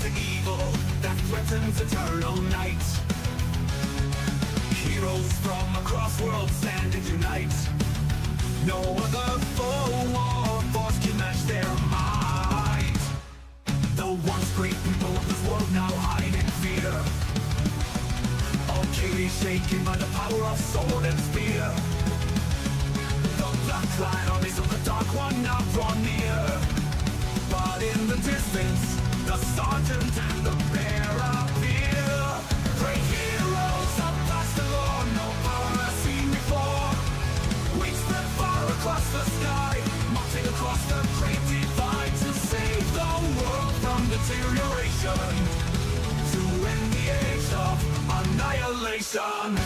to evil that threatens eternal night. Heroes from across worlds stand and unite. No other foe or force can match their might. The once great people of this world now hide in fear, already shaken by the power of sword and spear. The black-clad armies of the Dark One now draw near, but in the distance, the sergeant and the bear appear. Great heroes of past the law, no power has seen before. We spread far across the sky, marching across the great divide to save the world from deterioration, to end the age of annihilation.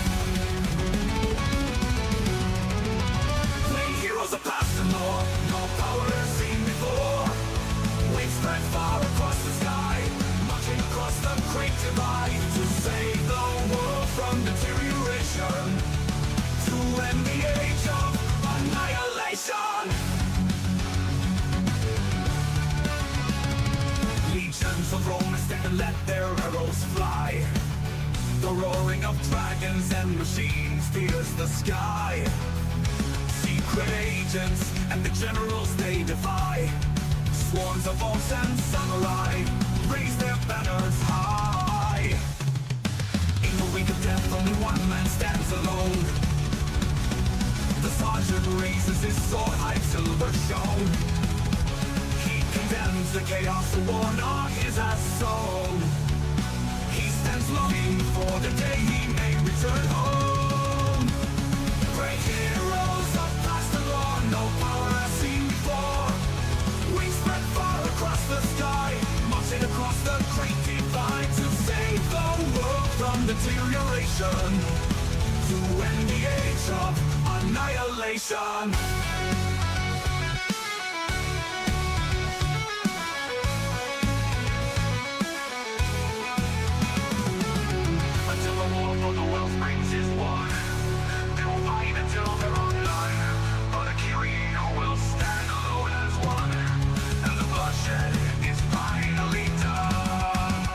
Great heroes of past the law, no power has seen before. We spread far across the sky, marching across the great divide to save the world from deterioration, to end the age of annihilation. Legions of Romans stand and let their arrows fly. The roaring of dragons and machines fills the sky. Secret agents and the generals they defy. Swarms of orcs and samurai raise their banners high. In the wake of death, only one man stands alone. The sergeant raises his sword, high silver shone. He condemns the chaos the warlock is as sown. He stands longing for the day he may return home. Great heroes of past the law, no power has seen before. We spread far across the sky, marching across the great divide to save the world from deterioration, to end the age of annihilation. Until the war for the wellsprings is won, they will fight until there are none. But a hero will stand alone as one, and the bloodshed is finally done.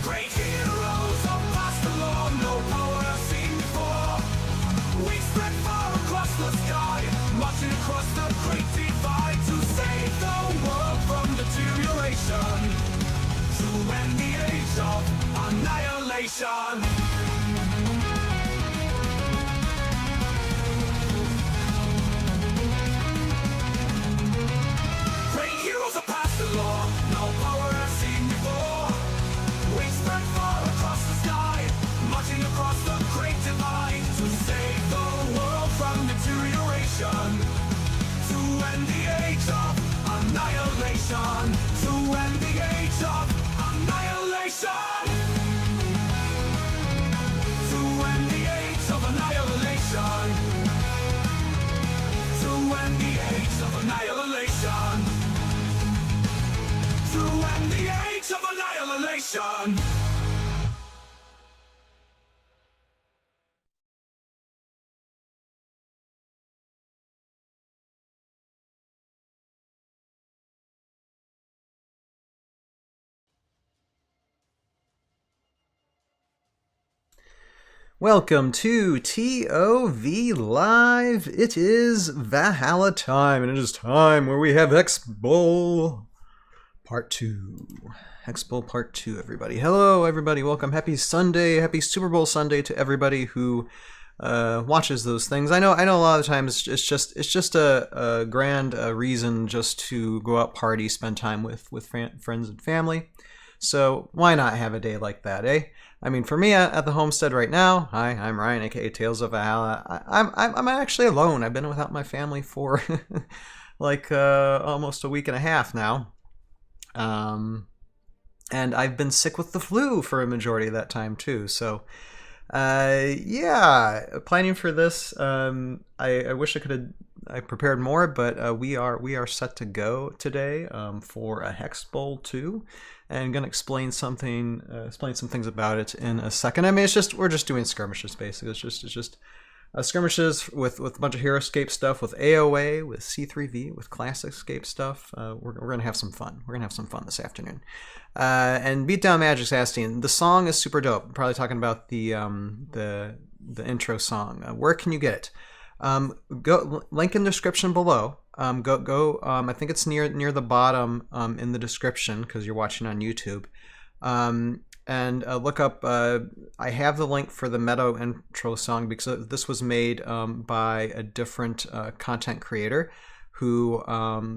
Great heroes of past the law, no power has seen before. We spread far across the sky, marching across the great divide to save the world from deterioration, to end the age of annihilation. Great heroes of past the law, no power has seen before. We spread far across the sky, marching across the great divide to save the world from deterioration, to end the age of annihilation, to end the age of annihilation, to end the age of annihilation, to end the age of annihilation, to end the age of annihilation. Welcome to ToV Live. It is Valhalla time, and it is time where we have X-Bowl Part 2. X-Bowl Part 2, everybody. Hello, everybody. Welcome. Happy Sunday. Happy Super Bowl Sunday to everybody who watches those things. I know a lot of the times it's just a grand reason just to go out, party, spend time with friends and family. So why not have a day like that, eh? I mean, for me at the homestead right now, hi, I'm Ryan, aka Tales of Valhalla. I'm actually alone. I've been without my family for like almost a week and a half now, and I've been sick with the flu for a majority of that time too. So, yeah, planning for this. I wish I prepared more, but we are set to go today for a Hex Bowl 2. And gonna explain some things about it in a second. I mean, we're just doing skirmishes basically. It's just skirmishes with a bunch of Heroscape stuff, with AoA, with C3V, with Classicscape stuff. We're gonna have some fun. We're gonna have some fun this afternoon. And Beatdown Magic's asking, the song is super dope. I'm probably talking about the intro song. Where can you get it? Go link in the description below. Go. I think it's near the bottom in the description because you're watching on YouTube. And look up. I have the link for the Meadow intro song because this was made by a different content creator who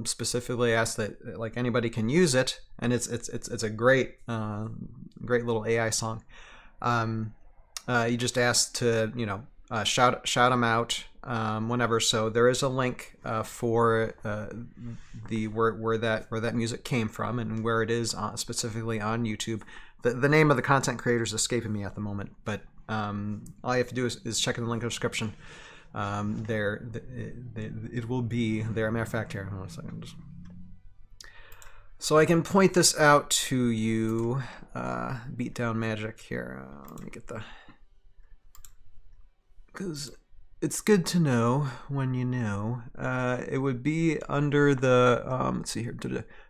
specifically asked that like anybody can use it, and it's a great little AI song. You just asked to shout them out whenever. So there is a link for where that music came from and where it is specifically on YouTube. The name of the content creator is escaping me at the moment, but all you have to do is check in the link in the description. It will be there. Matter of fact, here, hold on a second. So I can point this out to you. Beatdown Magic here. Let me get because it's good to know when you know. It would be under the let's see here.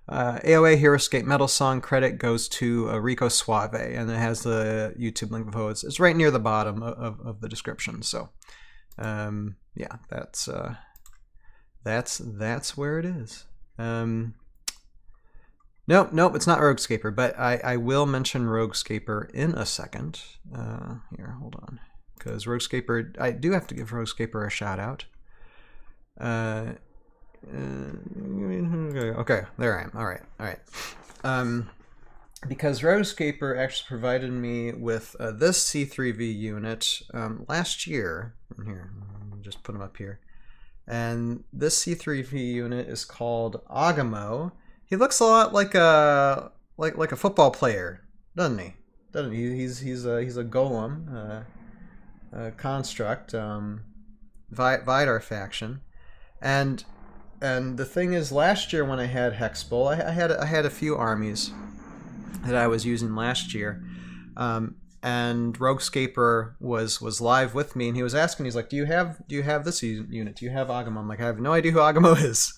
AoA Heroscape Metal Song credit goes to Rico Suave, and it has the YouTube link below. It's right near the bottom of the description. So yeah, that's where it is. Nope, it's not Roguescaper, but I will mention Roguescaper in a second. Here, hold on, because Roguescaper, I do have to give Roguescaper a shout out. Okay, there I am. All right. Because Heroscaper actually provided me with this C3V unit last year. Here, just put them up here. And this C3V unit is called Augamo. He looks a lot like a football player, doesn't he? He's a golem, construct, Vidar faction, and the thing is, last year when I had Hex Bowl, I had a few armies that I was using last year, and Roguescaper was live with me, and he was asking, he's like, do you have this unit? Do you have Augamo? I'm like, I have no idea who Augamo is.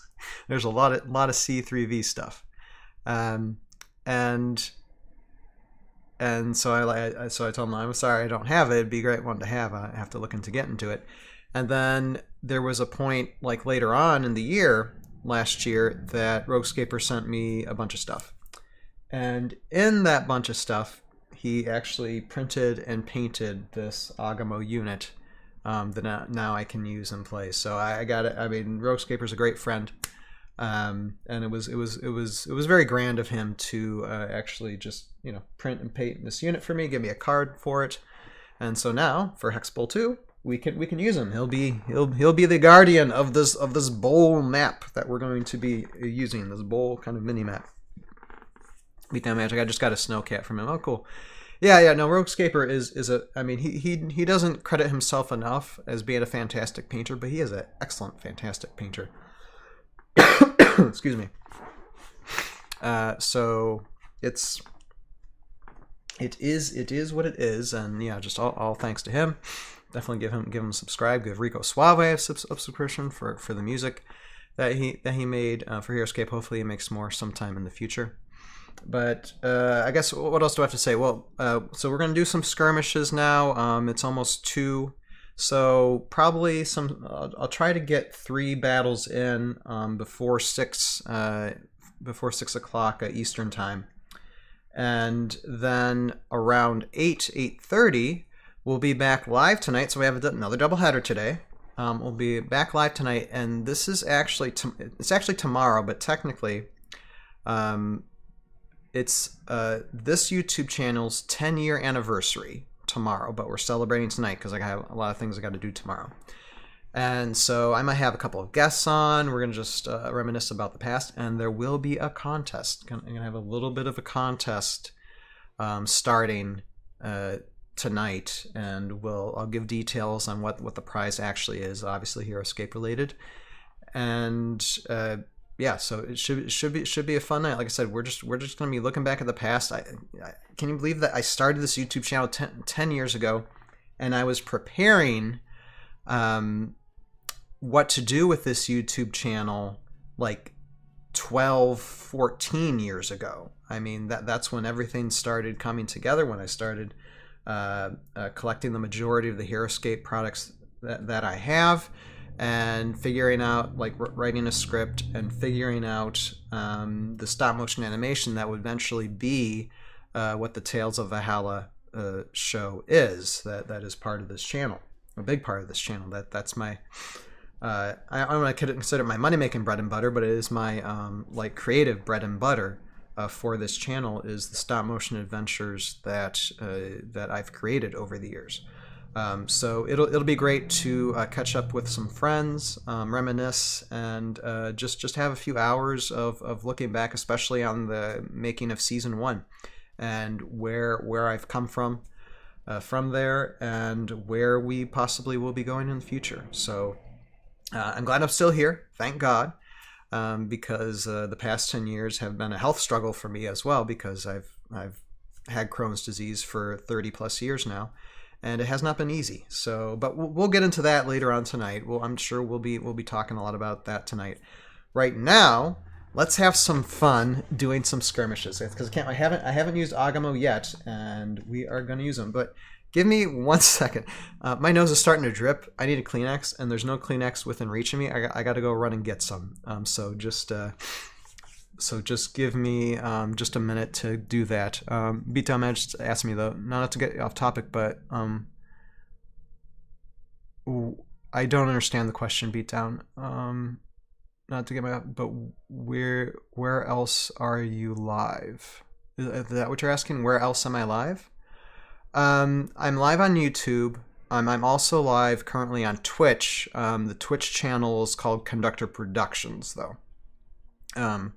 There's a lot of C3V stuff, and so I told him, I'm sorry I don't have it. It'd be a great one to have. I have to look into getting to it. And then there was a point like later on in the year last year that Roguescaper sent me a bunch of stuff, and in that bunch of stuff he actually printed and painted this Augamo unit that now I can use and play. So I got it. I mean, Roguescaper's a great friend, and it was very grand of him to actually just print and paint this unit for me, give me a card for it, and so now for Hex Bowl 2 we can use him. He'll be the guardian of this bowl map that we're going to be using, this bowl kind of mini map. Beatdown Magic. I just got a snowcat from him. Oh, cool. Yeah. No, Roguescaper is a. I mean, he doesn't credit himself enough as being a fantastic painter, but he is an excellent, fantastic painter. Excuse me. So it is what it is, and yeah, just all thanks to him. Definitely give him a subscribe. Give Rico Suave a subscription for the music that he made for Heroscape. Hopefully he makes more sometime in the future. But I guess what else do I have to say? Well, so we're gonna do some skirmishes now. It's almost 2, so probably I'll try to get 3 battles in before 6 o'clock Eastern time, and then around 8:30. We'll be back live tonight, so we have another doubleheader today. We'll be back live tonight, and this is actually tomorrow, but technically, it's this YouTube channel's 10-year anniversary tomorrow. But we're celebrating tonight because I have a lot of things I got to do tomorrow, and so I might have a couple of guests on. We're gonna just reminisce about the past, and there will be a contest. I'm gonna have a little bit of a contest starting tonight, and I'll give details on what the prize actually is, obviously Heroscape related, and yeah, so it should be a fun night. Like I said, we're just going to be looking back at the past. Can you believe that I started this YouTube channel 10 years ago, and I was preparing what to do with this YouTube channel like 12, 14 years ago. I mean, that's when everything started coming together, when I started collecting the majority of the Heroscape products that I have, and figuring out, like, writing a script and figuring out the stop motion animation that would eventually be what the Tales of Valhalla show is. That is part of this channel, a big part of this channel. That's my I don't want to consider it my money-making bread and butter, but it is my like creative bread and butter for this channel, is the stop motion adventures that I've created over the years. So it'll be great to catch up with some friends, reminisce, and just have a few hours of looking back, especially on the making of Season 1 and where I've come from there, and where we possibly will be going in the future. So I'm glad I'm still here, thank God, because the past 10 years have been a health struggle for me as well, because I've had Crohn's disease for 30 plus years now, and it has not been easy. So, but we'll get into that later on tonight. I'm sure we'll be talking a lot about that tonight. Right now, let's have some fun doing some skirmishes, because I haven't used Augamo yet, and we are going to use them. But give me 1 second. My nose is starting to drip. I need a Kleenex, and there's no Kleenex within reach of me. I got to go run and get some. So just give me just a minute to do that. Beatdown Magic asked me, though, not to get off topic, but I don't understand the question, Beatdown. Not to get my, but where else are you live? Is that what you're asking? Where else am I live? I'm live on YouTube. I'm also live currently on Twitch. The Twitch channel is called Conductor Productions, though. Live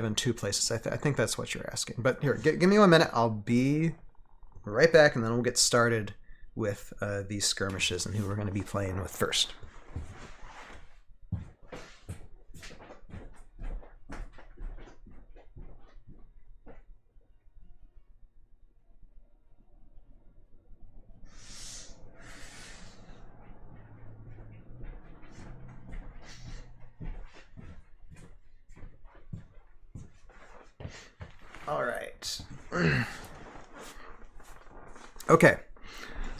in two places. I think that's what you're asking. But here, give me 1 minute. I'll be right back, and then we'll get started with these skirmishes and who we're going to be playing with first. All right. Okay.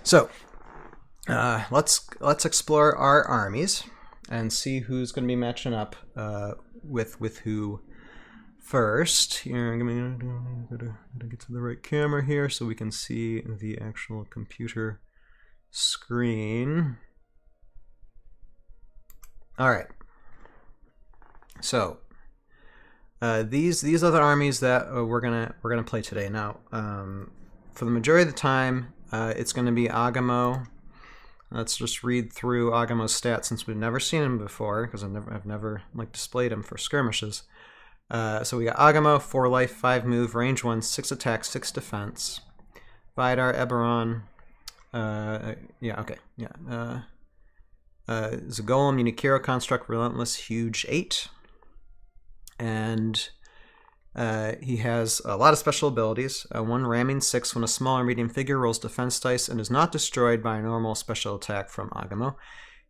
So let's explore our armies and see who's going to be matching up with who first. Here, gotta get to the right camera here so we can see the actual computer screen. All right. So these are the armies that we're gonna play today. Now, for the majority of the time, it's going to be Augamo. Let's just read through Augamo's stats, since we've never seen him before, because I've never like displayed him for skirmishes. So we got Augamo, 4 life, 5 move, range 1, 6 attack, 6 defense. Vidar, Eberron. Zagolem, Unique Hero Construct, Relentless, Huge, 8. And he has a lot of special abilities. 1 ramming, 6 when a small or medium figure rolls defense dice and is not destroyed by a normal special attack from Augamo.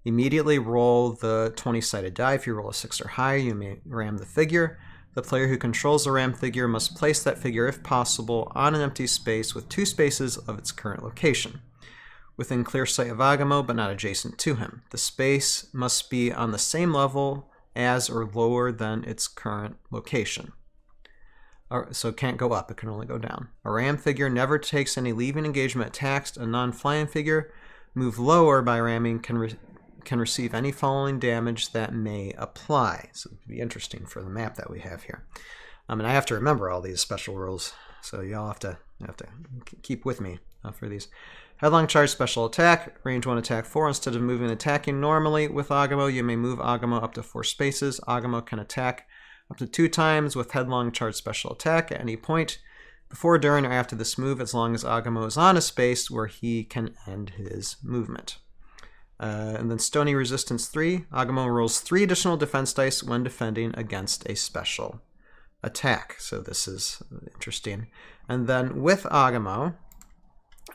Immediately roll the 20-sided die. If you roll a 6 or higher, you may ram the figure. The player who controls the ram figure must place that figure, if possible, on an empty space with 2 spaces of its current location, within clear sight of Augamo but not adjacent to him. The space must be on the same level as or lower than its current location. So it can't go up, it can only go down. A ram figure never takes any leaving engagement attacks. A non-flying figure moved lower by ramming can receive any following damage that may apply. So it'll be interesting for the map that we have here. And I have to remember all these special rules, so y'all have to keep with me for these. Headlong charge, special attack, range 1 attack 4. Instead of moving and attacking normally with Augamo, you may move Augamo up to 4 spaces. Augamo can attack up to 2 times with headlong charge special attack at any point before, during, or after this move, as long as Augamo is on a space where he can end his movement. And then Stony Resistance 3. Augamo rolls 3 additional defense dice when defending against a special attack. So this is interesting. And then with Augamo,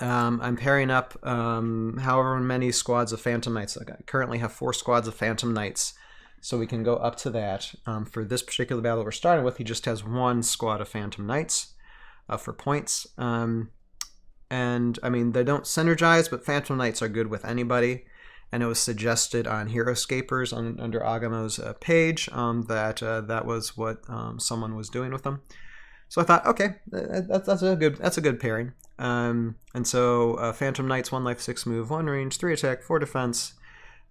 I'm pairing up however many squads of Phantom Knights. I currently have 4 squads of Phantom Knights, so we can go up to that. For this particular battle we're starting with, he just has 1 squad of Phantom Knights for points. And, I mean, they don't synergize, but Phantom Knights are good with anybody. And it was suggested on Heroscapers under Augamo's page that was what someone was doing with them. So I thought, okay, that's a good pairing. And so Phantom Knights, 1 life, 6 move, 1 range, 3 attack, 4 defense.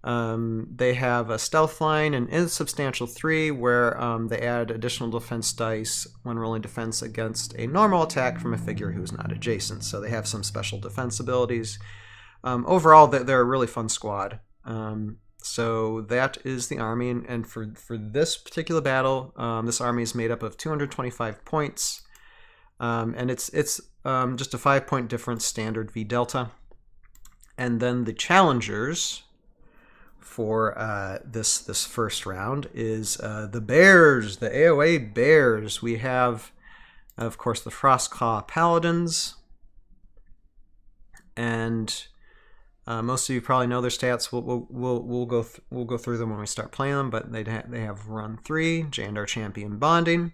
They have a stealth line and insubstantial 3, where they add additional defense dice when rolling defense against a normal attack from a figure who's not adjacent. So they have some special defense abilities. Overall, they're a really fun squad. So that is the army, and for this particular battle, this army is made up of 225 points, and it's just a 5-point difference, standard v delta. And then the challengers for this first round is the Bears, the AoA Bears. We have, of course, the Frostclaw Paladins, and most of you probably know their stats. We'll go through them when we start playing them. But they have run 3, Jandar Champion Bonding,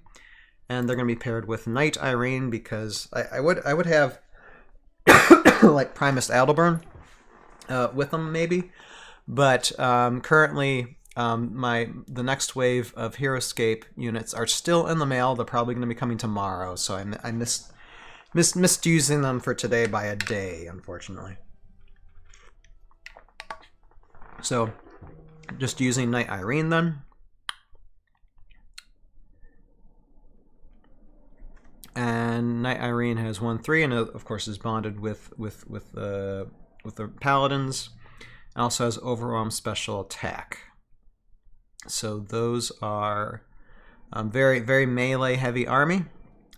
and they're going to be paired with Knight Irene, because I would have like Primus Adelburn with them maybe, but currently the next wave of Heroscape units are still in the mail. They're probably going to be coming tomorrow, so I missed using them for today by a day, unfortunately. So, just using Knight Irene then. And Knight Irene has 1/3, and of course is bonded with the Paladins. It also has overwhelm special attack. So those are very, very melee heavy army,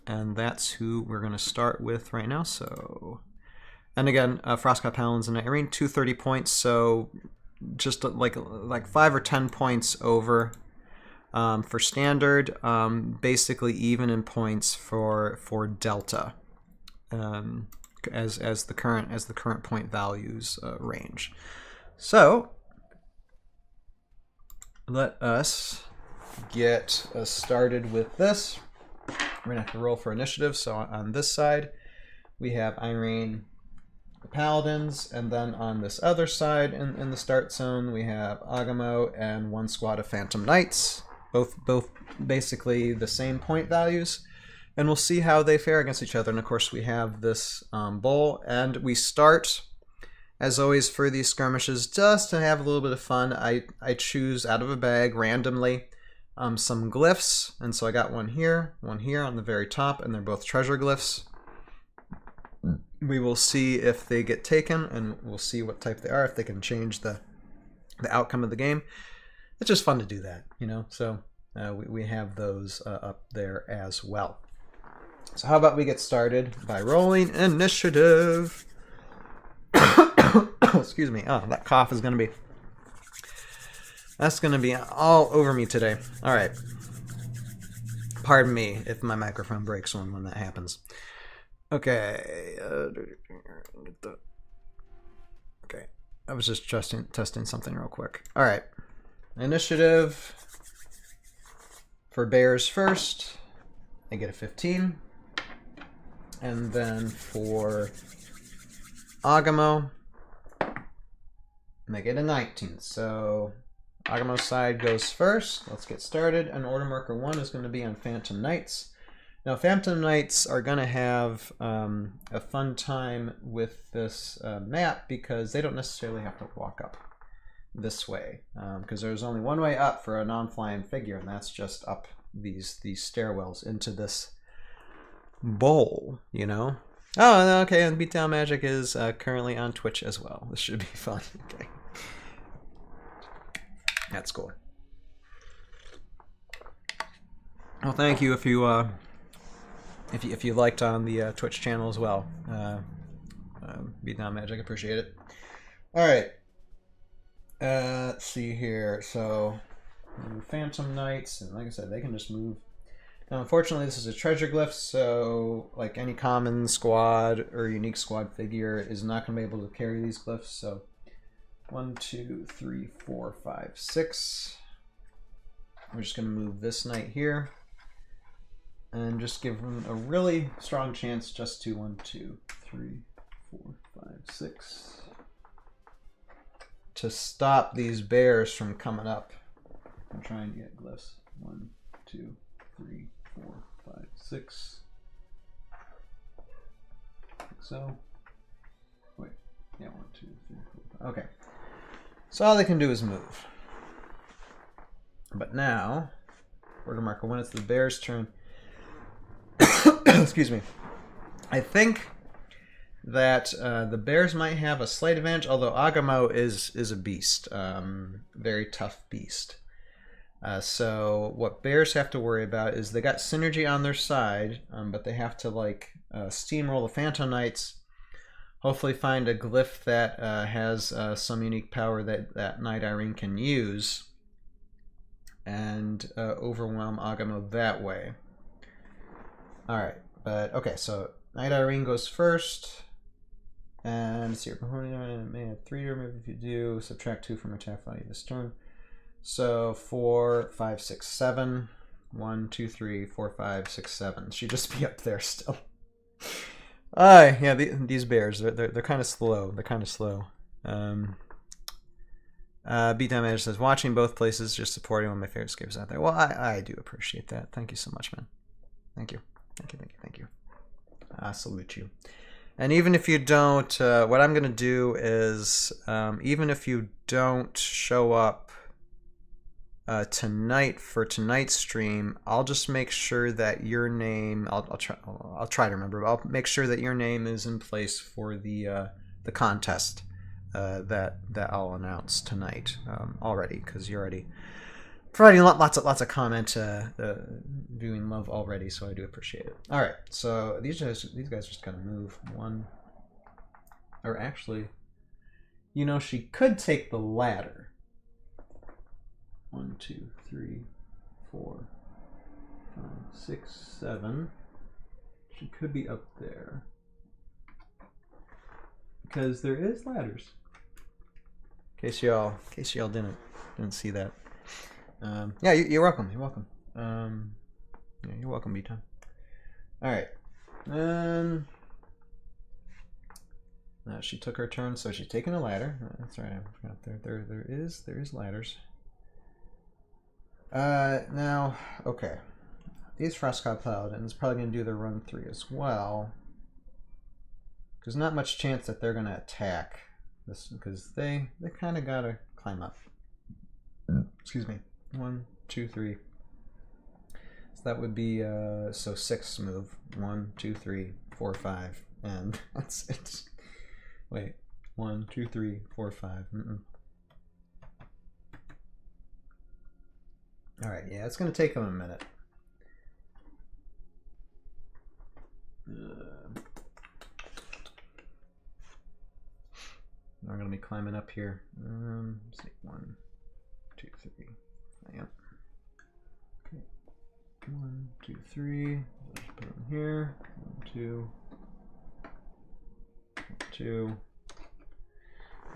and that's who we're going to start with right now. So, and again, Frostclaw Paladins and Knight Irene, 230 points. So just like 5 or 10 points over for standard, basically even in points for delta, as the current point values range. So let us get started with this. We're gonna have to roll for initiative. So on this side we have Irene, the Paladins, and then on this other side in the start zone we have Augamo and 1 squad of Phantom Knights, both basically the same point values, and we'll see how they fare against each other. And of course we have this bowl, and we start, as always, for these skirmishes, just to have a little bit of fun. I choose out of a bag randomly some glyphs, and so I got one here on the very top, and they're both treasure glyphs. We will see if they get taken, and we'll see what type they are, if they can change the outcome of the game. It's just fun to do that, you know, so we have those up there as well. So how about we get started by rolling initiative. Excuse me. Oh, that cough is that's gonna be all over me today. All right. Pardon me if my microphone breaks when that happens. Okay. Okay. I was just testing something real quick. All right. Initiative for Bears first. I get a 15. And then for Augamo, they get a 19. So Augamo's side goes first. Let's get started. And order marker 1 is going to be on Phantom Knights. Now, Phantom Knights are going to have a fun time with this map, because they don't necessarily have to walk up this way, because there's only one way up for a non-flying figure, and that's just up these stairwells into this bowl, you know? Oh, okay, and Beatdown Magic is currently on Twitch as well. This should be fun. Okay. That's cool. Well, thank you if you liked on the Twitch channel as well. Beatdown Magic, appreciate it. All right. Let's see here. So, Phantom Knights, and like I said, they can just move Now, unfortunately, this is a treasure glyph, so like any common squad or unique squad figure is not going to be able to carry these glyphs. So 1, 2, 3, 4, 5, 6. We're just going to move this knight here and just give him a really strong chance just to 1, 2, 3, 4, 5, 6 to stop these bears from coming up and trying to get glyphs. 1, 2, 3, 4, 5, 6. Like so. Wait, yeah, 1, 2, 3, 4, 5. Okay. So all they can do is move. But now, order marker when it's the bear's turn. Excuse me. I think that the bears might have a slight advantage, although Augamo is a beast, very tough beast. So what bears have to worry about is they got synergy on their side, but they have to like steamroll the Phantom Knights. Hopefully find a glyph that has some unique power that Knight Irene can use, and overwhelm Augamo that way. Alright, but okay, so Knight Irene goes first. And see, your opponent may have 3 to remove if you do. Subtract 2 from attack value this turn. So 4, 5, 6, 7. 1, 2, 3, 4, 5, 6, 7. She'd just be up there still. Yeah, these bears, they're kind of slow. They're kind of slow. Beat Damage says, watching both places, just supporting one of my favorite escapes out there. Well, I do appreciate that. Thank you so much, man. Thank you. Thank you, thank you, thank you. I salute you. And even if you don't, what I'm going to do is, even if you don't show up tonight for tonight's stream, I'll just make sure that your name, I'll try to remember, but I'll make sure that your name is in place for the contest that I'll announce tonight already, because you're already providing lots of comment, viewing love already, so I do appreciate it. All right, so these guys just kind of move one, or actually, you know, she could take the ladder. 1, 2, 3, 4, 5, 6, 7. She could be up there because there is ladders. In case y'all didn't see that. Yeah, you're welcome. You're welcome. Yeah, you're welcome, B-Time. All right. She took her turn, so she's taking a ladder. That's right. I forgot there is ladders. Now, okay. These Heroscape Paladins probably gonna do their run 3 as well. There's not much chance that they're gonna attack this because they kind of gotta climb up. Excuse me. 1, 2, 3. So that would be so 6 move. 1, 2, 3, 4, 5, and that's it. Wait, 1, 2, 3, 4, 5. All right, yeah, it's gonna take them a minute. We're gonna be climbing up here. Let's see, 1, 2, 3. Yep. Okay. 1, 2, 3. Let's put them here. 1, 2. 2.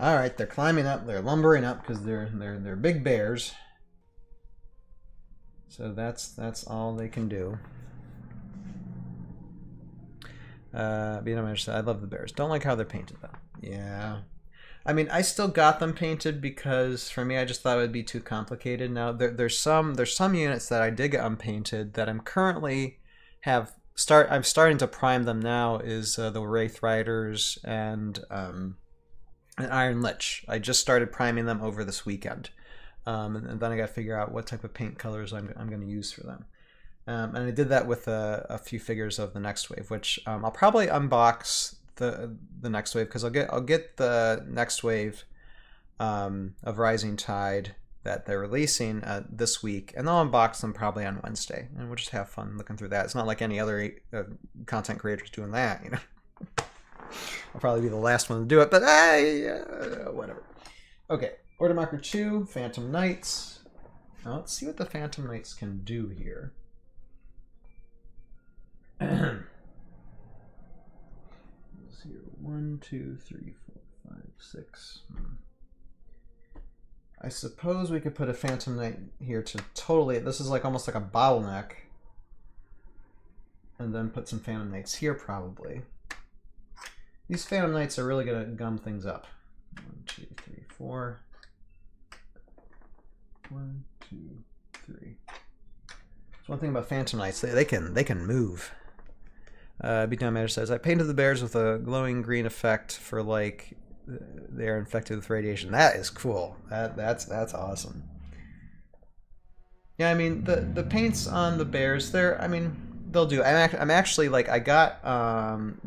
All right, they're climbing up. They're lumbering up because they're big bears. So that's all they can do. I love the bears. Don't like how they're painted though. Yeah. I mean, I still got them painted because for me, I just thought it would be too complicated. Now there's some units that I did get unpainted that I'm currently I'm starting to prime them now. Is the Wraith Riders and an Iron Lich. I just started priming them over this weekend, and then I got to figure out what type of paint colors I'm going to use for them. And I did that with a few figures of the Next Wave, which I'll probably unbox the Next Wave because I'll get the Next Wave of Rising Tide that they're releasing this week, and I'll unbox them probably on Wednesday, and we'll just have fun looking through that. It's not like any other content creators doing that, you know. I'll probably be the last one to do it, but whatever. Okay, order marker 2, Phantom Knights. Now let's see what the Phantom Knights can do here. 1, 2, 3, 4, 5, 6. I suppose we could put a Phantom Knight here to totally... This is like almost like a bottleneck. And then put some Phantom Knights here, probably. These Phantom Knights are really going to gum things up. 1, 2, 3, 4. 1, 2, 3. There's one thing about Phantom Knights. They can move. Beatdown Matter says, I painted the bears with a glowing green effect for like they're infected with radiation. That is cool. That's awesome. Yeah, I mean the paints on the bears, they'll do. I'm actually like I got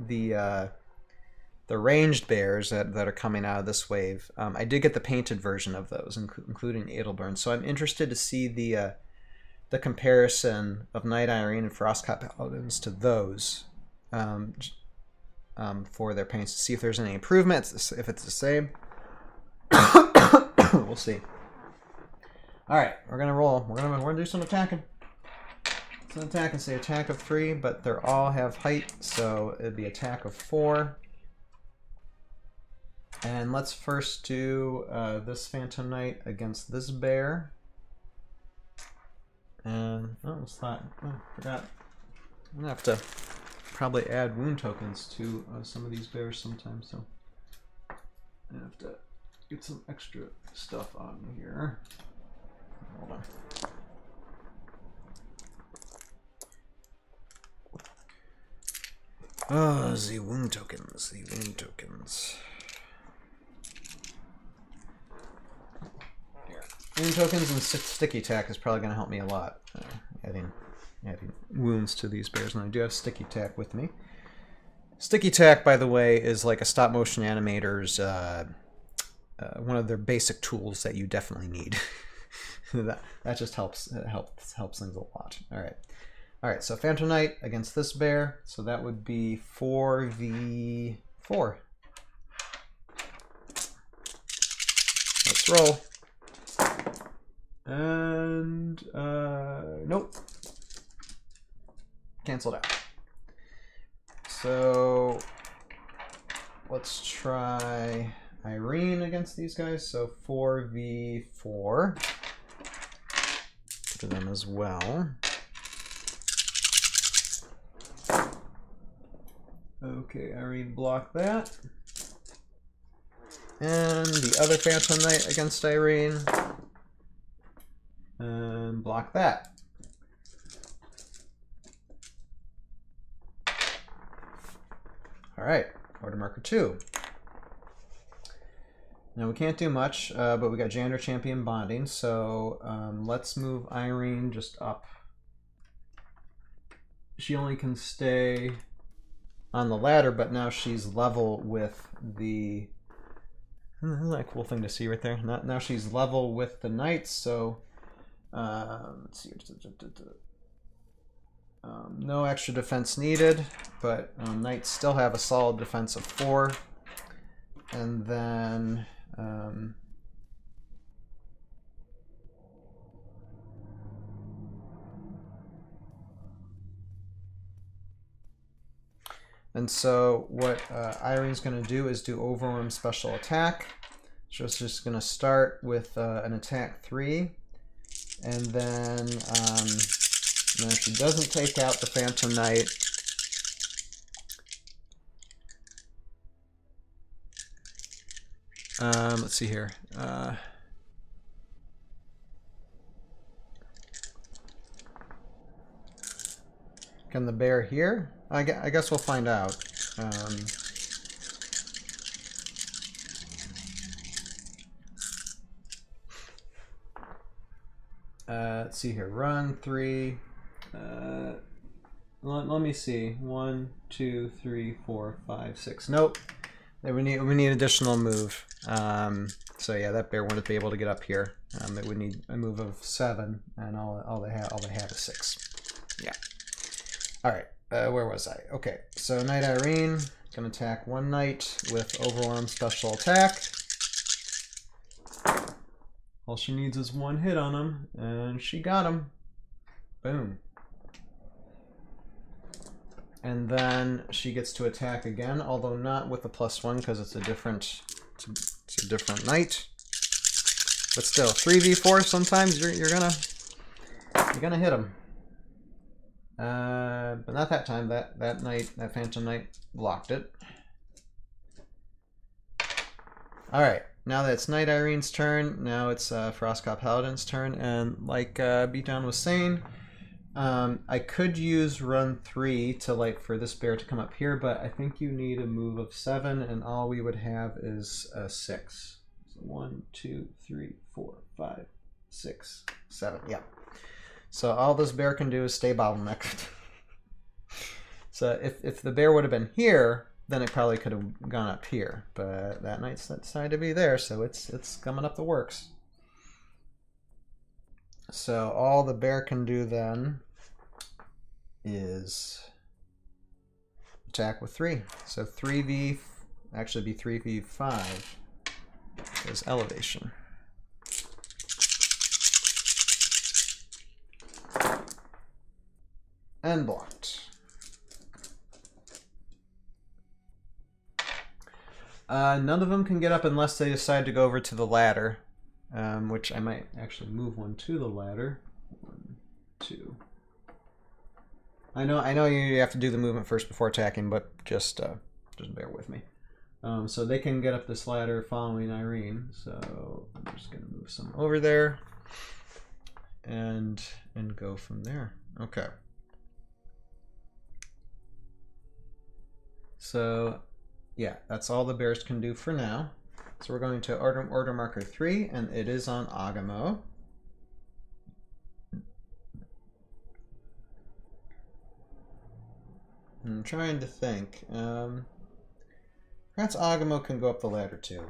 the ranged bears that are coming out of this wave. I did get the painted version of those, including Edelburn. So I'm interested to see the comparison of Knight Irene and Heroscape Paladins to those for their paints, to see if there's any improvements, if it's the same. We'll see. All right, we're gonna roll. We're gonna do some attacking. Some attack and say attack of 3, but they all have height, so it'd be attack of 4. And let's first do this Phantom Knight against this bear. And forgot. I'm gonna have to probably add wound tokens to some of these bears sometime, so I have to get some extra stuff on here. Hold on. Oh, the wound tokens, the wound tokens. Here. Wound tokens and sticky tack is probably going to help me a lot. Adding wounds to these bears, and I do have sticky tack with me. Sticky tack, by the way, is like a stop motion animator's one of their basic tools that you definitely need. that just helps things a lot. All right. So Phantom Knight against this bear. So that would be 4v4. Let's roll. And nope. Canceled out. So let's try Irene against these guys. So 4v4 to them as well. Okay, Irene blocked that. And the other Phantom Knight against Irene. And block that. All right, order marker 2. Now we can't do much, but we got Gender Champion bonding, so let's move Irene just up. She only can stay on the ladder, but now she's level with the... Isn't that a cool thing to see right there? Now she's level with the knights, so let's see. No extra defense needed, but knights still have a solid defense of 4. And then so what Irene's going to do is do Overwhelm Special Attack. So it's just going to start with an attack 3, and then if she doesn't take out the Phantom Knight, let's see here. Can the bear here? I guess we'll find out. Let's see here. Run 3. Let me see. 1, 2, 3, 4, 5, 6. Nope. We need additional move. So yeah, that bear wouldn't be able to get up here. It would need a move of 7, and all they have is 6. Yeah. All right. Where was I? Okay. So Knight Irene can attack one knight with Overarm Special Attack. All she needs is one hit on him, and she got him. Boom. And then she gets to attack again, although not with the +1 because it's a different knight. But still, 3v4. Sometimes you're gonna hit him. But not that time. That Phantom Knight blocked it. All right. Now that it's Knight Irene's turn, now it's Heroscape Paladin's turn, and like Beatdown was saying, I could use run 3 to for this bear to come up here, but I think you need a move of 7, and all we would have is 6. So 1, 2, 3, 4, 5, 6, 7. Yeah. So all this bear can do is stay bottlenecked. So if the bear would have been here, then it probably could have gone up here, but that knight's decided to be there, so it's coming up the works. So all the bear can do then is attack with 3. So 3v, actually be 3v5 is elevation. And blocked. None of them can get up unless they decide to go over to the ladder, which I might actually move one to the ladder. 1, 2. I know you have to do the movement first before attacking, but just bear with me. So they can get up this ladder following Irene. So I'm just gonna move some over there, and go from there. Okay. So yeah, that's all the bears can do for now. So we're going to order marker 3, and it is on Augamo. I'm trying to think. Perhaps Augamo can go up the ladder too.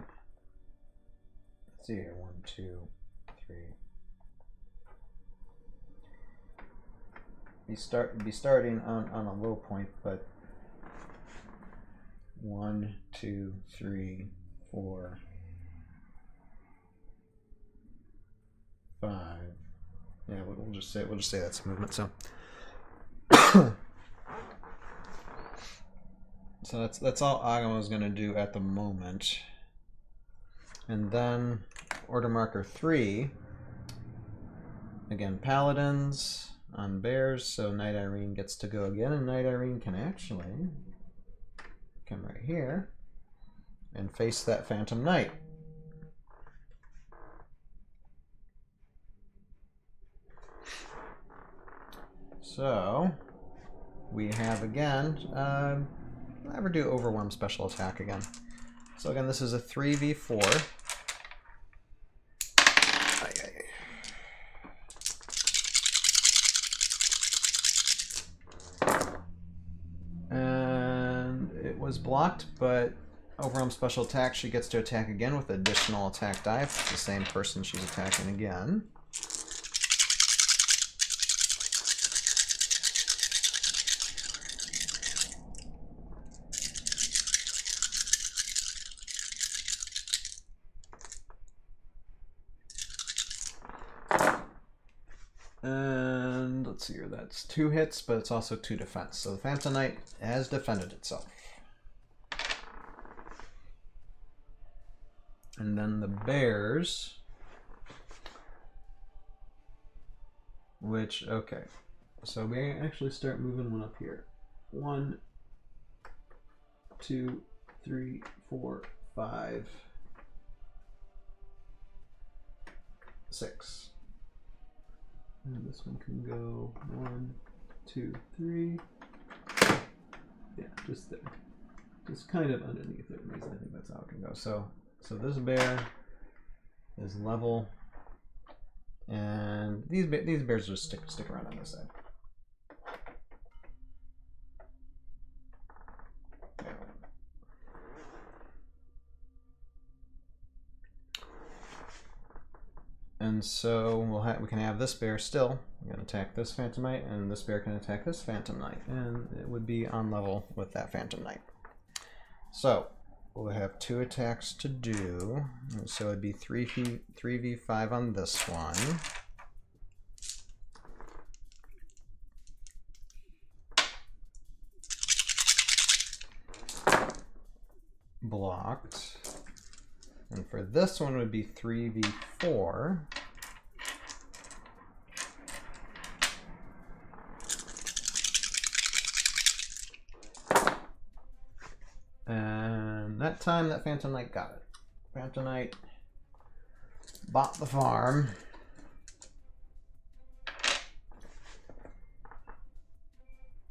Let's see here. 1, 2, 3. Be starting on a low point, but 1, 2, 3, 4, 5. Yeah, we'll just say that's movement. So, so that's all Augamo is going to do at the moment. And then order marker 3. Again, paladins on bears. So Knight Irene gets to go again, and Knight Irene can actually come right here and face that Phantom Knight. So we have again, never do Overwhelm special attack again. So again, this is a 3v4. And it was blocked, but Overwhelm special attack, she gets to attack again with additional attack die if it's the same person she's attacking again. And let's see here, that's 2 hits, but it's also 2 defense. So the Phantom Knight has defended itself. And then the bears, which, okay, so we actually start moving one up here. 1, 2, 3, 4, 5, 6. And this one can go 1, 2, 3. Yeah, just there. Just kind of underneath it. I think that's how it can go. So this bear is level, and these bears just stick around on this side. And so we can have this bear still. We're going to attack this Phantom Knight, and this bear can attack this Phantom Knight, and it would be on level with that Phantom Knight. So we'll have 2 attacks to do. So it'd be 3v5 on this one. blocked. And for this one would be 3v4. And that time that Phantom Knight got it. Phantom Knight bought the farm.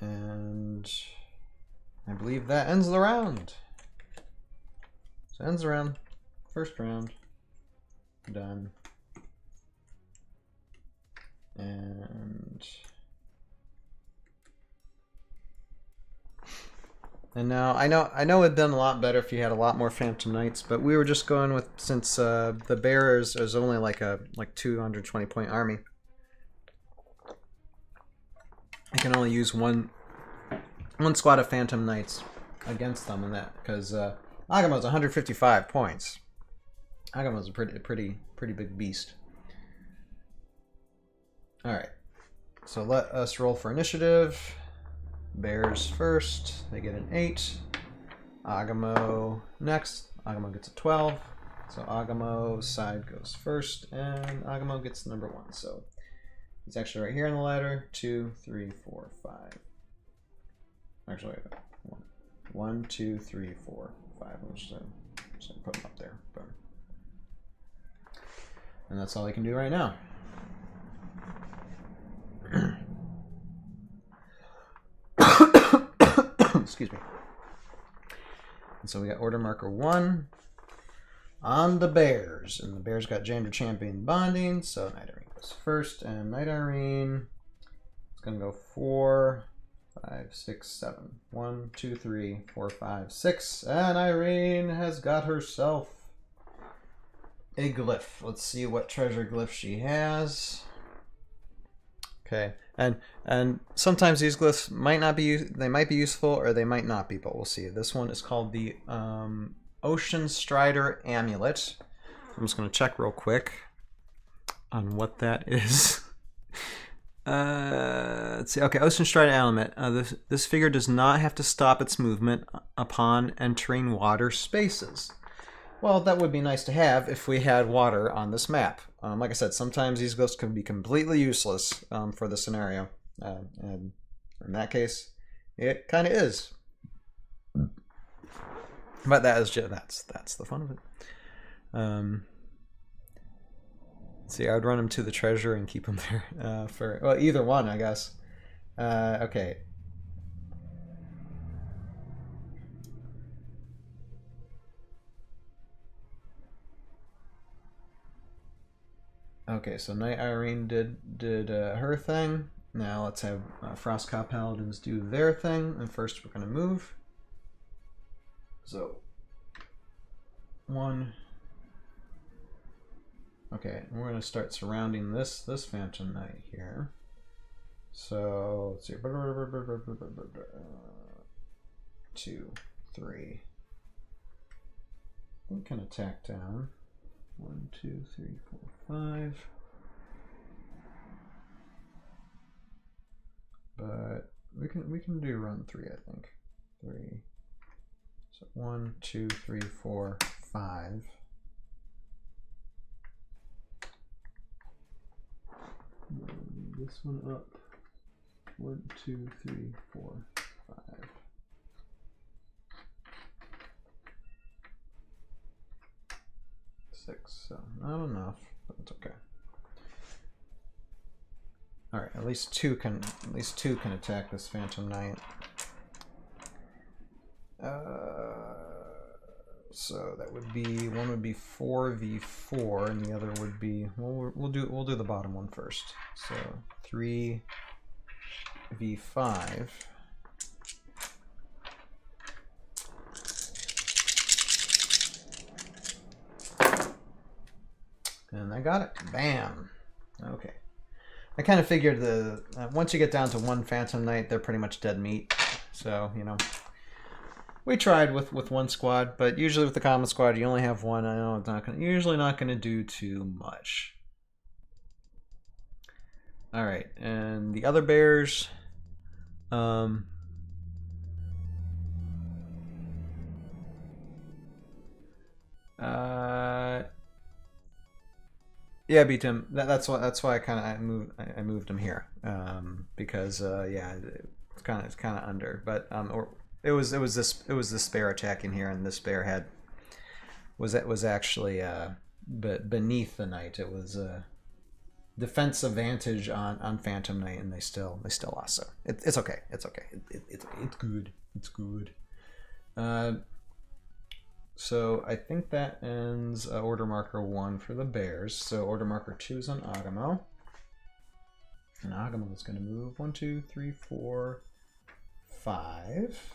And I believe that ends the round. So ends the round. First round. Done. And now I know it'd done a lot better if you had a lot more Phantom Knights, but we were just going with, since the Bears is only like 220 point army, I can only use one squad of Phantom Knights against them in that, because Augamo's 155 points. Augamo's a pretty big beast. All right, so let us roll for initiative. Bears first, they get an 8. Augamo next. Augamo gets a 12. So Augamo's side goes first, and Augamo gets number 1. So he's actually right here on the ladder. 2, 3, 4, 5. Actually, 1, 2, 3, 4, 5. I'm just gonna put him up there. Boom. And that's all I can do right now. Excuse me. And so we got order marker 1 on the Bears, and the Bears got gender champion bonding, so Knight Irene goes first, and Knight Irene is gonna go 4, 5, 6, 7. 1, 2, 3, 4, 5, 6, and Irene has got herself a glyph. Let's see what treasure glyph she has. Okay, and sometimes these glyphs might not be, they might be useful or they might not be, but we'll see. This one is called the Ocean Strider Amulet. I'm just going to check real quick on what that is. Let's see. Okay, Ocean Strider Amulet. This figure does not have to stop its movement upon entering water spaces. Well, that would be nice to have if we had water on this map. Like I said, sometimes these ghosts can be completely useless for the scenario. And in that case, it kind of is. But that is just, that's the fun of it. See, I would run him to the treasure and keep him there for, well, either one, I guess. Okay. Okay, so Knight Irene did her thing. Now let's have Frostcop Paladins do their thing. And first we're going to move. So, 1. Okay, we're going to start surrounding this Phantom Knight here. So, let's see. 2, 3. We can attack down. 1, 2, 3, 4, 5. But we can do run 3, I think. 3. So 1, 2, 3, 4, 5. This one up. 1, 2, 3, 4, 5. 6, so not enough, but it's okay. All right, at least two can attack this Phantom Knight. So that would be, one would be 4v4, and the other would be, well, we'll do the bottom one first. So 3v5. And I got it. Bam. Okay. I kind of figured once you get down to one Phantom Knight, they're pretty much dead meat. So, you know, we tried with one squad, but usually with the common squad, you only have one. I know it's usually not going to do too much. All right, and the other bears. Yeah, beat him. That's why I moved him here. Because yeah, it's kind of under, but or it was this bear attacking here, and this bear was actually beneath the knight. It was defense advantage on Phantom Knight, and they still lost. So it's okay. It's okay. It's good. It's good. So I think that ends order marker 1 for the Bears. So order marker 2 is on Augamo. And Augamo is going to move 1, 2, 3, 4, 5.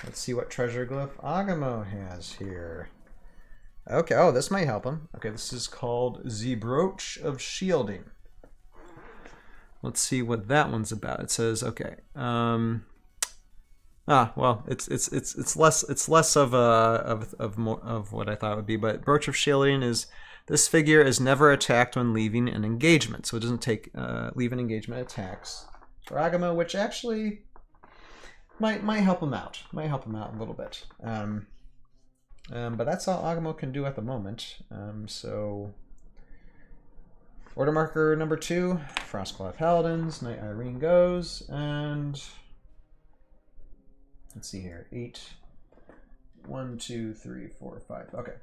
Let's see what treasure glyph Augamo has here. Okay, oh, this might help him. Okay, this is called the Brooch of Shielding. Let's see what that one's about. It says, okay, well, it's less of what I thought it would be, but Brooch of Shielding is this figure is never attacked when leaving an engagement, so it doesn't take leave an engagement attacks for Augamo, which actually might help him out. Might help him out a little bit. But that's all Augamo can do at the moment. So order marker number 2, Frostclaw Paladins, Knight Irene goes, and let's see here, 8, 1, 2, 3, 4, 5. Okay,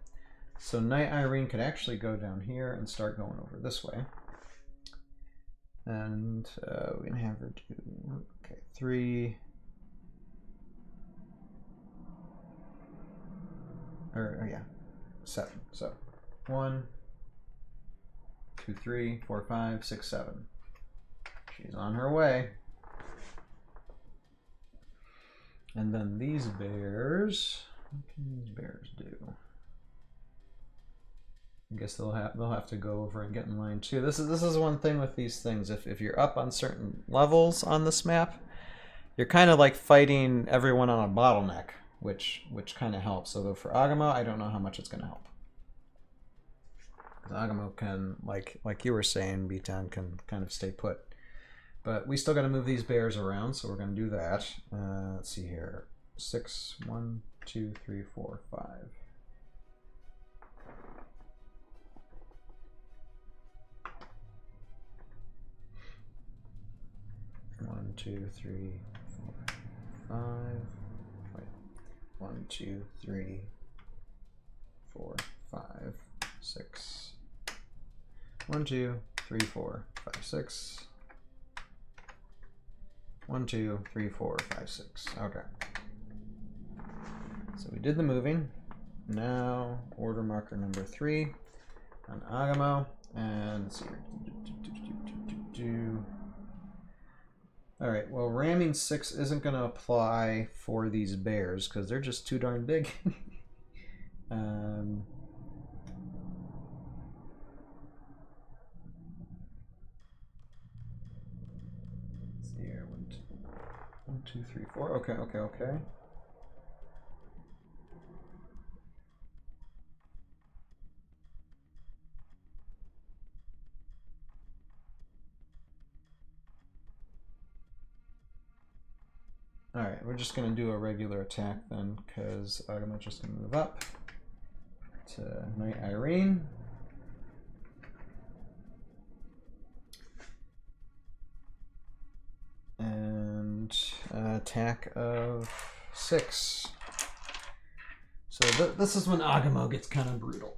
so Knight Irene could actually go down here and start going over this way, and we can have her do 3. Or yeah, 7. So 1, 2, 3, 4, 5, 6, 7. She's on her way. And then these bears, what can these bears do? I guess they'll have to go over and get in line too. This is one thing with these things. If you're up on certain levels on this map, you're kind of like fighting everyone on a bottleneck, which kind of helps. So for Augamo, I don't know how much it's going to help. Because Augamo can, like you were saying, B10 can kind of stay put. But we still got to move these bears around, so we're going to do that. Let's see here. 6, 1, 2, 3, 4, 5. 1, 2, 3, 4, 5. Wait. 1, 2, 3, 4, 5, 6. 1, 2, 3, 4, 5, 6. 1, 2, 3, 4, 5, 6. Okay. So we did the moving. Now order marker number 3 on Augamo, and let's see here. All right. Well, ramming 6 isn't going to apply for these bears because they're just too darn big. Here, 1, 2, 3, 4. Okay. All right, we're just gonna do a regular attack then, because I'm just gonna move up to Knight Irene. And attack of 6. So this is when Augamo gets kind of brutal.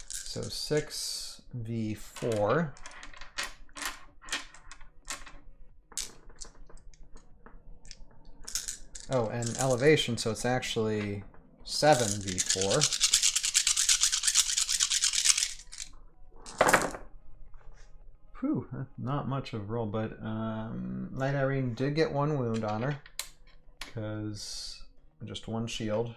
So 6v4. Oh, and elevation, so it's actually 7v4. Whew, not much of a roll, but Knight Irene did get 1 wound on her, because just 1 shield.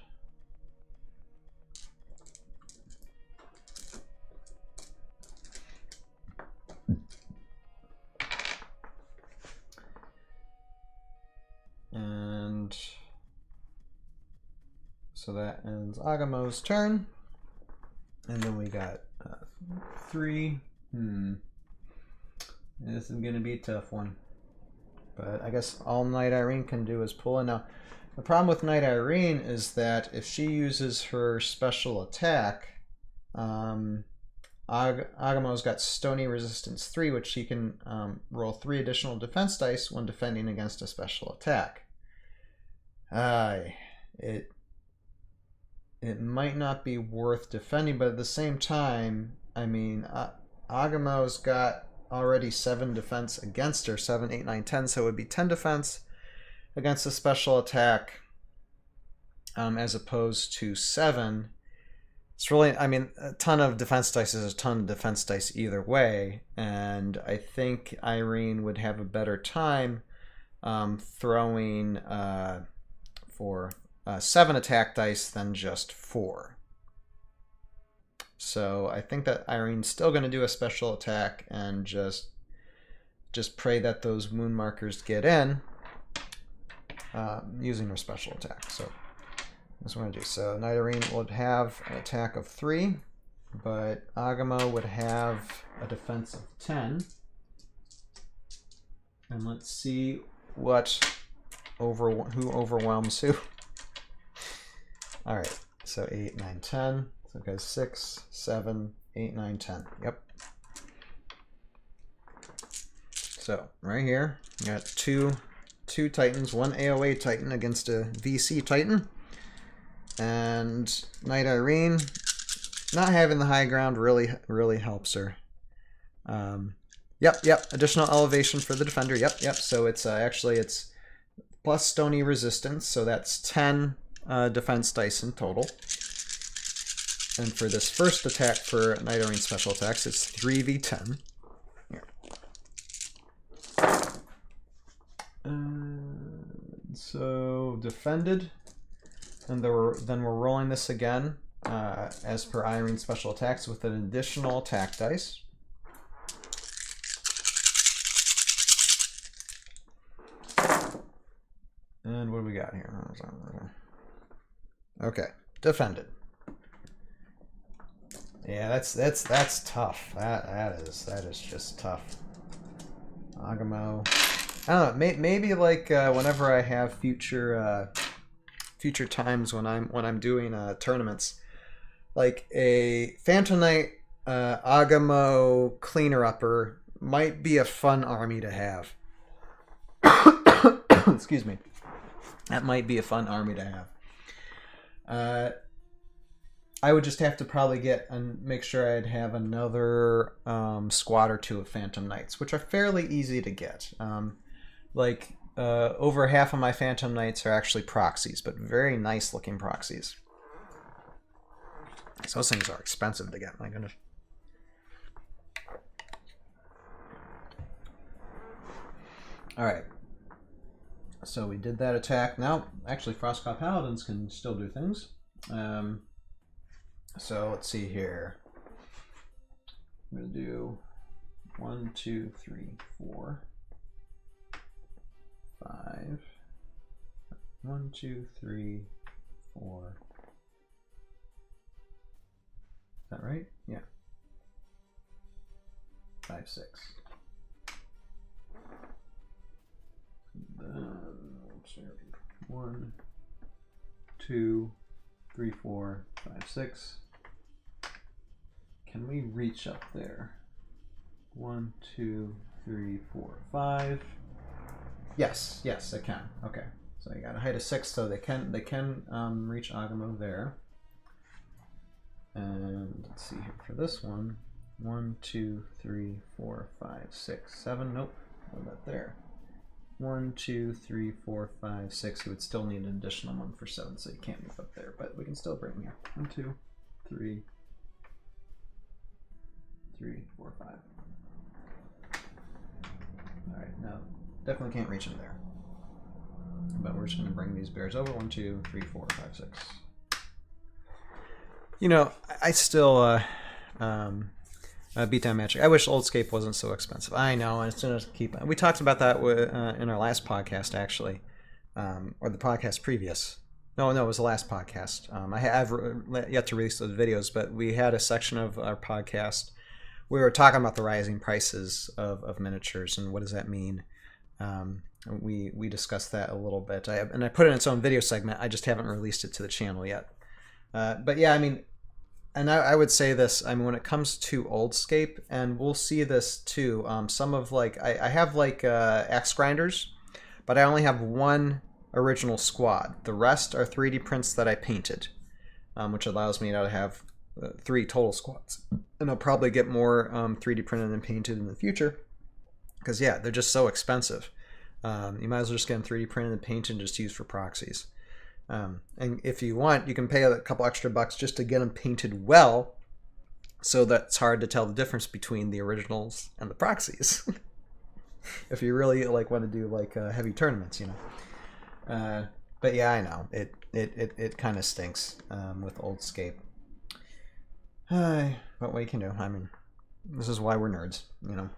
And so that ends Augamo's turn. And then we got 3. This is going to be a tough one. but I guess all Knight Irene can do is pull in. Now, the problem with Knight Irene is that if she uses her special attack, Augamo's got Stony Resistance 3, which she can roll 3 additional defense dice when defending against a special attack. It might not be worth defending, but at the same time, I mean, Augamo's got already 7 defense against her, 7, 8, 9, 10, so it would be 10 defense against a special attack as opposed to 7. It's really, I mean, a ton of defense dice is a ton of defense dice either way, and I think Irene would have a better time throwing for 7 attack dice than just 4. So I think that Irene's still going to do a special attack and just pray that those wound markers get in using her special attack. So that's what I'm going to do. So Knight Irene would have an attack of 3, but Augamo would have a defense of 10. And let's see who overwhelms who. All right, so 8, 9, 10. So it goes 6, 7, 8, 9, 10. Yep. So right here, you got two Titans, one AoA Titan against a VC Titan. And Knight Irene, not having the high ground really helps her. Yep. Additional elevation for the defender. Yep. So it's actually it's plus Stony Resistance, so that's 10 defense dice in total. And for this first attack for Knight Irene special attacks, it's 3v10. Here. So defended, and then we're rolling this again as per Irene special attacks with an additional attack dice. And what do we got here? Okay, defended. Yeah, that's tough. That is just tough. Augamo. I don't know. Maybe like whenever I have future times when I'm doing tournaments, like a Phantom Knight Augamo cleaner upper might be a fun army to have. Excuse me. That might be a fun army to have. I would just have to probably get and make sure I'd have another squad or 2 of Phantom Knights, which are fairly easy to get. Over half of my Phantom Knights are actually proxies, but very nice looking proxies. So those things are expensive to get, my goodness. Alright. So we did that attack. Now, actually, Frostclaw Paladins can still do things. So let's see here. I'm going to do 1, 2, 3, 4, 5. 1, 2, 3, 4. Is that right? Yeah. 5, 6. Let's see. 1, 2, 3, 4, 5, 6. Can we reach up there? 1, 2, 3, 4, 5. Yes, I can. Okay, so you got a height of 6, so they can reach Augamo there. And let's see here for this one. 1, 2, 3, 4, 5, 6, 7. Nope, what about there? 1, 2, 3, 4, 5, 6. You would still need an additional one for 7, so you can't move up there, but we can still bring here. 1, 2, 3, 4, 5. All right, no, definitely can't reach him there. But we're just going to bring these bears over. 1, 2, 3, 4, 5, 6. You know, I still beatdown magic. I wish Oldscape wasn't so expensive. I know, and it's going to keep. We talked about that in our last podcast, actually, or the podcast previous. No, it was the last podcast. I've yet to release those videos, but we had a section of our podcast. We were talking about the rising prices of miniatures and what does that mean. we discussed that a little bit. And I put it in its own video segment. I just haven't released it to the channel yet. But yeah, I mean, and I would say this, I mean, when it comes to Oldscape, and we'll see this too, some of like, I have like axe grinders, but I only have one original squad. The rest are 3D prints that I painted, which allows me now to have 3 total squads. And I'll probably get more 3D printed and painted in the future, because yeah, they're just so expensive. You might as well just get them 3D printed and painted and just use for proxies. And if you want, you can pay a couple extra bucks just to get them painted well, so that it's hard to tell the difference between the originals and the proxies. If you really like want to do like heavy tournaments, you know. But yeah, I know it kind of stinks with Oldscape. But what you can do, I mean, this is why we're nerds, you know.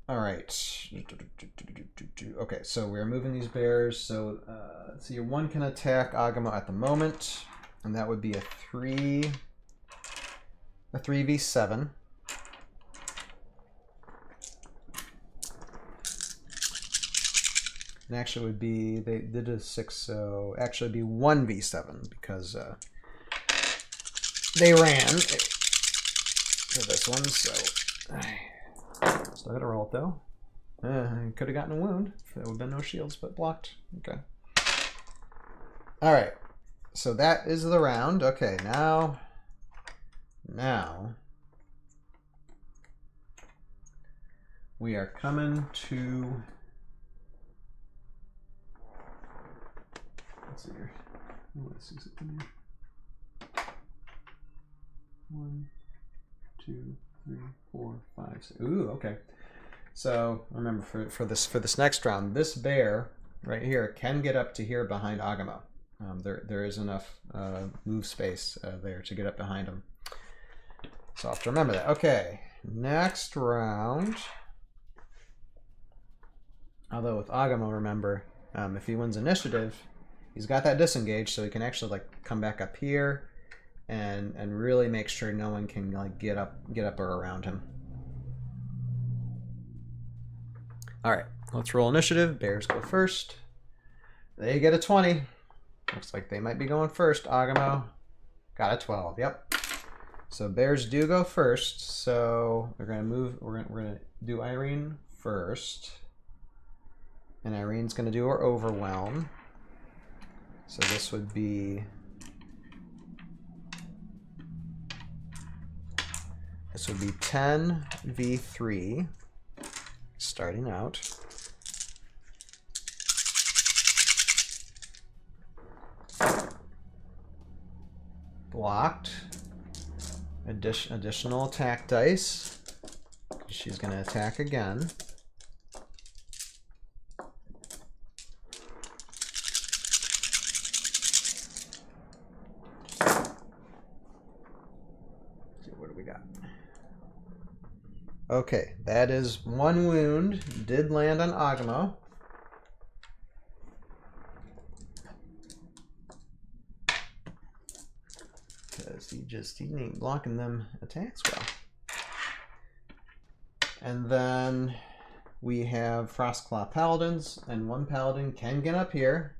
All right. Okay, so we're moving these bears. So let's see, your one can attack Augamo at the moment, and that would be a 3v7. And actually would be, they did a 6, so actually it'd be 1v7 because they ran to this one, so still gotta roll it though. Could have gotten a wound if there would have been no shields, but blocked. Okay. Alright. So that is the round. Okay, now we are coming to, let's see here. Let's see something here. 1, 2, 3, 4, 5, 6. Ooh, okay. So remember, for this next round, this bear right here can get up to here behind Augamo. There is enough move space there to get up behind him. So I'll have to remember that. Okay, next round. Although with Augamo, remember, if he wins initiative, he's got that disengage, so he can actually like come back up here and really make sure no one can like get up or around him. All right, let's roll initiative. Bears go first. They get a 20. Looks like they might be going first. Augamo got a 12. Yep. So Bears do go first. So we're gonna move. We're gonna do Irene first, and Irene's gonna do her overwhelm. So this would be. This would be 10v3, starting out. Blocked. Additional attack dice. She's going to attack again. Okay, that is 1 wound. Did land on Augamo. Because he ain't blocking them attacks well. And then we have Frostclaw Paladins, and 1 Paladin can get up here.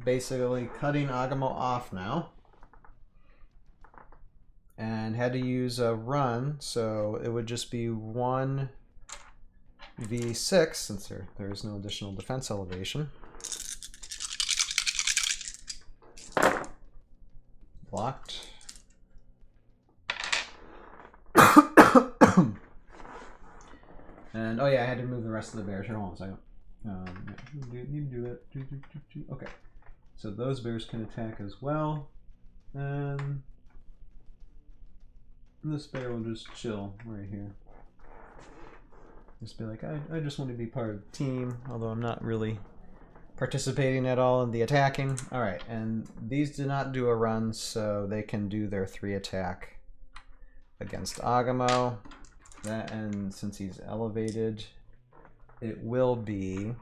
Basically cutting Augamo off now. And had to use a run, so it would just be 1v6 since there is no additional defense elevation. Blocked. And oh yeah, I had to move the rest of the bears. Here, hold on a second. Need to do it. Okay, so those bears can attack as well, and this bear will just chill right here. Just be like, I just want to be part of the team, although I'm not really participating at all in the attacking. Alright, and these do not do a run, so they can do their 3 attack against Augamo. That, and since he's elevated, it will be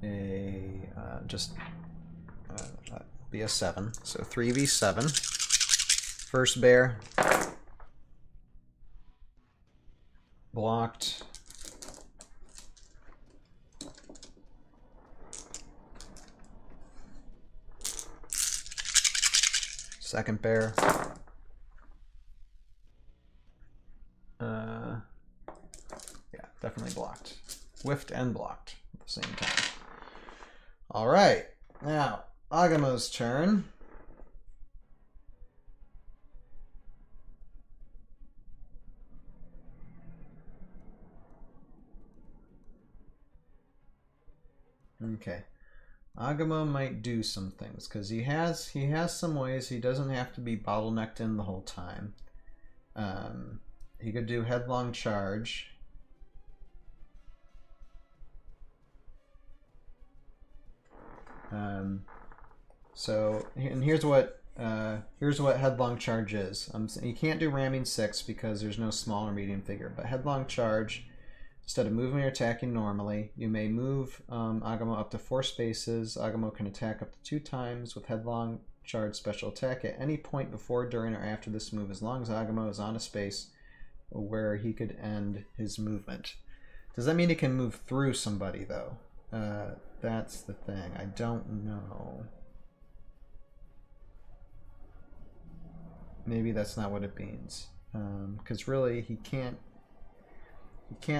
a be a 7, so 3v7. First bear. blocked. Second bear. Yeah, definitely blocked. Whiffed and blocked at the same time. All right, now Augamo's turn. Okay, Augamo might do some things because he has some ways. He doesn't have to be bottlenecked in the whole time. He could do headlong charge. So, and here's what headlong charge is. You can't do ramming 6 because there's no small or medium figure. But headlong charge, instead of moving or attacking normally, you may move Augamo up to 4 spaces. Augamo can attack up to 2 times with headlong charge special attack at any point before, during, or after this move, as long as Augamo is on a space where he could end his movement. Does that mean he can move through somebody though? That's the thing. I don't know. Maybe that's not what it means. Because really, he can't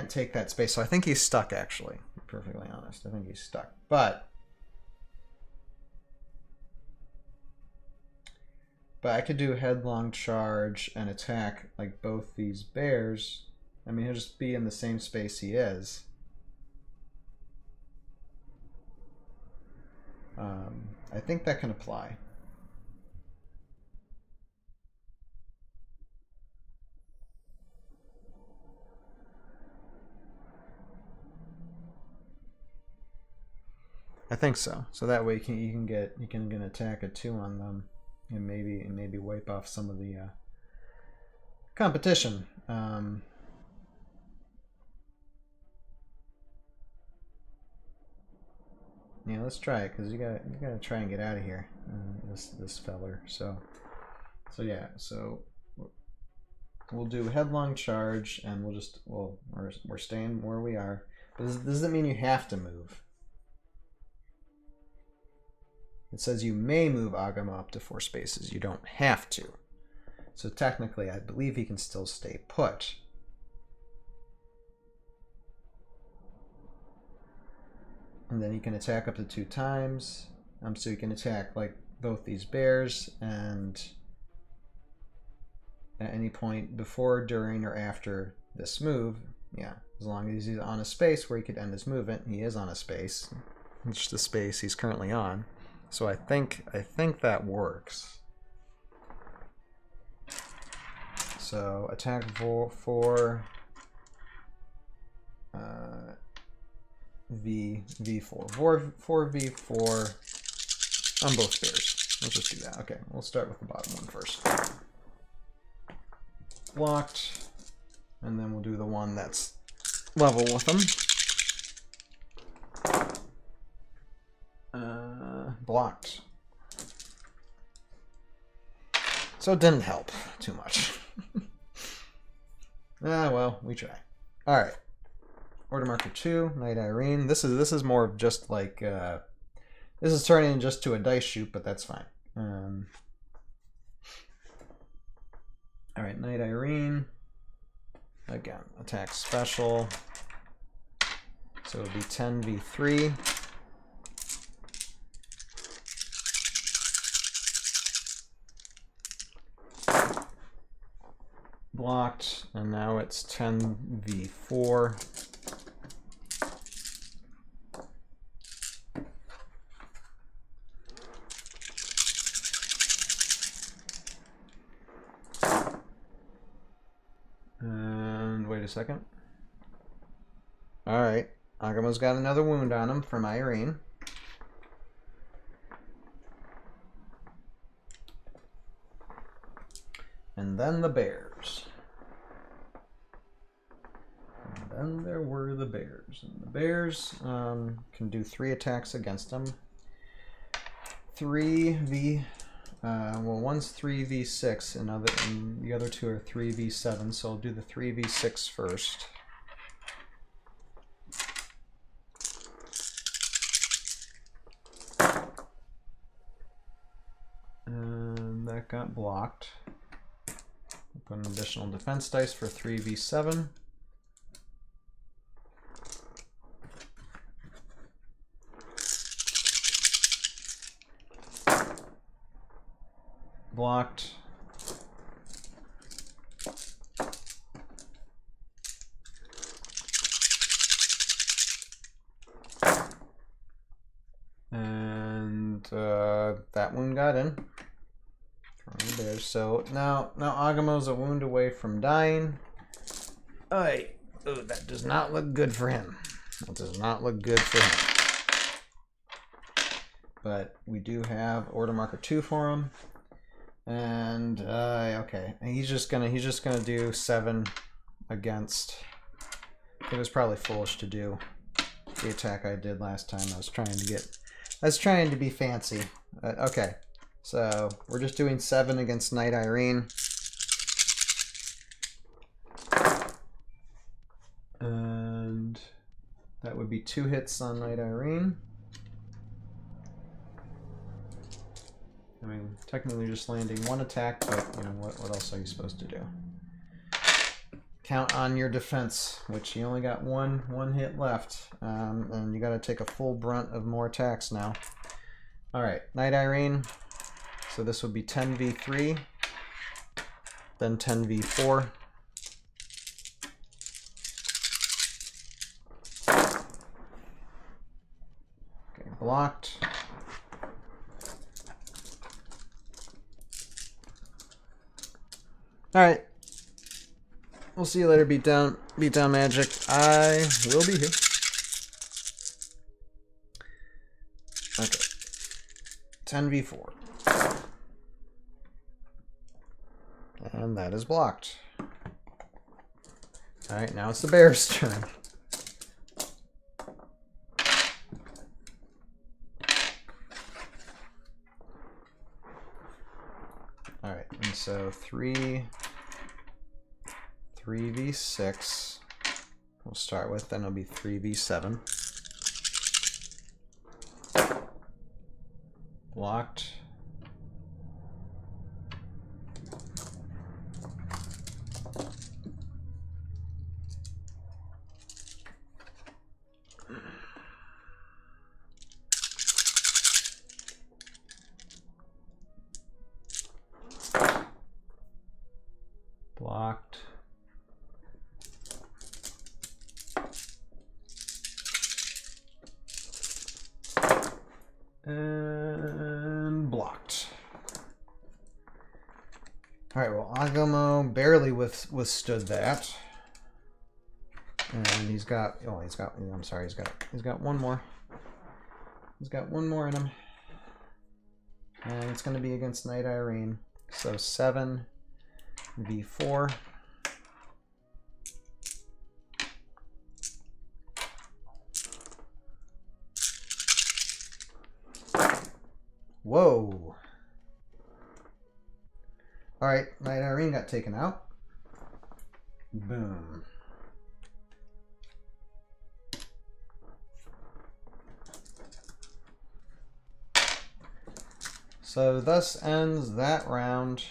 take that space. So I think he's stuck, actually. To be perfectly honest, I think he's stuck. But I could do headlong charge and attack like both these bears. I mean, he'll just be in the same space he is. I think that can apply. I think so. So that way you can get an attack at 2 on them, and maybe wipe off some of the competition. Yeah, let's try it, because you gotta try and get out of here, this feller. So yeah, so we'll do headlong charge, and we're staying where we are. But this doesn't mean you have to move. It says you may move Augamo up to 4 spaces. You don't have to. So technically, I believe he can still stay put. And then he can attack up to 2 times. So he can attack like both these bears, and at any point before, during, or after this move. Yeah, as long as he's on a space where he could end his movement. He is on a space. It's just the space he's currently on. So I think that works. So attack for V4 4v4 on both bears. Let's just do that. Okay, we'll start with the bottom one first. Blocked, and then we'll do the one that's level with them. Blocked. So it didn't help too much. Well, we try. All right. Order marker 2, Knight Irene. This is more of just like this is turning just to a dice shoot, but that's fine. All right, Knight Irene. Again, attack special. So it'll be 10v3. Blocked, and now it's 10v4. And wait a second. Alright, Agamo's got another wound on him from Irene. And then the bears. And then there were the bears. And the bears can do 3 attacks against them. 3v... well, one's 3v6, and the other 2 are 3v7, so I'll do the 3v6 first. That got blocked. Put an additional defense dice for 3v7. Blocked. And that one got in. There. So now Augamo's a wound away from dying. Oh, that does not look good for him. That does not look good for him. But we do have order marker 2 for him. And okay, he's just gonna do 7 against. It was probably foolish to do the attack I did last time. I was trying to be fancy. Okay, so we're just doing 7 against Knight Irene. And that would be 2 hits on Knight Irene. I mean, technically just landing 1 attack, but you know, what else are you supposed to do? Count on your defense, which you only got one hit left, and you got to take a full brunt of more attacks now. All right, Knight Irene. So this would be 10v3, then 10v4. Okay, blocked. All right. We'll see you later, Beatdown Magic. I will be here. Okay. 10v4. And that is blocked. All right, now it's the Bears' turn. All right, and so 3v6 we'll start with, then it'll be 3v7. Blocked. Blocked. And blocked. All right, well, Augamo barely withstood that. And he's got one more. He's got one more in him. And it's going to be against Knight Irene. So 7v4. Whoa. All right, Knight Irene got taken out. Boom. So thus ends that round.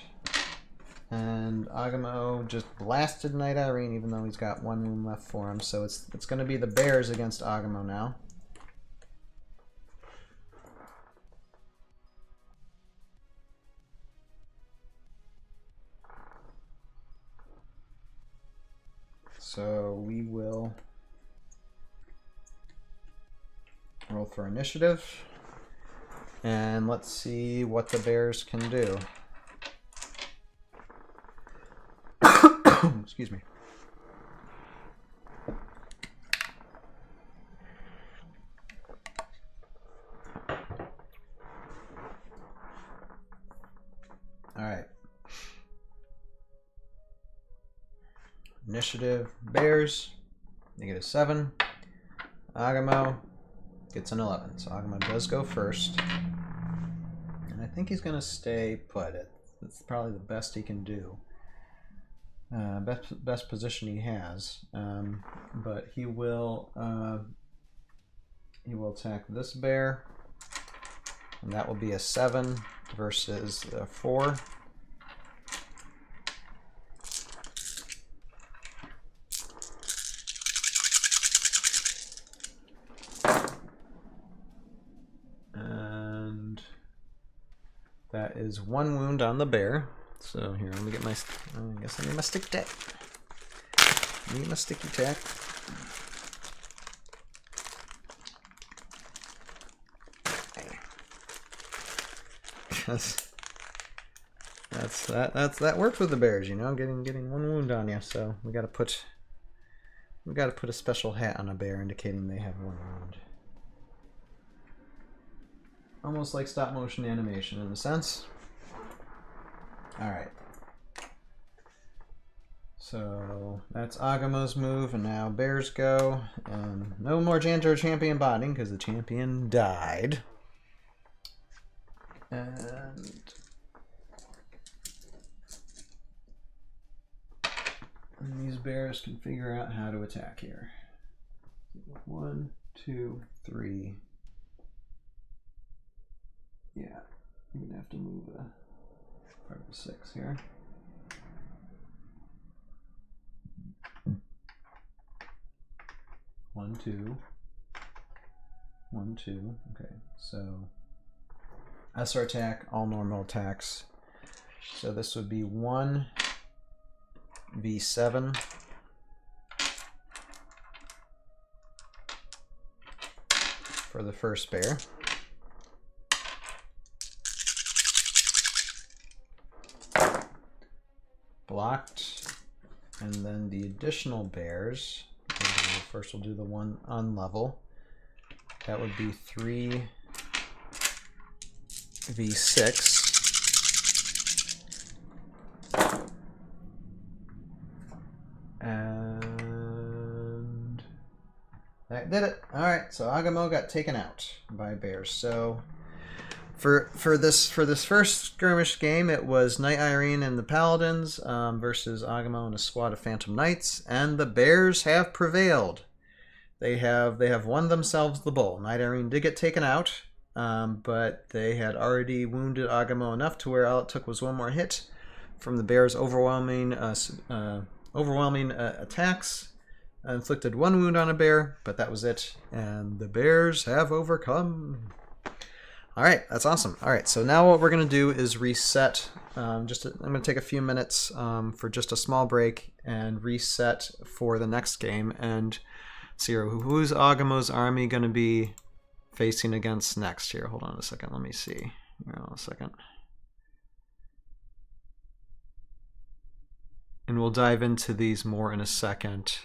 And Augamo just blasted Knight Irene, even though he's got 1 wound left for him. So it's going to be the Bears against Augamo now. So we will roll for initiative, and let's see what the Bears can do. Excuse me. All right. Initiative, Bears, they get a 7. Augamo gets an 11. So Augamo does go first. And I think he's going to stay put. It's probably the best he can do. Best position he has. But he will attack this bear. And that will be a 7 versus a 4. is 1 wound on the bear. So here, let me get my, I guess I need my stick tack. Need my sticky tack. Because that works with the bears, you know, getting 1 wound on you. So we gotta put a special hat on a bear indicating they have 1 wound. Almost like stop motion animation in a sense. Alright. So that's Augamo's move, and now bears go. And no more Jantar champion botting because the champion died. And these bears can figure out how to attack here. 1, 2, 3. Yeah, I'm gonna have to move a part of the 6 here. One, two. 1, 2. Okay, so SR attack, all normal attacks. So this would be 1 V7. For the first bear. Blocked. And then the additional bears. First we'll do the one on level. That would be 3 V6. And that did it. Alright, so Augamo got taken out by bears. So for this first skirmish game, it was Knight Irene and the Paladins versus Augamo and a squad of Phantom Knights, and the bears have prevailed. They have won themselves the bowl. Knight Irene did get taken out, but they had already wounded Augamo enough to where all it took was 1 more hit from the bears' overwhelming attacks. Inflicted 1 wound on a bear, but that was it, and the bears have overcome. All right, that's awesome. All right, so now what we're going to do is reset. I'm going to take a few minutes for just a small break and reset for the next game and see who's Augamo's army going to be facing against next here. Hold on a second. Let me see. Hold on a second. And we'll dive into these more in a second.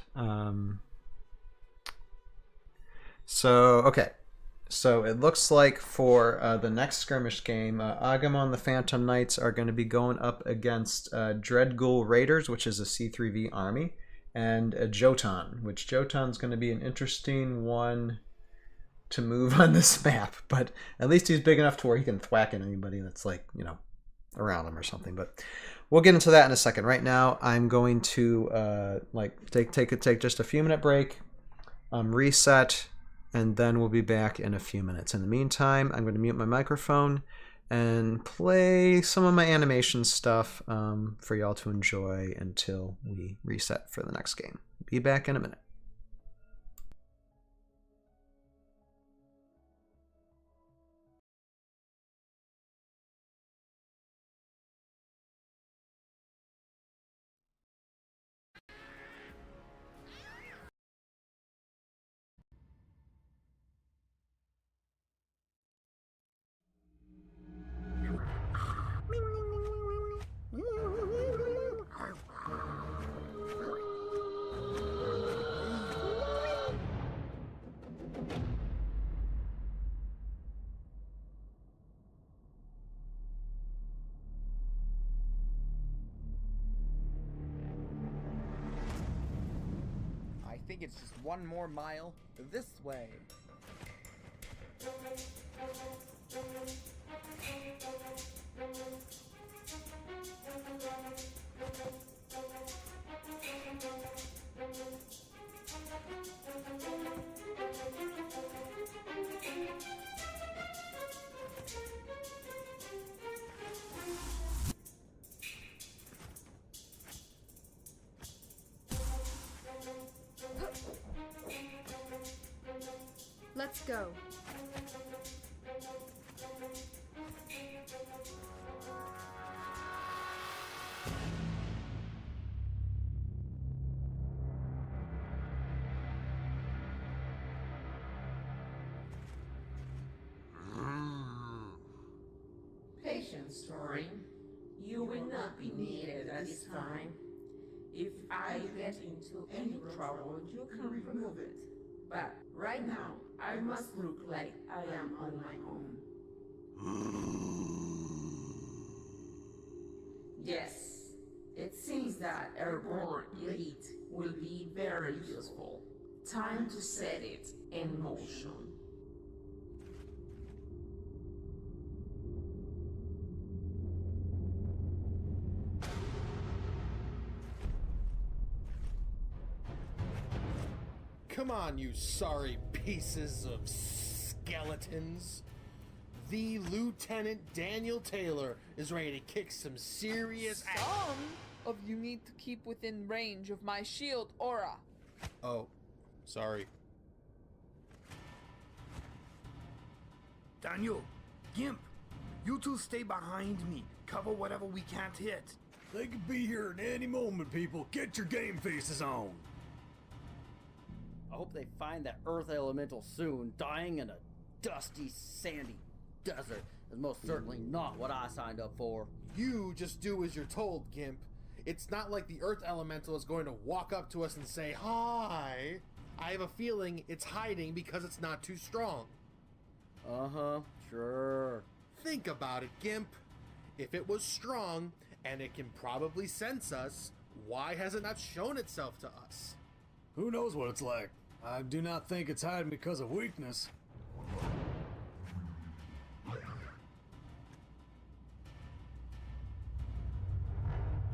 Okay. So it looks like for the next skirmish game, Augamo and the Phantom Knights are going to be going up against Dreadgul Raiders, which is a C3V army, and a Jotun, which Jotun's going to be an interesting one to move on this map. But at least he's big enough to where he can thwack at anybody that's like, you know, around him or something. But we'll get into that in a second. Right now, I'm going to take just a few minute break, reset. And then we'll be back in a few minutes. In the meantime, I'm going to mute my microphone and play some of my animation stuff for y'all to enjoy until we reset for the next game. Be back in a minute. I think it's just 1 more mile this way. Let's go. Dorim. You will not be needed at this time. If I get into any trouble, you can remove it. But right now, I must look like I am on my own. Yes, it seems that airborne elite will be very useful. Time to set it in motion. Come on, you sorry pieces of skeletons. The Lieutenant Daniel Taylor is ready to kick some serious ass. Some of you need to keep within range of my shield aura. Oh, sorry. Daniel, Gimp, you two stay behind me. Cover whatever we can't hit. They could be here at any moment, people. Get your game faces on. I hope they find that earth elemental soon. Dying in a dusty, sandy desert is most certainly not what I signed up for. You just do as you're told, Gimp. It's not like the earth elemental is going to walk up to us and say, "Hi." I have a feeling it's hiding because it's not too strong. Uh-huh, sure. Think about it, Gimp. If it was strong, and it can probably sense us, why has it not shown itself to us? Who knows what it's like? I do not think it's hiding because of weakness.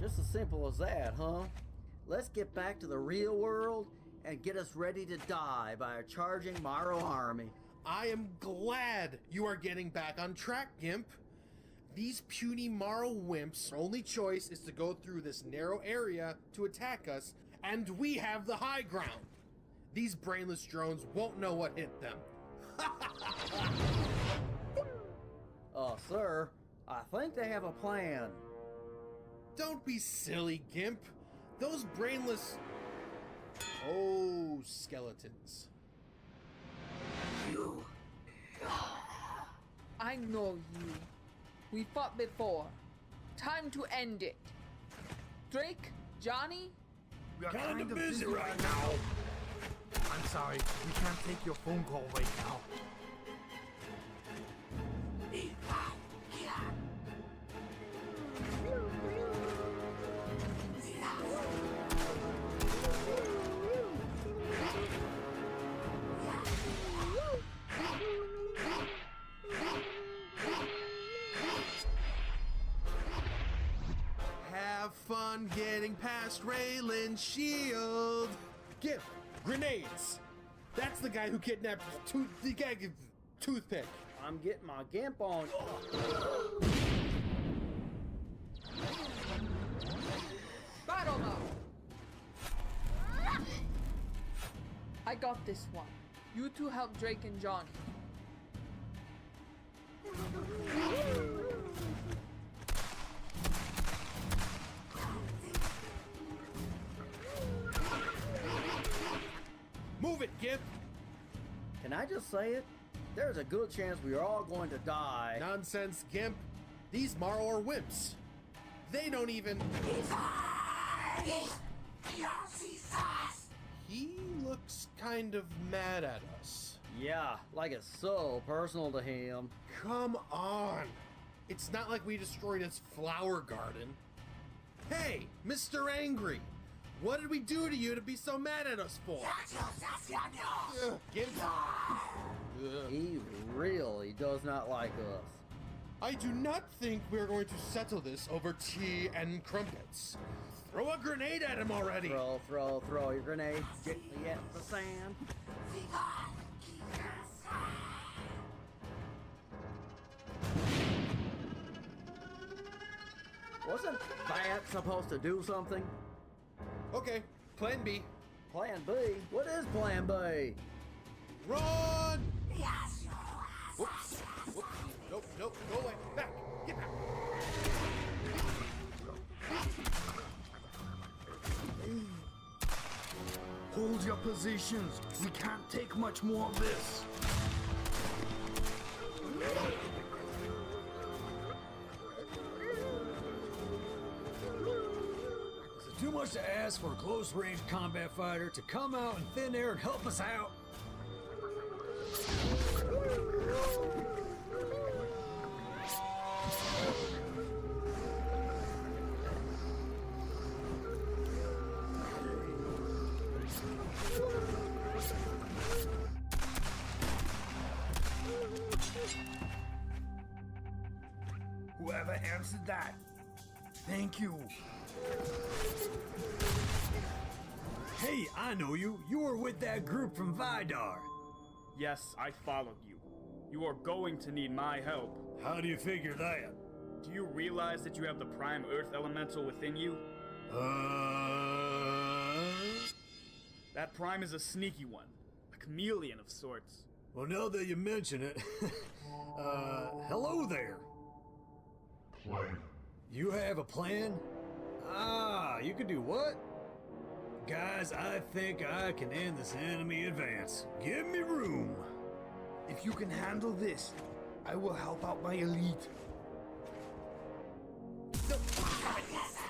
Just as simple as that, huh? Let's get back to the real world and get us ready to die by a charging Morrow army. I am glad you are getting back on track, Gimp. These puny Morrow wimps' only choice is to go through this narrow area to attack us, and we have the high ground. These brainless drones won't know what hit them. Sir, I think they have a plan. Don't be silly, Gimp. Those brainless... Oh, skeletons. I know you. We fought before. Time to end it. Drake, Johnny? We are Kind of busy right now. I'm sorry, we can't take your phone call right now. Have fun getting past Raylan's shield. Gimp, grenades. That's the guy who kidnapped the guy with toothpick. I'm getting my Gimp on. Battle mode! I got this one. You two help Drake and Johnny. Move it, Gimp. Can I just say it? There's a good chance we are all going to die. Nonsense, Gimp. These Morrow are wimps. They don't even... He looks kind of mad at us. Yeah, like it's so personal to him. Come on. It's not like we destroyed his flower garden. Hey, Mr. Angry. What did we do to you to be so mad at us for? Gimp. He really does not like us. I do not think we're going to settle this over tea and crumpets. Throw a grenade at him already! Throw your grenade. Get me at the sand. Wasn't that supposed to do something? Okay, plan B. Plan B? What is Plan B? Run! Whoops. Whoops. Nope. Go away. Back. Get back. Hold your positions. We can't take much more of this. too much to ask for a close-range combat fighter to come out in thin air and help us out? Whoever answered that, thank you. Hey, I know you. You were with that group from Vidar. Yes, I followed you. You are going to need my help. How do you figure that? Do you realize that you have the prime earth elemental within you? That prime is a sneaky one. A chameleon of sorts. Well, now that you mention it, hello there. Plan. You have a plan? Ah, you can do what? Guys, I think I can end this enemy advance. Give me room. If you can handle this, I will help out my elite.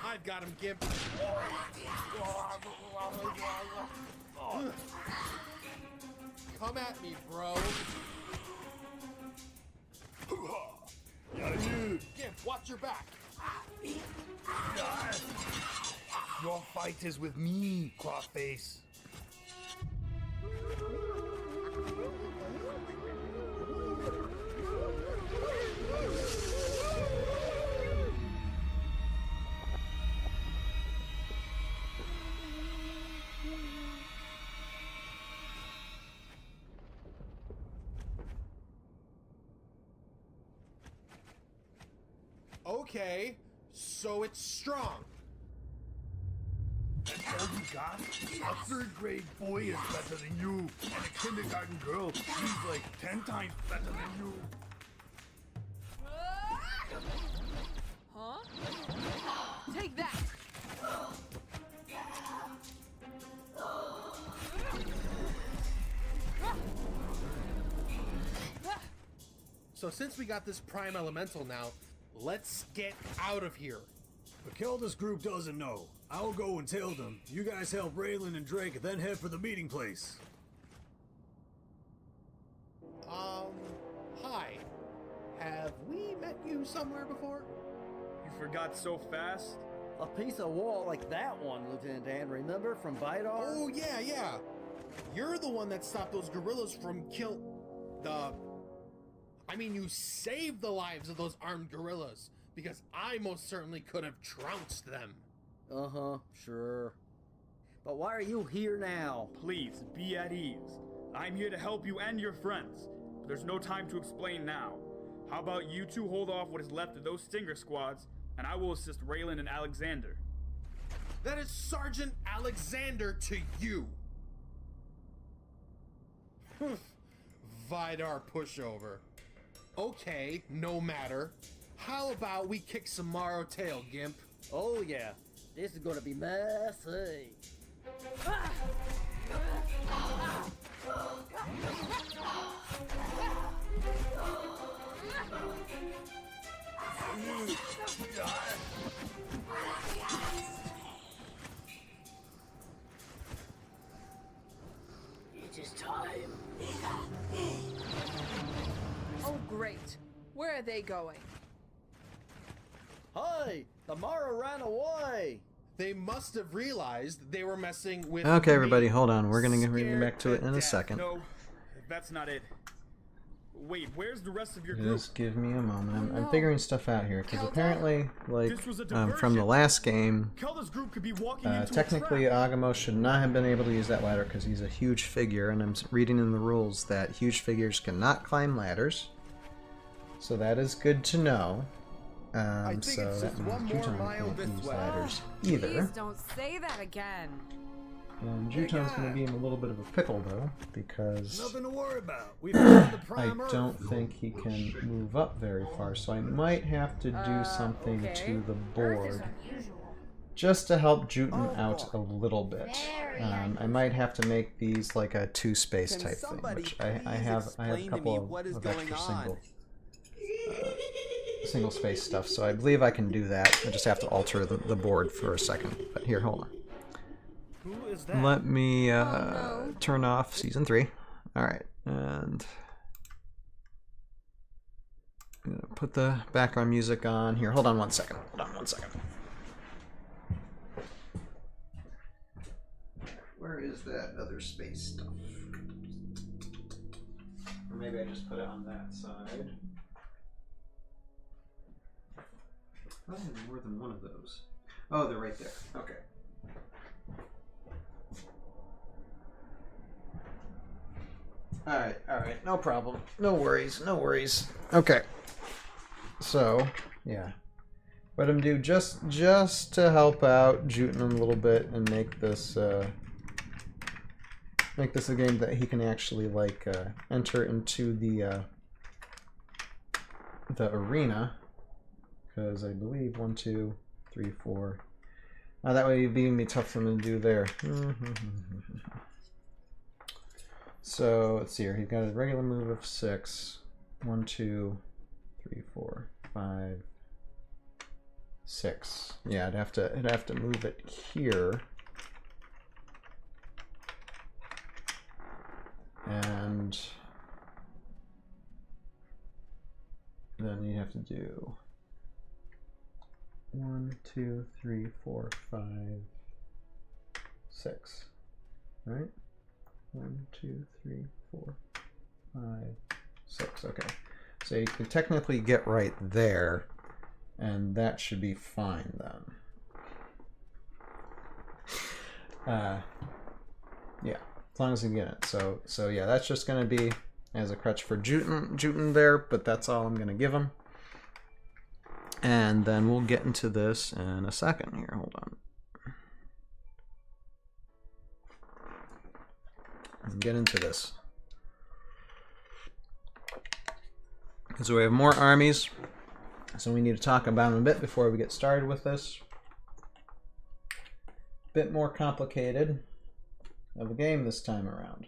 I've got him, Gimp. Come at me, bro. Gimp, watch your back. Your fight is with me, Clawface. Okay, so it's strong. All you got? A third grade boy is better than you, and a kindergarten girl, she's like 10 times better than you. Huh? Take that! So since we got this prime elemental now, let's get out of here. Makelda's group doesn't know. I'll go and tell them. You guys help Raylan and Drake and then head for the meeting place. Hi. Have we met you somewhere before? You forgot so fast? A piece of wall like that one, Lieutenant Dan, remember from Vidar? Oh, yeah. You're the one that stopped those gorillas from you saved the lives of those armed gorillas, because I most certainly could have trounced them. Uh-huh, sure. But why are you here now? Please, be at ease. I'm here to help you and your friends. But there's no time to explain now. How about you two hold off what is left of those Stinger squads, and I will assist Raylan and Alexander. That is Sergeant Alexander to you. Vidar pushover. Okay, no matter. How about we kick some Morrow tail, Gimp? Oh yeah, this is gonna be messy. It is time. Oh, great. Where are they going? Hey, the Mara ran away. They must have realized they were messing with Okay, me. everybody, hold on. We're gonna bring you Scared back to it in a death. second. No, that's not it. Wait, where's the rest of your group? Just give me a moment. Oh, I'm no. figuring stuff out here because apparently, like This was a from the diversion. last game, Kelda's group could be walking into technically a trap. Augamo should not have been able to use that ladder because he's a huge figure, and I'm reading in the rules that huge figures cannot climb ladders. So that is good to know. think So it's that just one means more Jotun mile can't this use way. ladders either. Please don't say that again. And Jotun's going to be in a little bit of a pickle though, because Nothing to worry about. We found the I prime Earth. don't think he can move up very far, so I might have to do something okay. to the Earth is board unusual. just to help Jotun out a little bit. I might have to make these like a two-space Can type thing, somebody which I please have a explain to couple me of, what is of going extra on? single single space stuff, so I believe I can do that. I just have to alter the board for a second. But here, hold on. Who is that? Let me no. turn off Season 3. Alright, and I'm going to put the background music on here. Hold on one second. Hold on one second. Where is that other space stuff? Or maybe I just put it on that side. I have more than one of those. Oh, they're right there. Okay. Alright, no problem. No worries, no worries. Okay. So, yeah. What I'm do just to help out Jotun a little bit and make this a game that he can actually like enter into the arena, because I believe 1, 2, 3, 4. That way it'd be tough for him to do there. So let's see here. He's got a regular move of 6. 1, 2, 3, 4, 5, 6. Yeah, I'd have to move it here. And then you have to do 1, 2, 3, 4, 5, 6. Right? 1, 2, 3, 4, 5, 6. Okay. So you can technically get right there, and that should be fine then. Yeah, as long as you get it. So yeah, that's just going to be as a crutch for Jotun there, but that's all I'm going to give him. And then we'll get into this in a second here. Hold on. Let's get into this. So we have more armies. So we need to talk about them a bit before we get started with this. Bit more complicated of a game this time around.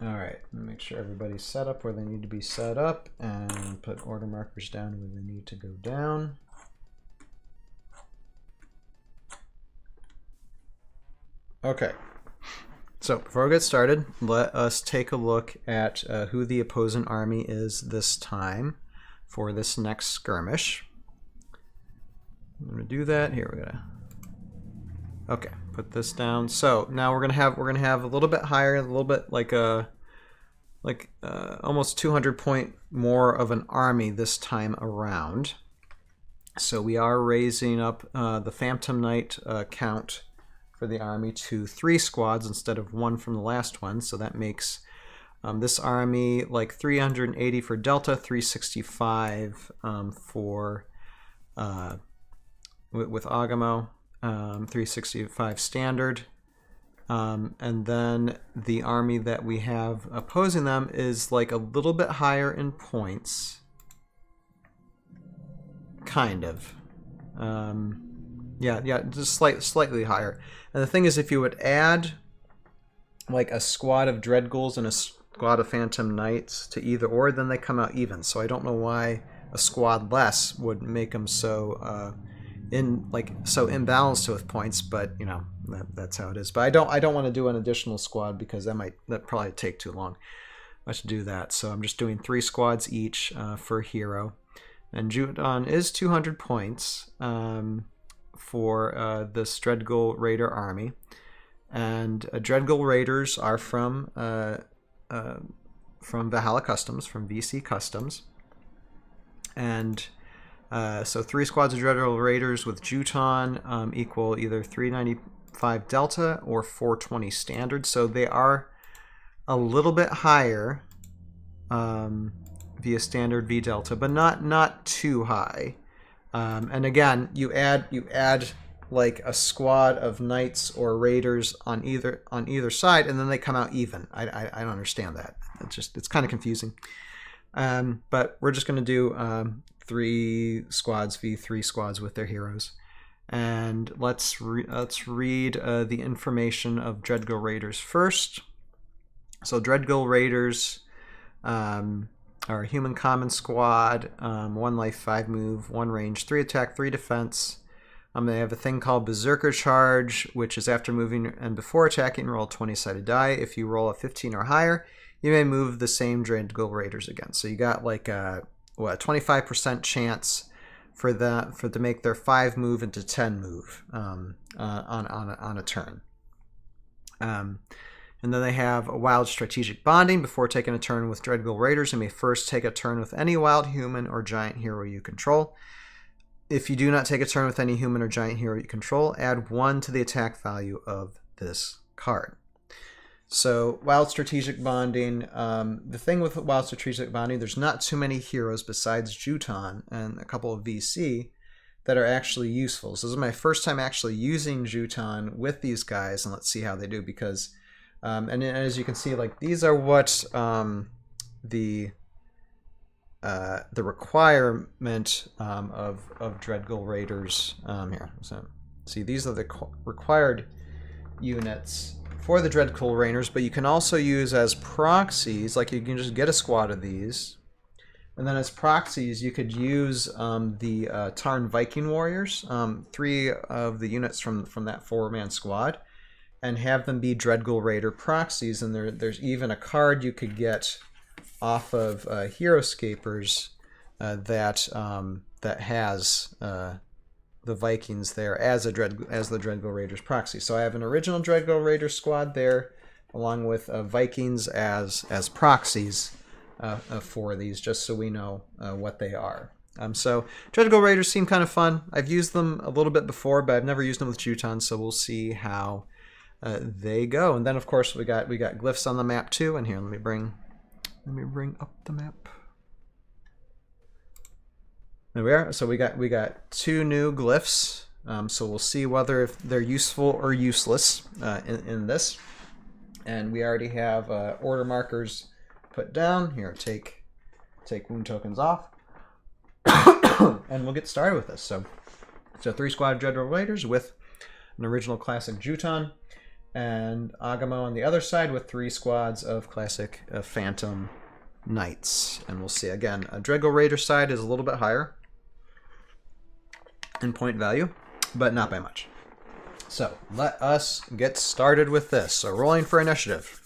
Alright, make sure everybody's set up where they need to be set up, and put order markers down where they need to go down. Okay, so before we get started, let us take a look at who the opposing army is this time for this next skirmish. I'm going to do that. Here, we're going to... Okay, put this down. So now we're gonna have a little bit higher, a little bit like almost 200 point more of an army this time around. So we are raising up the Phantom Knight count for the army to 3 squads instead of 1 from the last one. So that makes this army like 380 for Delta, 365 for with Augamo. 365 standard, and then the army that we have opposing them is like a little bit higher in points, kind of. Yeah, just slightly higher. And the thing is, if you would add like a squad of Dreadguls and a squad of Phantom Knights to either or, then they come out even. So I don't know why a squad less would make them so so imbalanced with points, but you know that's how it is. But I don't want to do an additional squad because that probably take too long to do that. So I'm just doing 3 squads each for hero, and Jotun is 200 points for this Dreadgul Raider army, and Dreadgul Raiders are from Valhalla Customs, from VC Customs, and so 3 squads of Dreadguls Raiders with Jotun equal either 395 Delta or 420 Standard. So they are a little bit higher via Standard v Delta, but not too high. And again, you add like a squad of Knights or Raiders on either side, and then they come out even. I don't understand that. It's kind of confusing. But we're just going to do 3 squads v 3 squads with their heroes, And let's read the information of Dreadgul Raiders first. So Dreadgul Raiders are a human common squad, 1 life, 5 move, 1 range, 3 attack, 3 defense. They have a thing called Berserker Charge, which is after moving and before attacking, roll a 20-sided die. If you roll a 15 or higher, you may move the same Dreadgul Raiders again. So you got like a 25% chance for to make their 5 move into 10 move on a turn. And then they have a wild strategic bonding. Before taking a turn with Dreadgul Raiders, you may first take a turn with any wild human or giant hero you control. If you do not take a turn with any human or giant hero you control, add 1 to the attack value of this card. So wild strategic bonding, the thing with wild strategic bonding, there's not too many heroes besides Jotun and a couple of VC that are actually useful. So this is my first time actually using Jotun with these guys, and let's see how they do, because and as you can see, like, these are what the requirement of Dreadgul Raiders here. So see, these are the required units for the Dreadgul Raiders, but you can also use as proxies, like you can just get a squad of these, and then as proxies you could use the Tarn Viking Warriors, 3 of the units from that 4-man squad, and have them be Dreadgul Raider proxies. And there's even a card you could get off of Heroscapers that has the Vikings there as the Dreadgul Raiders proxy. So I have an original Dreadgul Raider squad there, along with Vikings as proxies for these, just so we know what they are. So Dreadgul Raiders seem kind of fun. I've used them a little bit before, but I've never used them with Jotun, so we'll see how they go. And then of course we got glyphs on the map too. And here, let me bring up the map. There we are. So we got 2 new glyphs. So we'll see whether if they're useful or useless in this. And we already have order markers put down. Here, take wound tokens off. And we'll get started with this. So 3 squad Dreadgul Raiders with an original classic Jotun, and Augamo on the other side with 3 squads of classic Phantom Knights. And we'll see. Again, a Dreadgul Raider side is a little bit higher in point value, but not by much. So let us get started with this. So rolling for initiative.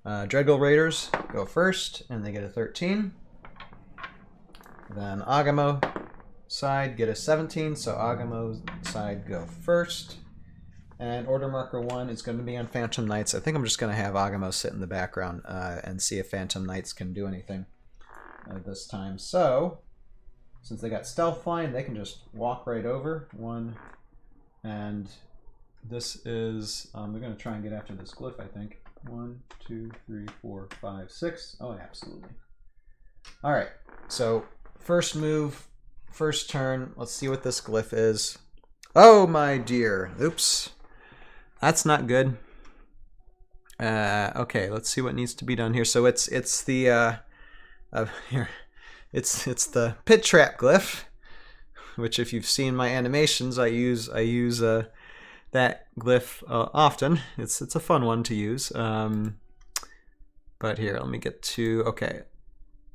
Dreadgul Raiders go first, and they get a 13. Then Augamo side get a 17, so Augamo's side go first. And order marker 1 is going to be on Phantom Knights. I think I'm just going to have Augamo sit in the background and see if Phantom Knights can do anything this time. So, since they got stealth flying, they can just walk right over. 1, and this is, they're going to try and get after this glyph, I think. 1, 2, 3, 4, 5, 6. Oh, absolutely. All right, so first move, first turn. Let's see what this glyph is. Oh, my dear. Oops. That's not good. Okay, let's see what needs to be done here. So it's the here, it's the pit trap glyph, which if you've seen my animations, I use that glyph often. It's a fun one to use. But here, let me get to, okay,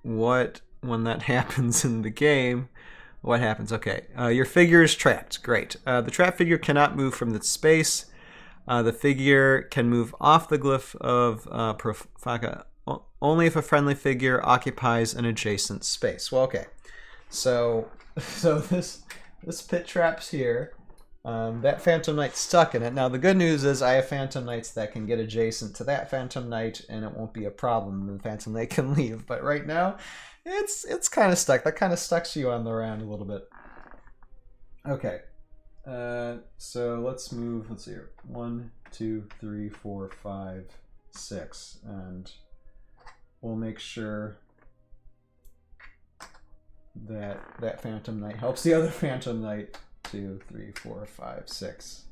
when that happens in the game, what happens? Okay, your figure is trapped. Great. The trap figure cannot move from its space. The figure can move off the glyph of Profaka only if a friendly figure occupies an adjacent space. Well, okay. So this pit trap's here. That Phantom Knight's stuck in it. Now the good news is I have Phantom Knights that can get adjacent to that Phantom Knight, and it won't be a problem. The Phantom Knight can leave. But right now, it's kind of stuck. That kind of stucks you on the round a little bit. Okay. So let's move. Let's see here. 1, 2, 3, 4, 5, 6, and we'll make sure that Phantom Knight helps the other Phantom Knight. 2, 3, 4, 5, 6.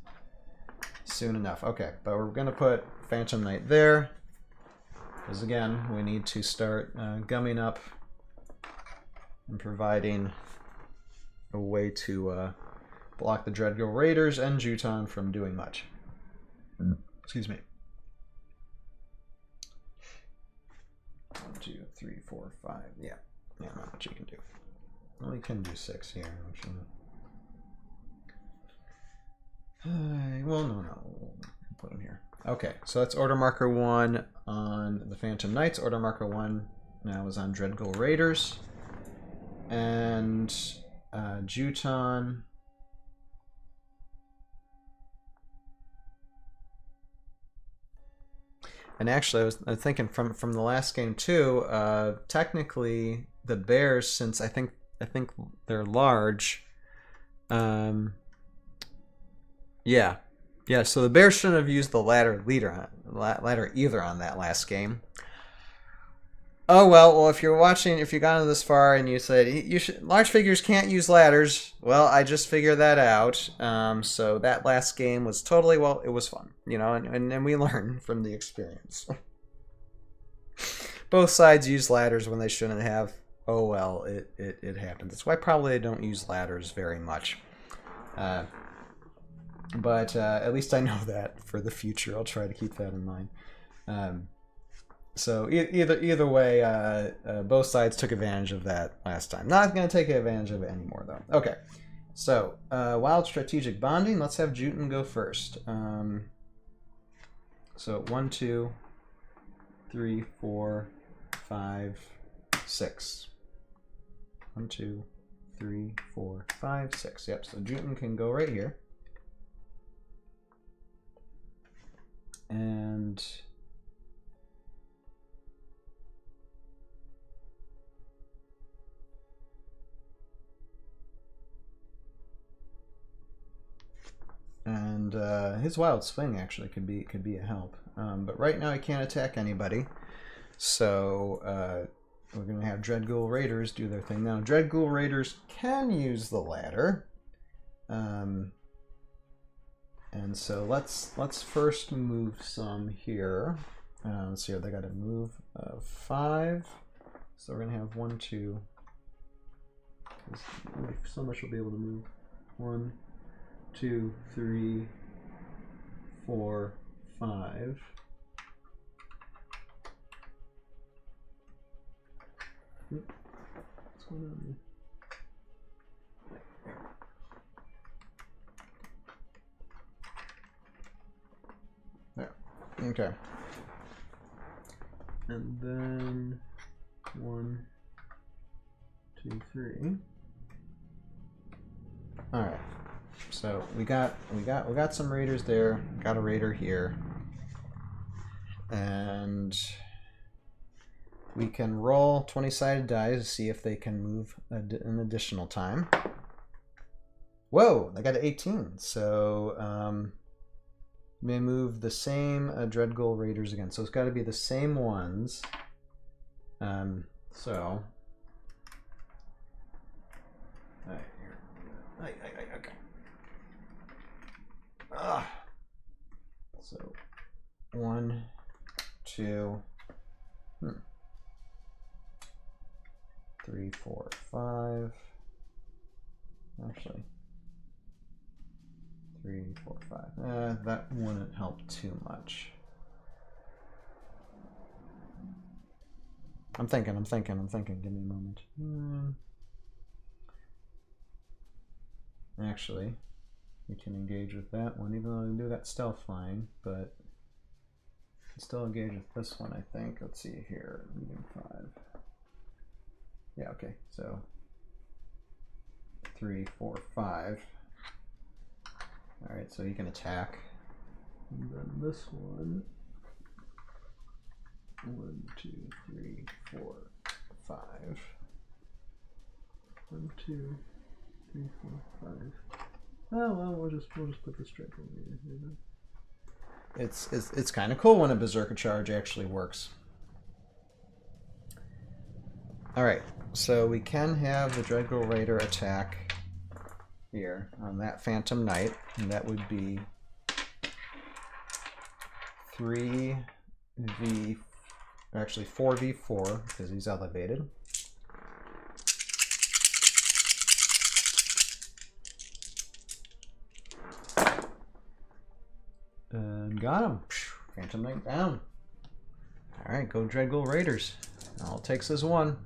Soon enough. Okay, but we're gonna put Phantom Knight there, because again, we need to start gumming up and providing a way to block the Dreadgull Raiders and Jotun from doing much. Excuse me. 1, 2, 3, 4, 5. Yeah, not much you can do. Well, you can do 6 here, actually. Well, no, we'll put them here. Okay, so that's order marker 1 on the Phantom Knights. Order marker 1 now is on Dreadgull Raiders. And Jotun. And actually, I was thinking from the last game too. Technically, the Bears, since I think they're large. Yeah. So the Bears shouldn't have used the ladder either on that last game. Oh well, if you're watching, if you got this far and you said large figures can't use ladders, well, I just figured that out. So that last game was totally, well, it was fun, you know, and we learned from the experience. Both sides use ladders when they shouldn't have. Oh well, it happens. That's why probably I don't use ladders very much. But at least I know that for the future. I'll try to keep that in mind. So either way, both sides took advantage of that last time. Not going to take advantage of it anymore, though. Okay, so wild strategic bonding. Let's have Jotun go first. So 1, 2, 3, 4, 5, 6. 1, 2, 3, 4, 5, 6. Yep. So Jotun can go right here, and his wild swing actually could be a help, but right now he can't attack anybody, so we're gonna have Dreadgull Raiders do their thing. Now Dreadgull Raiders can use the ladder, and so let's first move some here. Let's see here, they got to move 5, so we're gonna have 1, 2. So much will be able to move 1, 2, 3, 4, 5. What's going on here? There. Okay. And then 1, 2, 3. All right. So we got some raiders there. Got a raider here, and we can roll 20-sided dice to see if they can move an additional time. Whoa, they got an 18. So may move the same Dreadgull Raiders again. So it's got to be the same ones. So. All right, here. Okay. So 1, 2, 3, 4, 5. Actually, 3, 4, 5. That wouldn't help too much. I'm thinking. Give me a moment. Actually, we can engage with that one, even though we can do that stealth flying, but we can still engage with this one, I think. Let's see here, medium 5. Yeah, okay, so 3, 4, 5. Alright, so you can attack. And then this one. 1, 2, 3, 4, 5. 1, 2, 3, 4, 5. Oh well, we'll just put this straight over here. It's kind of cool when a berserker charge actually works. All right, so we can have the Dreadgull Raider attack here on that Phantom Knight, and that would be 4v4 because he's elevated. got him. Phantom Knight down. Alright, go Dreadgul Raiders. All it takes is one.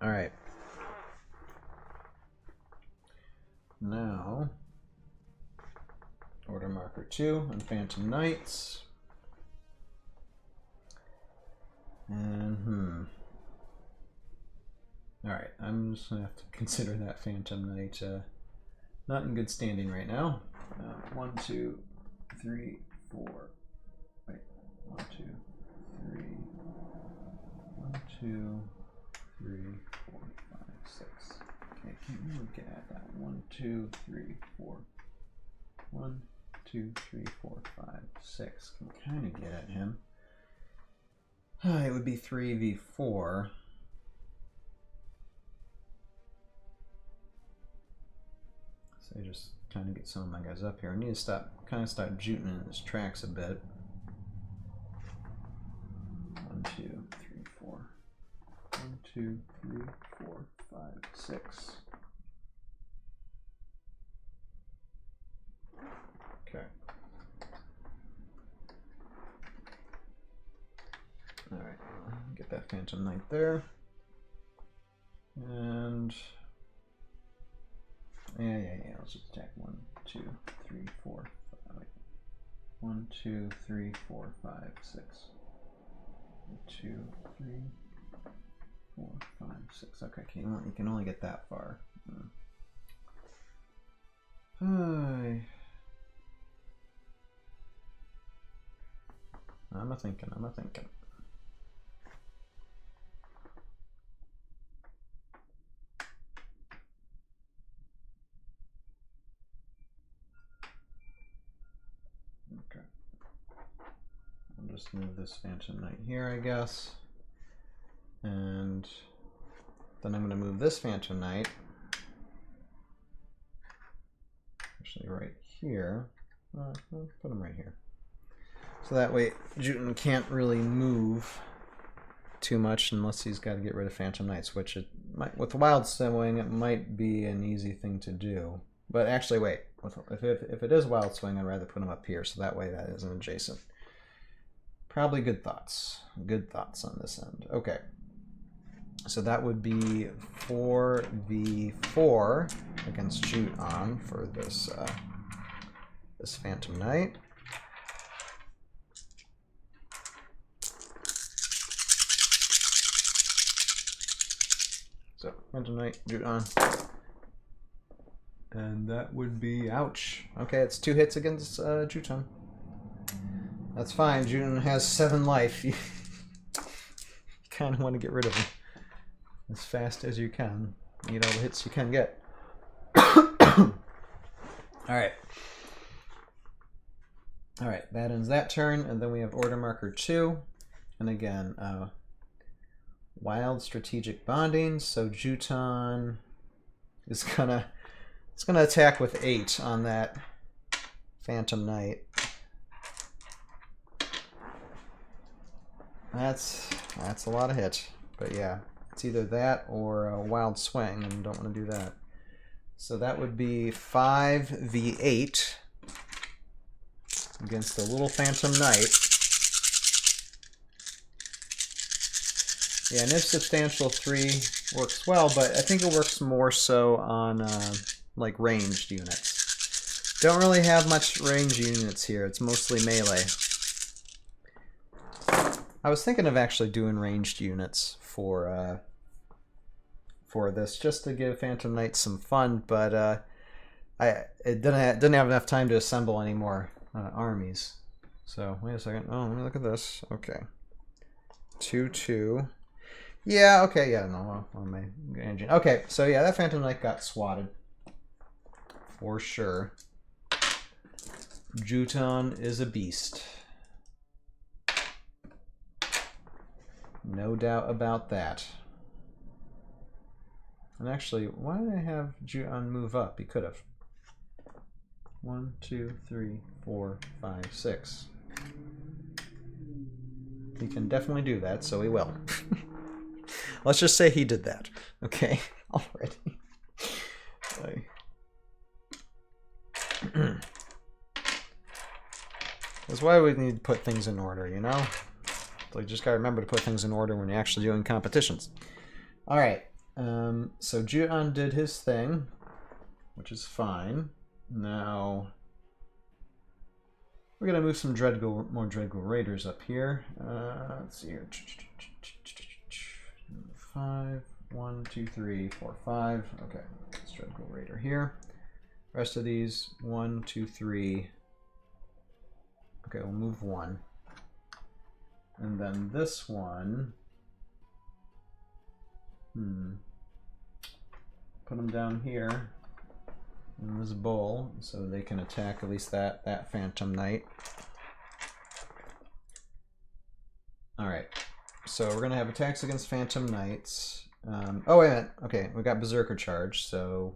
Alright. Now, Order Marker 2 on Phantom Knights. And, Alright, I'm just going to have to consider that Phantom Knight not in good standing right now. 1, 2, 3, 4. Wait, 1, 2, 3. 1, 2, 3, 4, 5, 6. Okay, I can't really get at that. 1, 2, 3, 4. 1, 2, 3, 4, 5, 6. Can kind of get at him. It would be 3v4. So I just kind of get some of my guys up here. I need to start Jotun in his tracks a bit. 1, 2, 3, 4. 1, 2, 3, 4, 5, 6. Okay. Alright, get that Phantom Knight there. And yeah, let's just attack 1, 2, 3, 4, 5. 1, 2, 3, 4, 5, 6. 2, 3, 4, 5, 6. Okay, you can only get that far. I'm a thinking. Okay. I'll just move this Phantom Knight here, I guess. And then I'm going to move this Phantom Knight. Actually, right here. I'll put him right here. So that way, Jotun can't really move too much unless he's got to get rid of Phantom Knights, which it might, with Wild Swing, it might be an easy thing to do. But actually, wait. If it is Wild Swing, I'd rather put him up here, so that way that isn't adjacent. Probably good thoughts. Good thoughts on this end. Okay. So that would be 4v4 against Jotun for this this Phantom Knight. So Phantom Knight, Jotun. And that would be ouch. Okay, it's 2 hits against Jotun. That's fine. Jotun has 7 life. You kind of want to get rid of him as fast as you can. Need all the hits you can get. Alright. Alright, that ends that turn, and then we have Order Marker 2. And again, Wild Strategic Bonding, so Jotun is gonna attack with 8 on that Phantom Knight. That's a lot of hit, but yeah. It's either that or a Wild Swing, and don't want to do that. So that would be 5v8 against the little Phantom Knight. Yeah, Niv Substantial 3 works well, but I think it works more so on like ranged units. Don't really have much range units here. It's mostly melee. I was thinking of actually doing ranged units for this, just to give Phantom Knight some fun, but it didn't have enough time to assemble any more armies. So wait a second. Oh, let me look at this. Okay, 2/2. Yeah. Okay. Yeah. No. On my engine. Okay. So yeah, that Phantom Knight got swatted for sure. Jotun is a beast. No doubt about that. And actually, why did I have Jotun move up? He could have. 1, 2, 3, 4, 5, 6. He can definitely do that, so he will. Let's just say he did that. Okay, already. That's why we need to put things in order, you know? So you just gotta remember to put things in order when you're actually doing competitions. Alright, so Jotun did his thing, which is fine. Now, we're gonna move some more Dreadgul Raiders up here. Let's see here. 5, 1, 2, 3, 4, 5. Okay, let's Dreadgul Raider here. Rest of these, 1, 2, 3. Okay, we'll move 1. And then this one, put them down here in this bowl so they can attack at least that Phantom Knight. Alright, so we're going to have attacks against Phantom Knights. Oh, wait a minute. Okay, we got Berserker Charge, so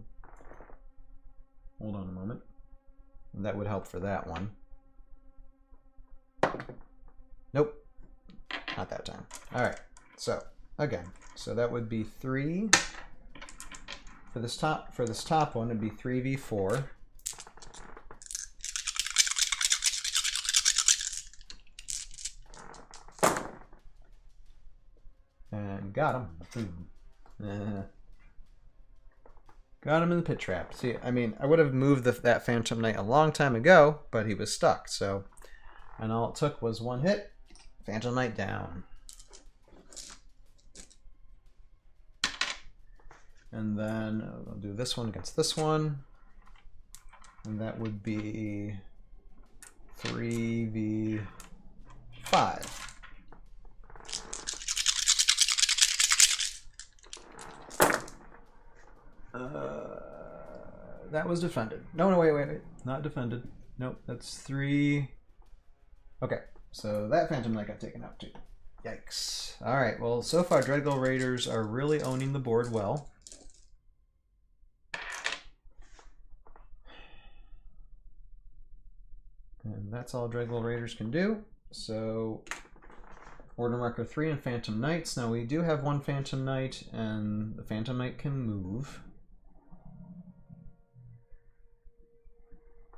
hold on a moment. That would help for that one. Nope. Not that time. Alright, so again, so that would be 3 for this top one. It'd be 3v4. And got him. Got him in the pit trap. See, I mean, I would have moved that Phantom Knight a long time ago, but he was stuck. So, and all it took was one hit. Phantom Knight down. And then I'll do this one against this one. And that would be 3v5. That was defended. No, wait. Not defended. Nope, that's 3. Okay. So that Phantom Knight got taken out too. Yikes. Alright, well, so far Dreadgull Raiders are really owning the board well. And that's all Dreadgull Raiders can do. So, Order Marker 3 and Phantom Knights. Now we do have one Phantom Knight, and the Phantom Knight can move.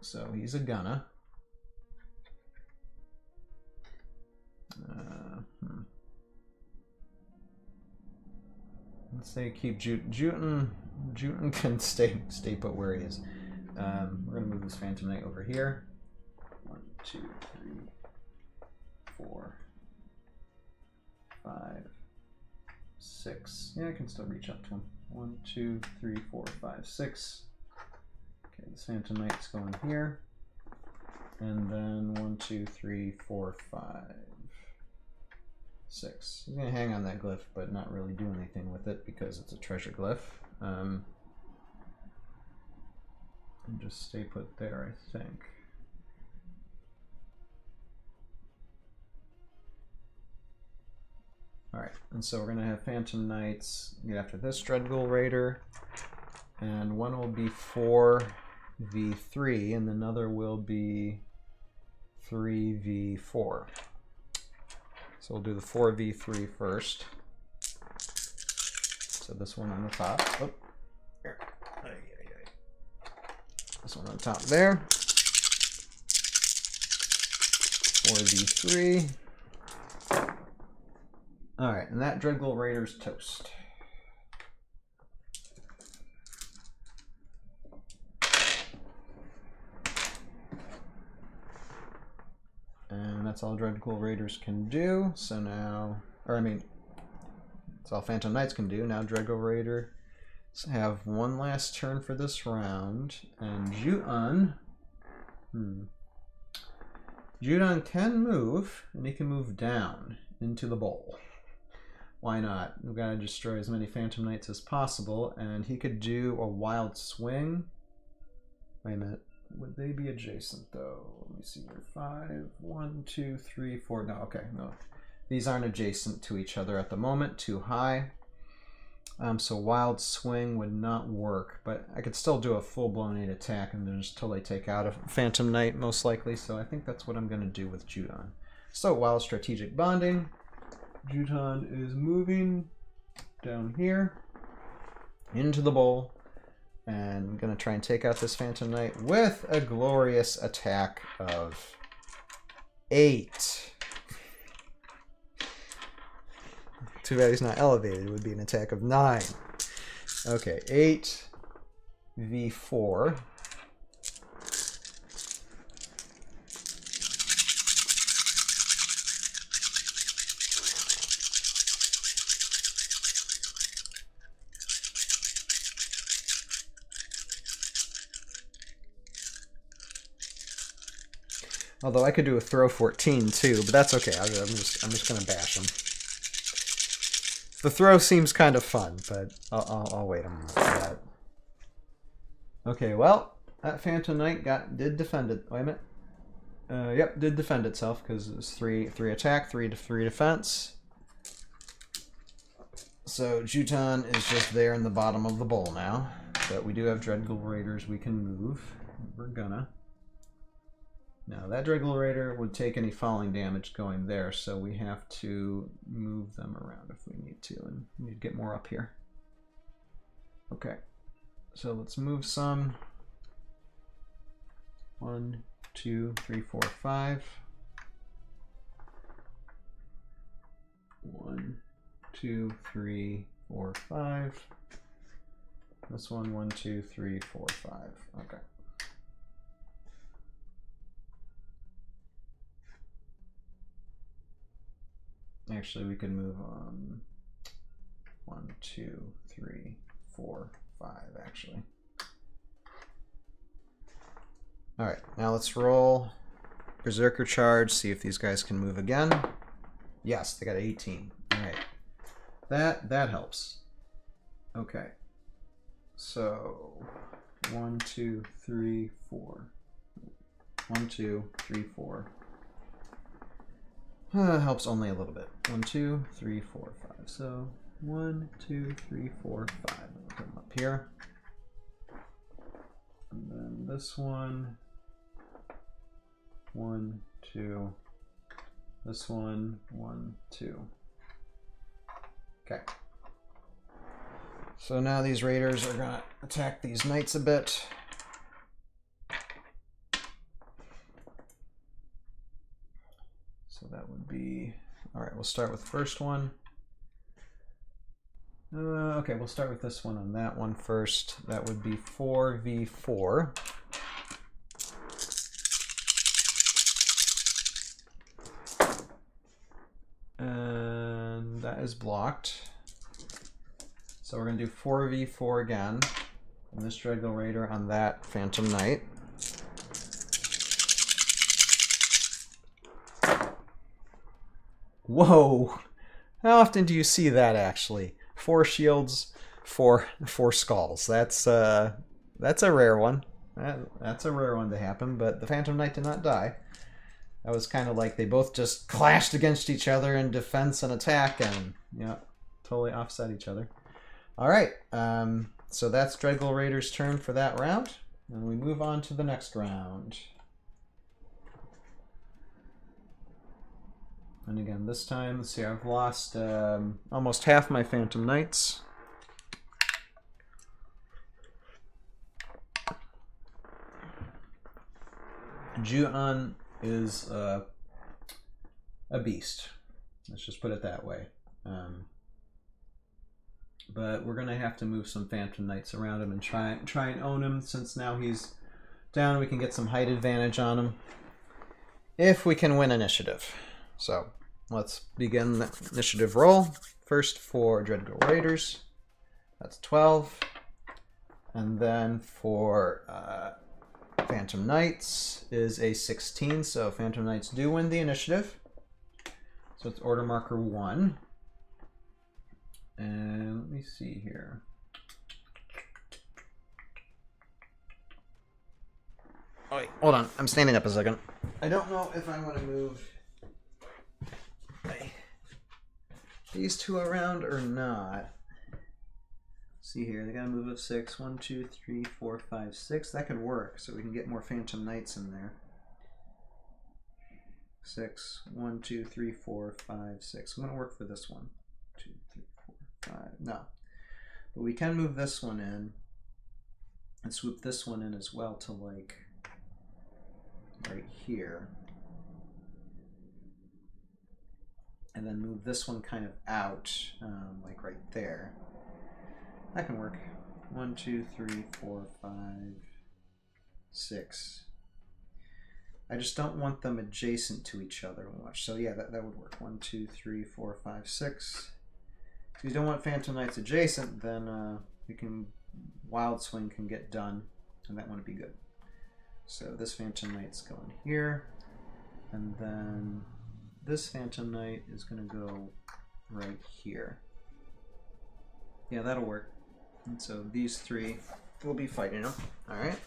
So he's a gunna. Let's say keep Jotun. Jotun can stay put where he is. We're gonna move this Phantom Knight over here. 1, 2, 3, 4, 5, 6. Yeah, I can still reach up to him. 1, 2, 3, 4, 5, 6. Okay, this Phantom Knight's going here. And then 1, 2, 3, 4, 5, 6. He's going to hang on that glyph, but not really do anything with it because it's a treasure glyph. And just stay put there, I think. Alright, and so we're going to have Phantom Knights get after this Dreadgull Raider. And one will be 4v3, and another will be 3v4. So we'll do the 4v3 first. So this one on the top. Oh, here. This one on top there. 4v3. Alright, and that Dreadgull Raider's toast. And that's all Dreadgull Raiders can do. So now, that's all Phantom Knights can do. Now Dreadgull Raiders have one last turn for this round. And Jotun, Jotun can move, and he can move down into the bowl. Why not? We've got to destroy as many Phantom Knights as possible, and he could do a wild swing. Wait a minute. Would they be adjacent though? Let me see here. 5, 1, 2, 3, 4. No, okay, no. These aren't adjacent to each other at the moment, too high. So wild swing would not work, but I could still do a full-blown 8 attack and then just totally take out a Phantom Knight, most likely. So I think that's what I'm going to do with Jotun. So wild strategic bonding. Jotun is moving down here into the bowl. And I'm going to try and take out this Phantom Knight with a glorious attack of 8. Too bad he's not elevated. It would be an attack of 9. Okay, 8 v4. Although I could do a throw 14 too, but that's okay. I'm just gonna bash him. The throw seems kind of fun, but I'll wait a moment for that. Okay, well, that Phantom Knight did defend it. Wait a minute. Yep, did defend itself because it was 3 attack, 3 defense. So Jotun is just there in the bottom of the bowl now, but we do have Dreadgul Raiders we can move. We're gonna. Now that Dreadgul Raider would take any falling damage going there, so we have to move them around if we need to, and we need to get more up here. Okay, so let's move some. 1, 2, 3, 4, 5. 1, 2, 3, 4, 5. This one, 1, 2, 3, 4, 5. Okay. Actually, we can move on 1, 2, 3, 4, 5, actually. Alright, now let's roll Berserker Charge, see if these guys can move again. Yes, they got 18. Alright. That helps. Okay. So 1, 2, 3, 4. 1, 2, 3, 4. Helps only a little bit. 1, 2, 3, 4, 5. So 1, 2, 3, 4, 5. I'll put them up here. And then this one. 1, 2. This one. 1, 2. Okay. So now these raiders are gonna attack these knights a bit. So that would be, all right, we'll start with the first one. Okay, we'll start with this one on that one first. That would be 4v4. And that is blocked. So we're going to do 4v4 again. And this Dreadgul Raider on that Phantom Knight. Whoa! How often do you see that actually? 4 shields, 4 skulls. That's a rare one. That's a rare one to happen, but the Phantom Knight did not die. That was kind of like they both just clashed against each other in defense and attack, and yeah, totally offset each other. Alright, so that's Dreadgul Raider's turn for that round, and we move on to the next round. And again, this time, let's see, I've lost almost half my Phantom Knights. Jotun is a beast. Let's just put it that way. But we're going to have to move some Phantom Knights around him and try and own him, since now he's down. We can get some height advantage on him if we can win initiative. So let's begin the initiative roll. First for Dreadgul Raiders, that's 12. And then for Phantom Knights is a 16, so Phantom Knights do win the initiative. So it's order marker 1. And let me see here. Oh wait, hold on, I'm standing up a second. I don't know if I want to move these two around or not. See here, they gotta move up 6. 1, 2, 3, 4, 5, 6. That could work, so we can get more Phantom Knights in there. 6. 1, 2, 3, 4, 5, 6. I'm gonna work for this one. 2, 3, No. But we can move this one in and swoop this one in as well to like right here. And then move this one kind of out, like right there. That can work. 1, 2, 3, 4, 5, 6. I just don't want them adjacent to each other much. So yeah, that would work. 1, 2, 3, 4, 5, 6. If you don't want Phantom Knights adjacent, then we can Wild Swing can get done, and that wouldn't be good. So this Phantom Knight's going here, and then this Phantom Knight is going to go right here. Yeah, that'll work. And so these three will be fighting them. All right.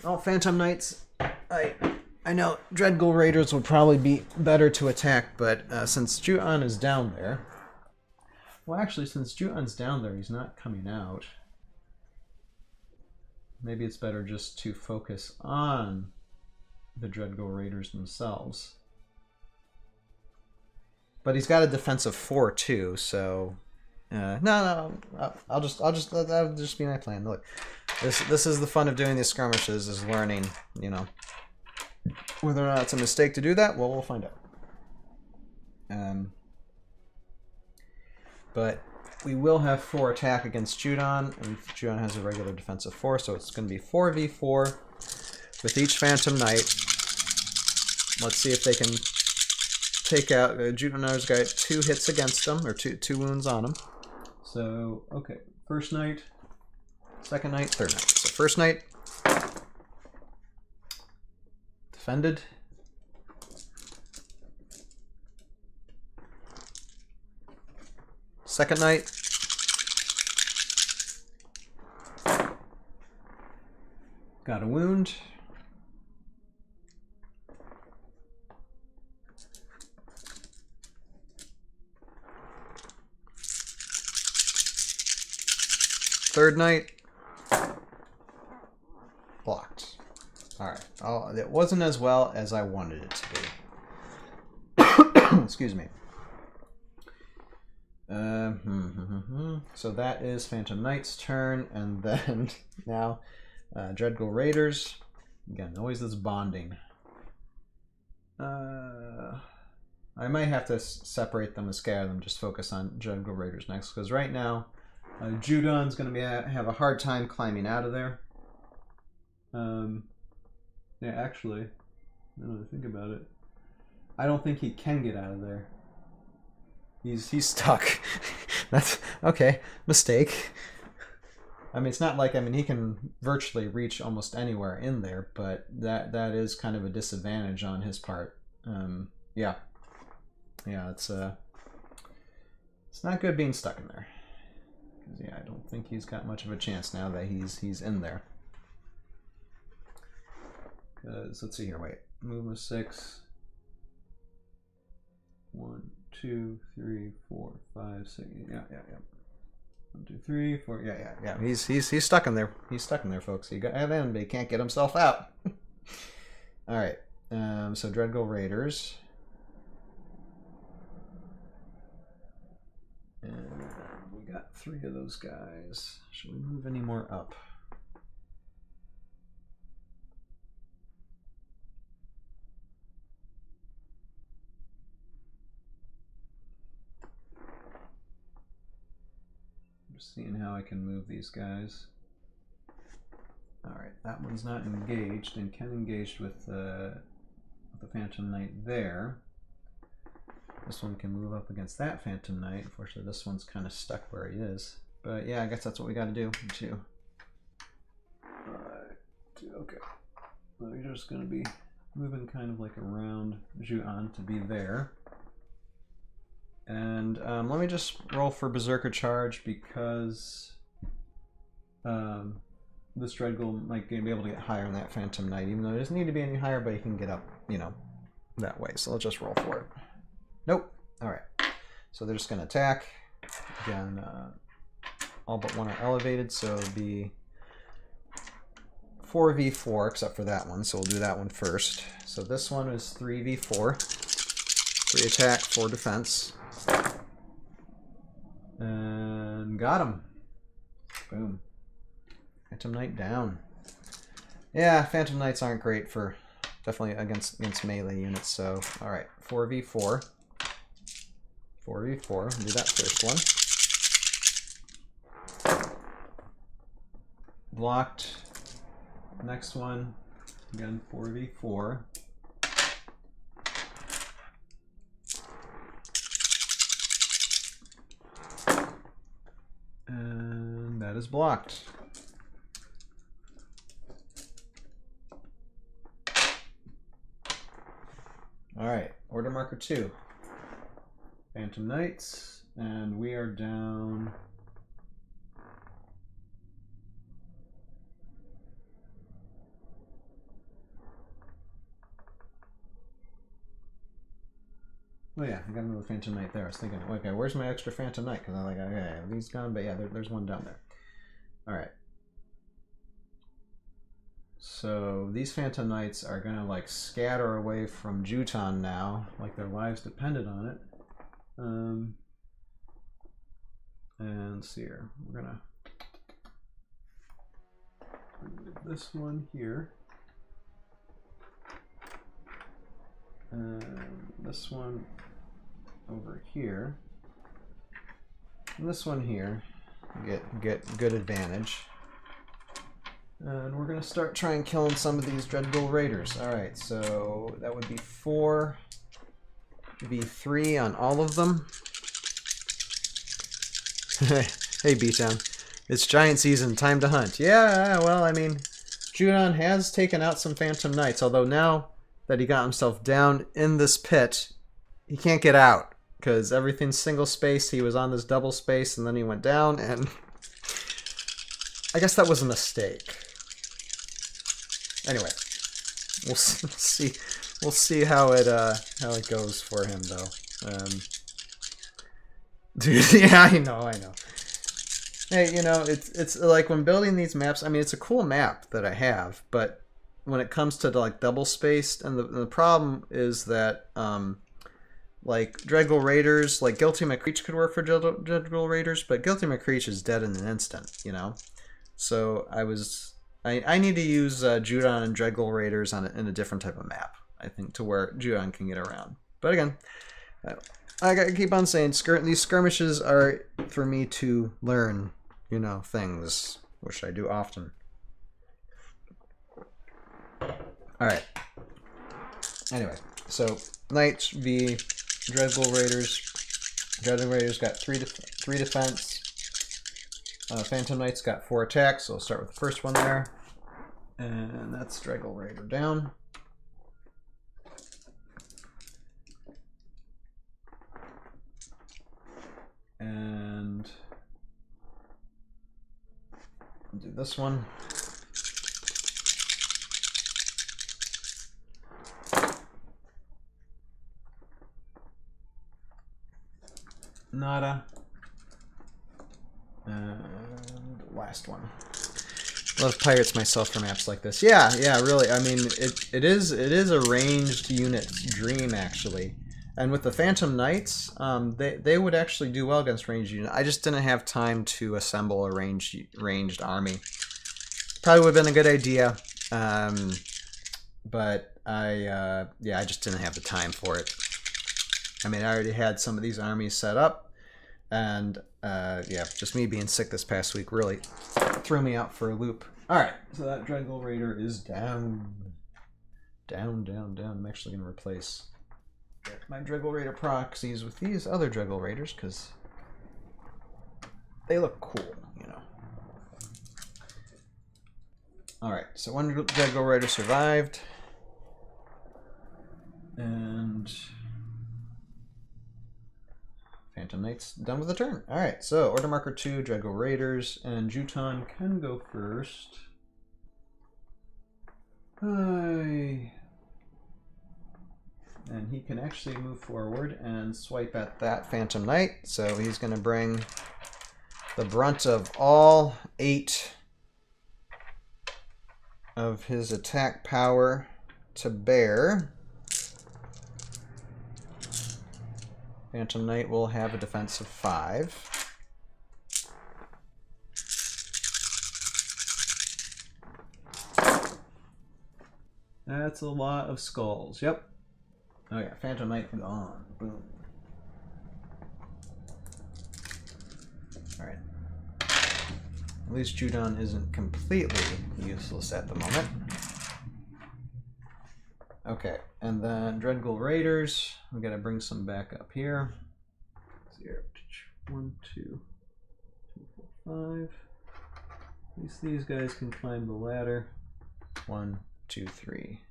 Oh, Phantom Knights. I know Dreadgul Raiders would probably be better to attack, but since Jotun is down there, well, actually, since Jotun's down there, he's not coming out. Maybe it's better just to focus on the Dreadgul Raiders themselves. But he's got a defensive 4 too, so no, that'll just be my plan. Look, this is the fun of doing these skirmishes, is learning, you know, whether or not it's a mistake to do that. Well, we'll find out. But we will have 4 attack against Jotun, and Jotun has a regular defensive 4, so it's going to be 4v4 with each Phantom Knight. Let's see if they can take out. Jotun's got 2 hits against them, or two wounds on him. So, okay, first knight, second knight, third knight. So first knight, defended. Second knight, got a wound. Third knight, blocked. Alright. Oh, it wasn't as well as I wanted it to be. Excuse me. So that is Phantom Knight's turn, and then now Dreadgul Raiders. Again, always this bonding. I might have to separate them and scare them, just focus on Dreadgul Raiders next, because right now Jotun's going to have a hard time climbing out of there. Yeah, actually, now that I think about it, I don't think he can get out of there. He's stuck. That's okay. Mistake. I mean, it's not like, I mean, he can virtually reach almost anywhere in there, but that is kind of a disadvantage on his part. Yeah, it's not good being stuck in there. 'Cause, yeah, I don't think he's got much of a chance now that he's in there. Because let's see here. Wait, movement 6. 1, 2, 3, 4, 5, 6. Yeah. 1, 2, 3, 4. Yeah. He's stuck in there. He's stuck in there, folks. He got in, but he can't get himself out. All right. So Dreadgul Raiders. And we got 3 of those guys. Should we move any more up? Seeing how I can move these guys. Alright, that one's not engaged and can engage with the Phantom Knight there. This one can move up against that Phantom Knight. Unfortunately, this one's kind of stuck where he is. But yeah, I guess that's what we got to do too. Alright, okay. We're just going to be moving kind of like around Jotun to be there. And let me just roll for Berserker Charge, because this Dreadgul might be able to get higher on that Phantom Knight, even though it doesn't need to be any higher, but he can get up, you know, that way. So let's just roll for it. Nope. Alright. So they're just going to attack. Again, all but one are elevated, so it'll be 4v4, except for that one. So we'll do that one first. So this one is 3v4. 3 attack, 4 defense. Got him. Boom. Phantom Knight down. Yeah, Phantom Knights aren't great for definitely against melee units. So all right, 4v4. 4v4. Do that first one. Blocked. Next one. Again, 4v4. And that is blocked. Alright, order marker 2. Phantom Knights, and we are down. Oh yeah, I got another Phantom Knight there. I was thinking, okay, where's my extra Phantom Knight? Because I'm like, okay, he's gone, but yeah, there's one down there. Alright. So these Phantom Knights are gonna like scatter away from Jotun now, like their lives depended on it. And let's see here. We're gonna move this one here. And this one over here. And this one here. Get good advantage. And we're gonna start trying killing some of these Dreadgul Raiders. Alright, so that would be 4v3 on all of them. Hey B-Town. It's giant season, time to hunt. Yeah, well, I mean, Jotun has taken out some Phantom Knights, although now that he got himself down in this pit, he can't get out, because everything's single space. He was on this double space, and then he went down, and I guess that was a mistake. Anyway, we'll see. We'll see how it goes for him, though. Dude, yeah, I know. Hey, you know, it's like when building these maps. I mean, it's a cool map that I have, but when it comes to like double spaced, and the problem is that like Dreadgul Raiders, like Guilty McCreech could work for Dreadgul Raiders, but Guilty McCreech is dead in an instant, you know. So I need to use Jotun and Dreadgul Raiders in a different type of map, I think, to where Jotun can get around. But again, I gotta keep on saying, these skirmishes are for me to learn, you know, things, which I do often. Alright. Anyway, so Knights v Dreadgul Raiders. Dreadgul Raiders got 3 defense. Phantom Knights got 4 attacks, so I'll start with the first one there. And that's Dreadgul Raider down. And I'll do this one. Nada. And last one. I love pirates myself for maps like this. Yeah, really. I mean, it is a ranged unit dream, actually. And with the Phantom Knights, they would actually do well against ranged units. I just didn't have time to assemble a ranged army. Probably would have been a good idea, but I just didn't have the time for it. I mean, I already had some of these armies set up, and yeah, just me being sick this past week really threw me out for a loop. Alright, so that Dreadgul Raider is down. Down. I'm actually going to replace my Dreadgul Raider proxies with these other Dreadgul Raiders, because they look cool, you know. Alright, so one Dreadgul Raider survived. And Phantom Knights done with the turn. Alright, so order marker 2, Dreadgul Raiders, and Jotun can go first. And he can actually move forward and swipe at that Phantom Knight. So he's going to bring the brunt of all 8 of his attack power to bear. Phantom Knight will have a defense of 5. That's a lot of skulls. Yep. Oh yeah, Phantom Knight gone. Boom. Alright. At least Jotun isn't completely useless at the moment. Okay, and then Dreadgul Raiders. We gotta bring some back up here. 1, 2, 3, 4, 5. At least these guys can climb the ladder. 1, 2, 3.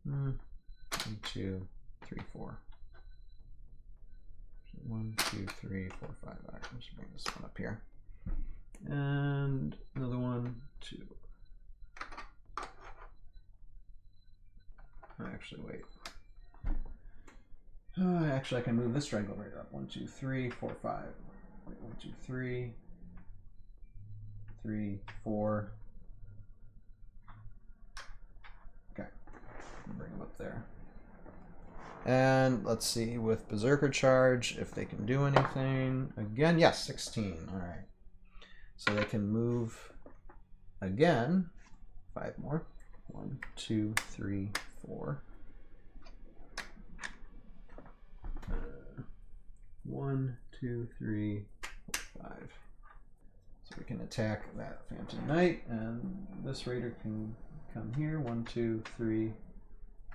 1, 2, 3, 4. 1, 2, 3, 4, 5. Alright, let's bring this one up here. And another 1, 2. Actually, wait. Actually, I can move this Dreadgul Raider up. 1, 2, 3, 4, 5. Wait, 1, 2, 3. 3, 4. Okay. Bring him up there. And let's see with Berserker Charge if they can do anything. Again, yes, 16. Alright. So they can move again. 5 more. 1, 2, 3, 4. 1, 2, 3, 4, 5. So we can attack that Phantom Knight, and this Raider can come here. 1, 2, 3.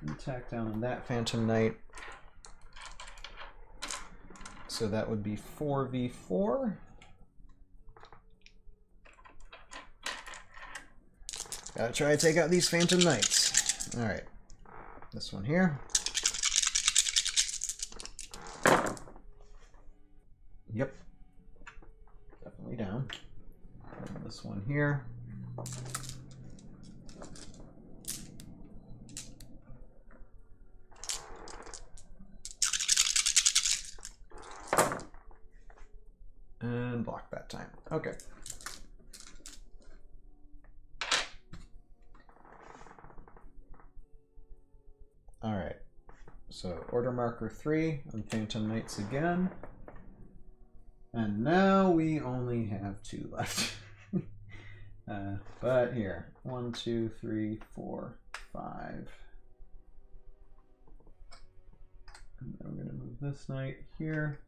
And attack down on that Phantom Knight. So that would be 4v4. Gotta try to take out these Phantom Knights. Alright. This one here. Yep. Definitely down. And this one here. And block that time. Okay. Alright. So order marker 3 on Phantom Knights again. And now we only have 2 left. But here. 1, 2, 3, 4, 5. And then we're going to move this knight here.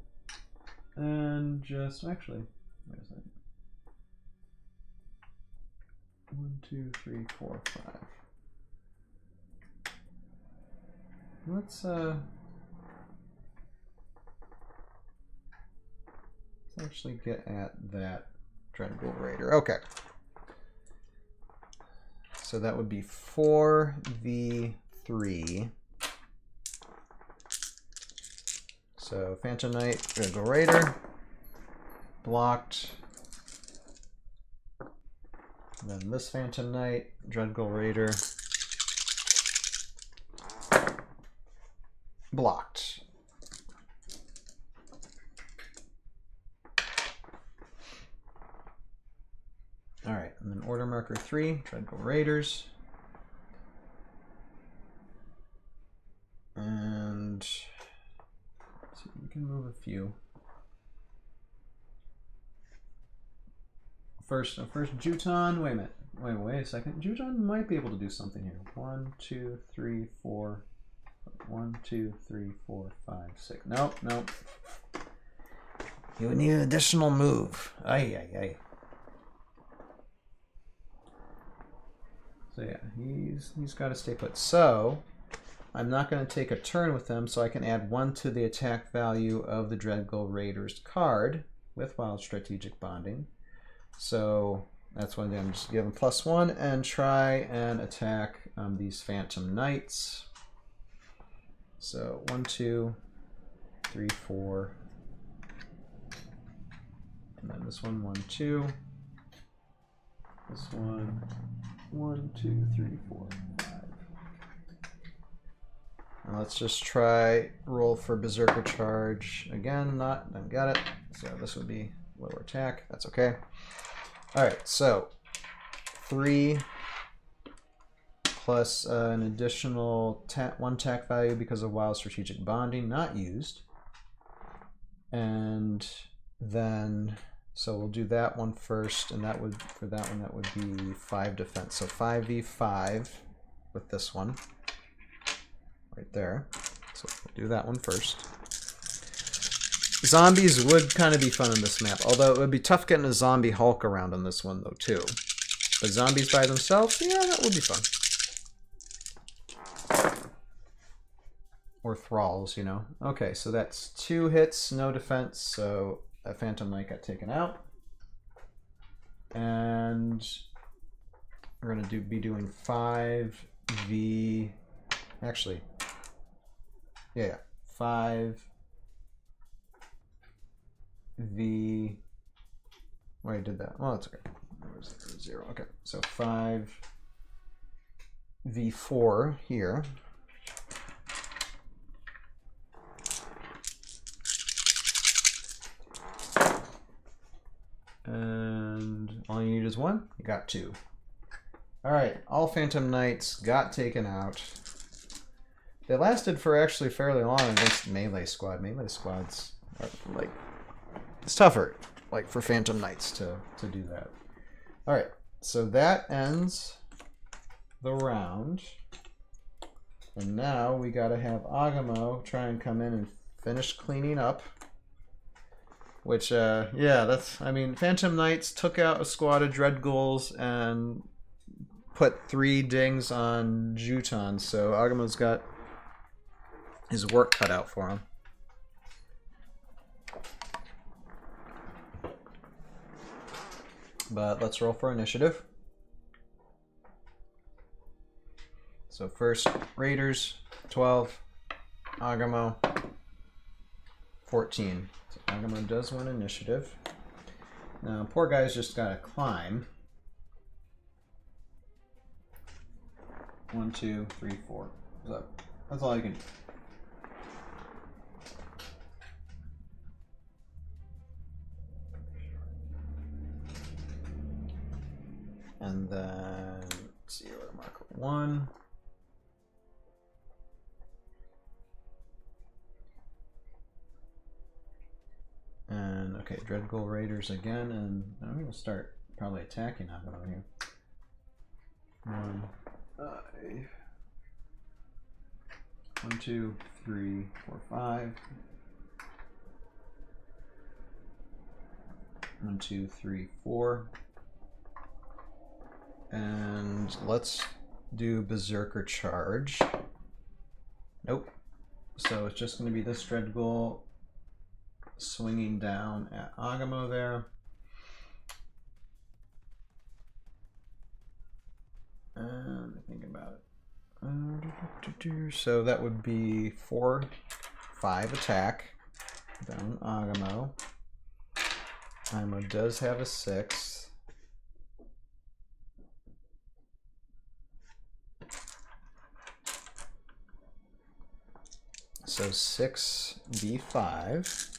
And just actually, wait a second. 1, 2, 3, 4, 5. Let's actually get at that Dreadgul Raider. Okay. So that would be 4v3. So Phantom Knight, Dreadgul Raider, blocked. And then this Phantom Knight, Dreadgul Raider, blocked. Alright, and then order marker 3, Dreadgul Raiders. And so we can move a few. First Jotun. Wait a minute. Wait a second. Jotun might be able to do something here. 1, 2, 3, 4. 1, 2, 3, 4, 5, 6. Nope, nope. You need an additional move. Ay. So yeah, he's got to stay put. So I'm not going to take a turn with him, so I can add 1 to the attack value of the Dreadgul Raiders card with Wild Strategic Bonding. So that's what I'm just give him +1 and try and attack these Phantom Knights. So 1, 2, 3, 4, and then this one 1, 2. This one 1, 2, 3, 4, 5. And let's just try roll for Berserker Charge again. Then got it. So this would be lower attack. That's okay. All right. So 3 plus an additional 1 attack value because of Wild Strategic Bonding not used, and then So we'll do that one first, and that would, for that one, that would be 5 defense. So 5v5 with this one right there. So we'll do that one first. Zombies would kind of be fun in this map, although it would be tough getting a zombie Hulk around on this one though too. But zombies by themselves, yeah, that would be fun. Or thralls, you know. Okay, so that's 2 hits, no defense, so a Phantom Knight got taken out. And we're gonna be doing 5v. Actually, yeah, 5v. Why I did that? Well, that's okay. It was 0. Okay, so 5v4 here. And all you need is 1. You got 2. Alright, all Phantom Knights got taken out. They lasted for actually fairly long against melee squad. Melee squads are like, it's tougher, like for Phantom Knights to do that. Alright, so that ends the round. And now we gotta have Augamo try and come in and finish cleaning up. Which, yeah, that's, I mean, Phantom Knights took out a squad of Dreadguls and put 3 dings on Jotun, so Augamo's got his work cut out for him. But let's roll for initiative. So first, Raiders, 12, Augamo, 14. So Augamo does win initiative. Now, poor guy's just got to climb. 1, 2, 3, 4. So that's all you can do. And then, let's see, we're mark 1. And, okay, Dreadgul Raiders again, and I'm going to start probably attacking Augamo here. 1, 2, 3, 4, 5. 1, 2, 3, 4. And let's do Berserker Charge. Nope. So it's just going to be this Dreadgul swinging down at Augamo there. And think about it. So that would be 4, 5 attack down Augamo. Augamo does have a 6. So 6d5.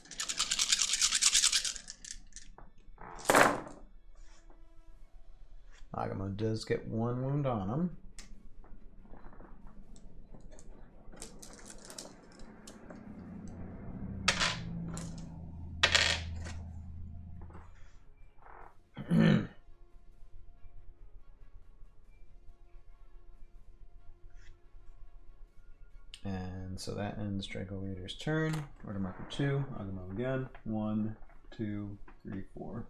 Augamo does get 1 wound on him. And so that ends Dreadgul Raider's turn. Order marker 2, Augamo again. 1, 2, 3, 4.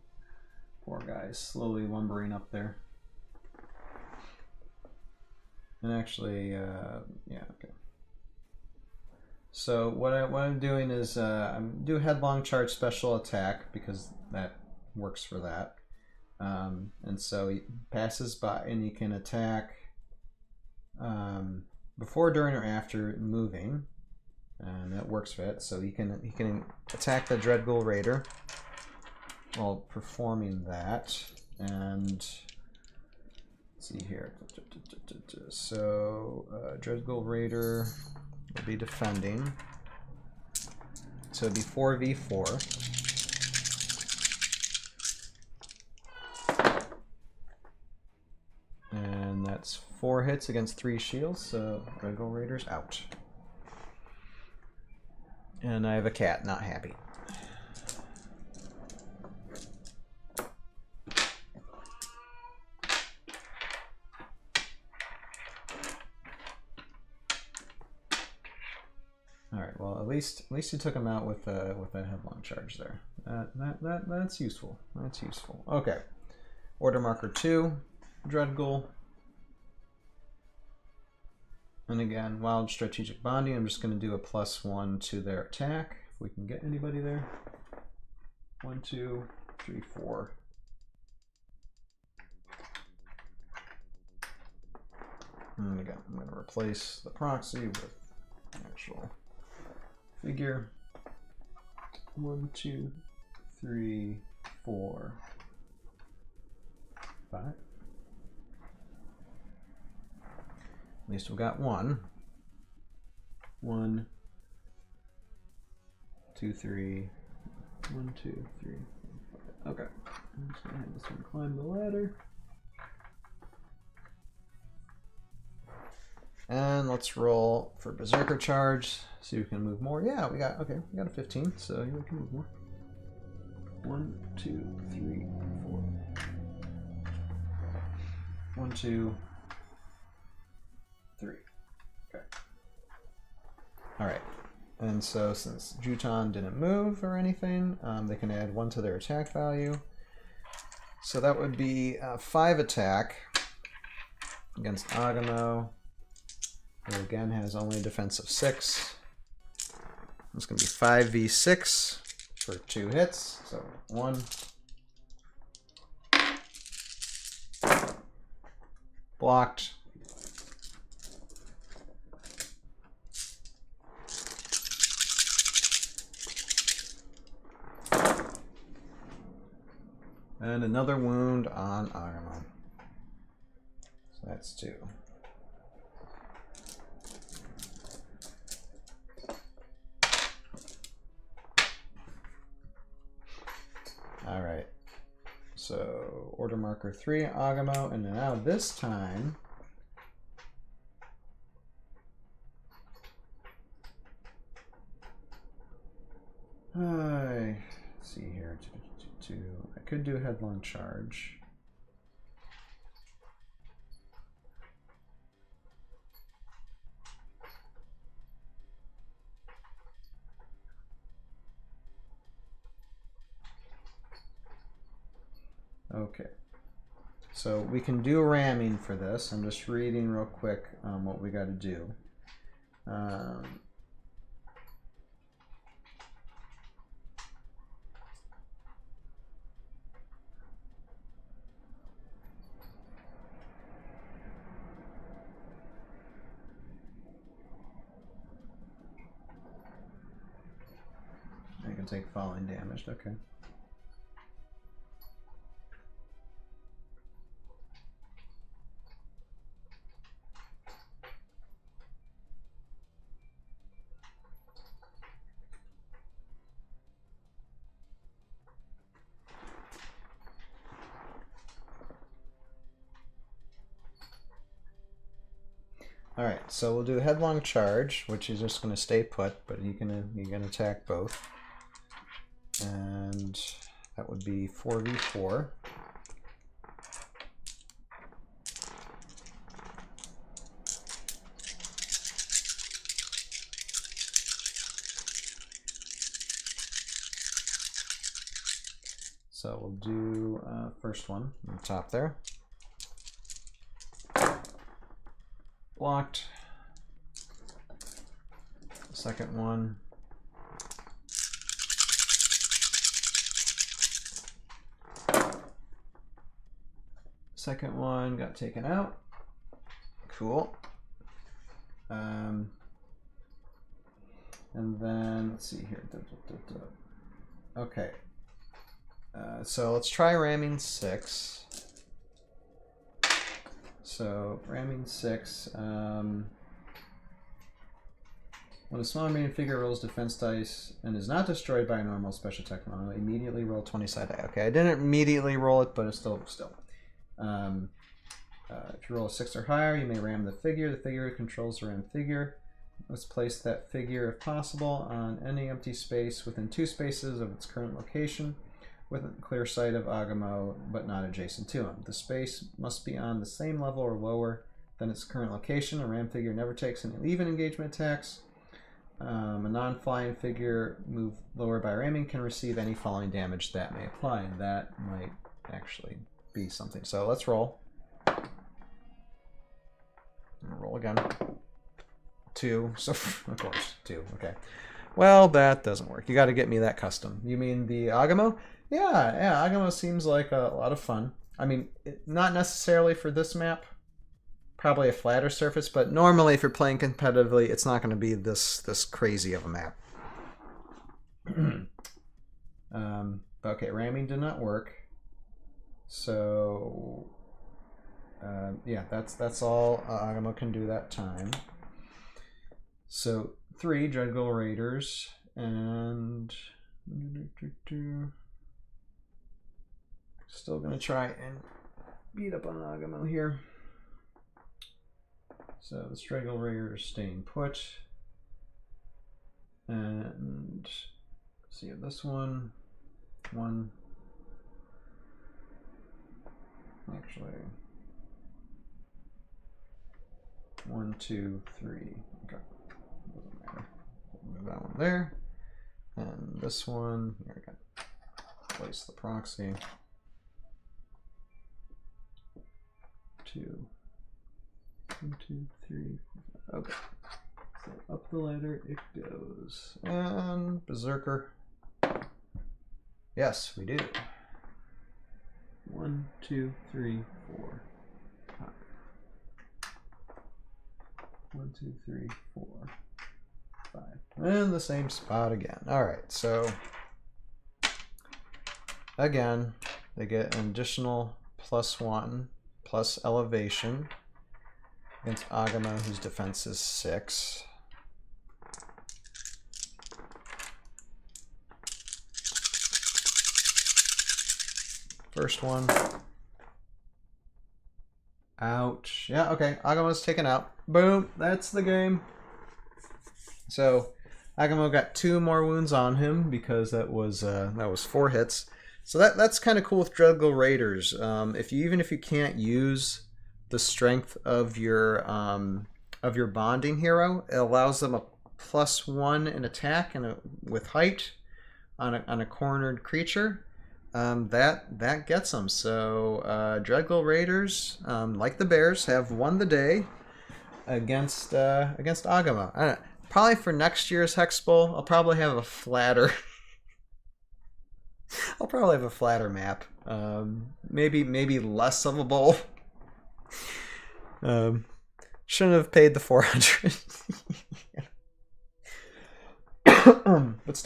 Poor guys slowly lumbering up there. And actually, yeah, okay. So what I'm doing is I'm do headlong charge special attack because that works for that. And so he passes by, and you can attack before, during, or after moving, and that works for it. So he can attack the Dreadgul Raider while performing that. And let's see here. So Dreadgul Raider will be defending. So it'd be 4v4. And that's 4 hits against 3 shields, so Dreadgul Raider's out. And I have a cat, not happy. well, at least you took him out with a headlong charge there. That's useful. That's useful. Okay. Order marker 2, Dreadgul. And again, wild strategic bonding. I'm just going to do a +1 to their attack. If we can get anybody there. 1, 2, 3, 4. And again, I'm going to replace the proxy with an actual figure. 1, 2, 3, 4, 5. At least we got one. 1, 2, 3. 1, 2, 3, 4, 5. Okay. I'm just going to have this one climb the ladder. And let's roll for Berserker Charge. See if we can move more. Yeah, we got a 15, so we can move more. 1, 2, 3, 4. 1, 2, 3. Okay. Alright. And so since Jotun didn't move or anything, they can add 1 to their attack value. So that would be 5 attack against Augamo, who again has only a defense of 6. It's going to be 5v6 for 2 hits. So 1. Blocked. And another wound on Augamo. So that's 2. Alright. So order marker 3, Augamo, and now this time let's see here. I could do a headlong charge. Okay. So we can do ramming for this. I'm just reading real quick what we got to do. I can take falling damage. Okay. All right, so we'll do headlong charge, which is just going to stay put, but you can attack both, and that would be 4v4. So we'll do first one on the top there. Blocked. Second one. Second one got taken out. Cool. And then let's see here. Okay. So let's try ramming 6. So ramming 6. When a small remaining figure rolls defense dice and is not destroyed by a normal special attack model, immediately roll 20-sided die. Okay, I didn't immediately roll it, but it's still. If you roll a 6 or higher, you may ram the figure. The figure controls the rammed figure. Let's place that figure, if possible, on any empty space within 2 spaces of its current location, with a clear sight of Augamo, but not adjacent to him. The space must be on the same level or lower than its current location. A ram figure never takes any even engagement attacks. A non-flying figure moved lower by ramming can receive any falling damage that may apply, and that might actually be something. So let's roll. Roll again. 2. So of course 2. Okay. Well, that doesn't work. You got to get me that custom. You mean the Augamo? Yeah. Augamo seems like a lot of fun. I mean, not necessarily for this map. Probably a flatter surface, but normally if you're playing competitively, it's not going to be this crazy of a map. Okay, ramming did not work. So yeah, that's all Augamo can do that time. So 3 Dreadgul Raiders and still gonna try and beat up on Augamo here. So the Dreadgul Raiders staying put, and see this one. Actually, 1, 2, 3. Okay, doesn't matter. Move that one there, and this one. Here we go. Place the proxy. 2. 1, 2, 3, 4, 5. Okay. So up the ladder it goes. And Berserker. Yes, we do. 1, 2, 3, 4, 5. 1, 2, 3, 4, 5. And the same spot again. Alright, so again, they get an additional +1 plus elevation against Augamo, whose defense is 6. First one. Ouch. Yeah, okay. Agamo's taken out. Boom. That's the game. So Augamo got 2 more wounds on him because that was 4 hits. So that's kind of cool with Dreadgul Raiders. Even if you can't use the strength of your bonding hero, it allows them a +1 in attack and with height on a cornered creature. That gets them. So Dreadgul Raiders, like the Bears, have won the day against Augamo. I don't know, probably for next year's Hex Bowl, I'll probably have a flatter. I'll probably have a flatter map. Maybe less of a bowl. Shouldn't have paid the 400. But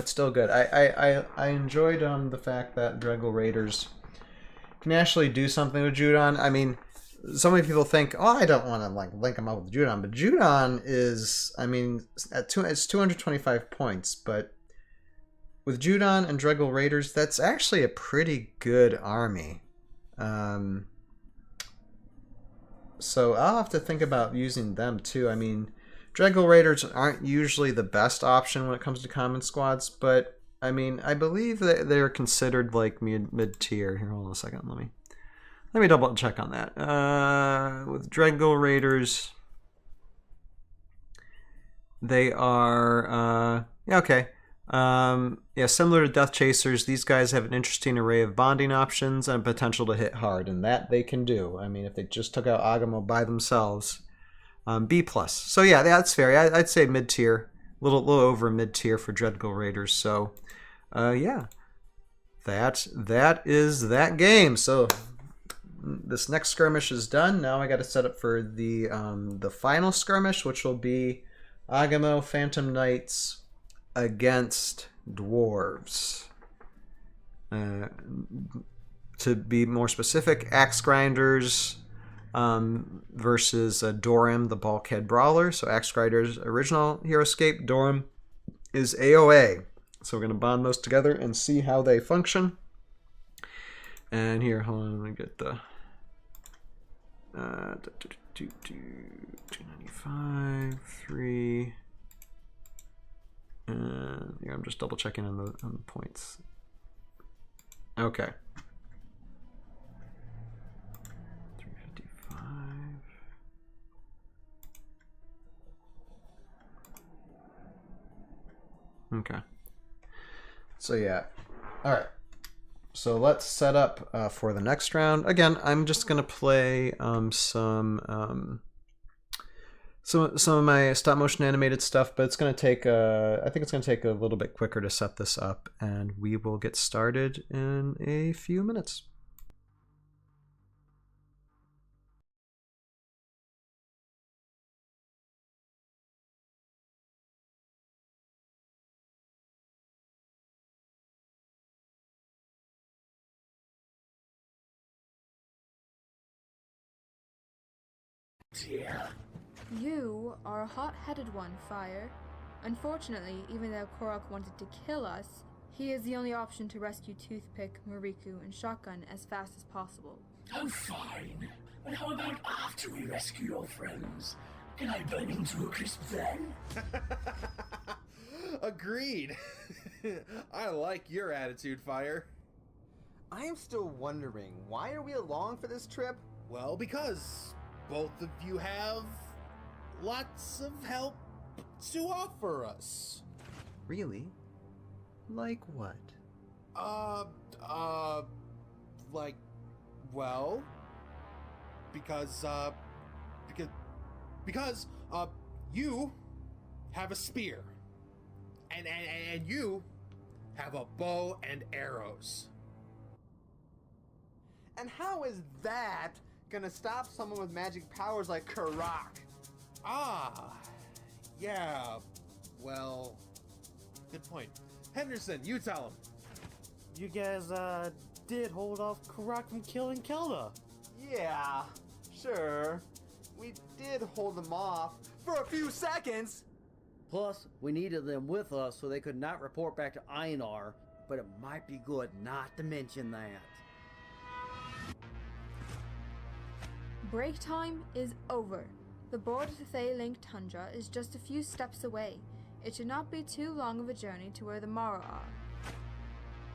still good. I enjoyed the fact that Dreadgul Raiders can actually do something with Jotun. I mean, so many people think, oh, I don't want to link them up with Jotun, but Jotun is, I mean, it's 225 points, but with Jotun and Dreadgul Raiders, that's actually a pretty good army. So I'll have to think about using them too. I mean, Dreadgul Raiders aren't usually the best option when it comes to common squads, but I mean, I believe that they're considered like mid-tier. Here, hold on a second. Let me double check on that. With Dreadgul Raiders, they are yeah, okay. Yeah, similar to Death Chasers, these guys have an interesting array of bonding options and potential to hit hard, and that they can do. I mean, if they just took out Augamo by themselves, B+. So yeah, that's fair. I'd say mid-tier, little over mid-tier for Dreadgul Raiders. So yeah, that is that game. So this next skirmish is done. Now I got to set up for the final skirmish, which will be Augamo Phantom Knights against dwarves. To be more specific, Axe Grinders versus Dorim, the Bulkhead Brawler. So Axe Grinders original Heroscape, Dorim is AoA. So we're going to bond those together and see how they function. And here, hold on, let me get the 295, 3. Here, I'm just double checking on the points. Okay. 355. Okay. So yeah. All right. So let's set up for the next round. Again, I'm just gonna play some of my stop motion animated stuff, but it's gonna take I think it's gonna take a little bit quicker to set this up, and we will get started in a few minutes. You are a hot-headed one, Fire. Unfortunately, even though Korok wanted to kill us, he is the only option to rescue Toothpick, Mariku, and Shotgun as fast as possible. I'm fine, but how about after we rescue your friends? Can I burn you to a crisp then? Agreed. I like your attitude, Fire. I am still wondering, why are we along for this trip? Well, because both of you have lots of help to offer us. Really? Like what? Like, well, because you have a spear, and you have a bow and arrows. And how is that gonna stop someone with magic powers like Korok? Ah, yeah, well, good point. Henderson, you tell him. You guys, did hold off Korok from killing Kelda. Yeah, sure. We did hold them off for a few seconds. Plus, we needed them with us so they could not report back to Einar, but it might be good not to mention that. Break time is over. The border to Thay-Link Tundra is just a few steps away. It should not be too long of a journey to where the Mara are.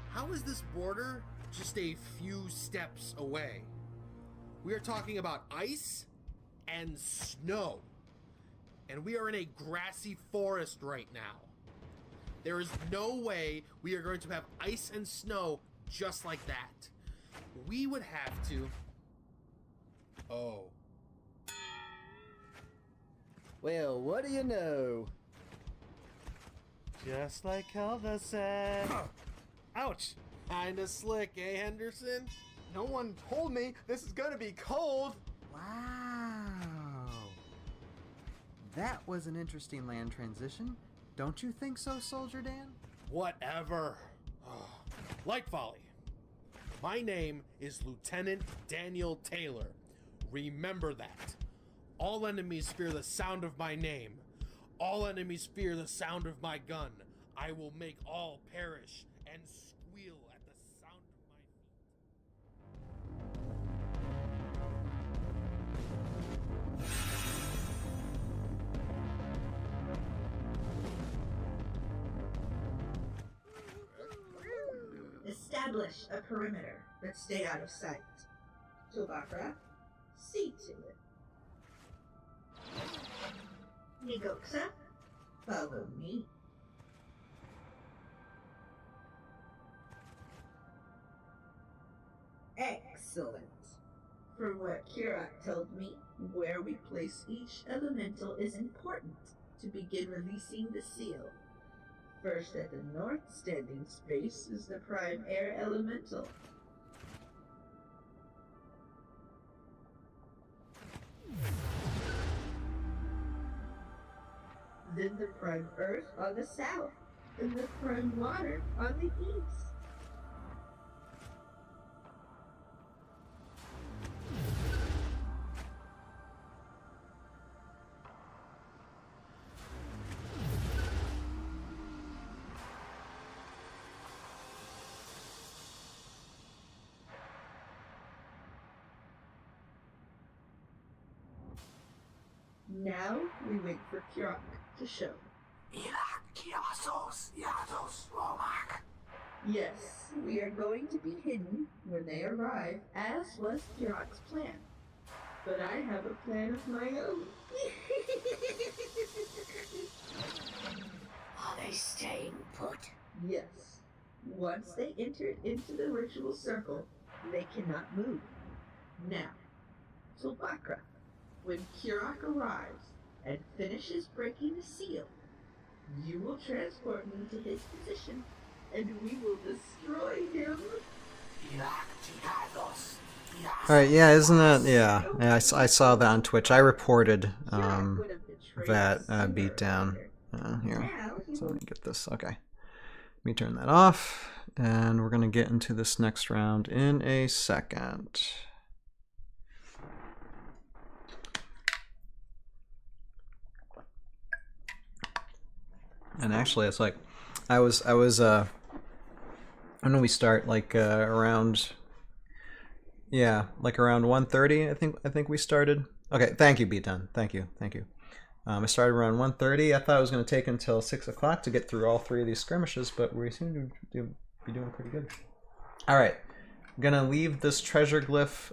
How is this border just a few steps away? We are talking about ice and snow. And we are in a grassy forest right now. There is no way we are going to have ice and snow just like that. We would have to... Oh. Well, what do you know? Just like Kelda said. Ouch! Kinda slick, eh, Henderson? No one told me this is gonna be cold. Wow. That was an interesting land transition. Don't you think so, Soldier Dan? Whatever. Like Folly. My name is Lieutenant Daniel Taylor. Remember that. All enemies fear the sound of my name. All enemies fear the sound of my gun. I will make all perish and squeal at the sound of my Establish a perimeter, but stay out of sight. Tobakra, see to it. Nigoksa, follow me. Excellent. From what Kirak told me, where we place each elemental is important to begin releasing the seal. First at the north standing space is the prime air elemental. Then the prime earth on the south, and the prime water on the east. Now we wait for Kirak to show. Yes, we are going to be hidden when they arrive, as was Kirak's plan. But I have a plan of my own. Are they staying put? Yes. Once they entered into the ritual circle, they cannot move. Now, Tulbakra, when Kurak arrives and finishes breaking the seal, you will transport me to his position, and we will destroy him. Alright, yeah, isn't that... Yeah, I saw that on Twitch. I reported that beatdown here. So let me get this. Okay. Let me turn that off. And we're going to get into this next round in a second. And actually, it's like... I was when we start, like around, yeah, like around 1:30, I think we started. Okay, thank you, Beatdown. Thank you. I started around 1:30. I thought it was going to take until 6 o'clock to get through all 3 of these skirmishes, but we seem to be doing pretty good. All right, I'm gonna leave this treasure glyph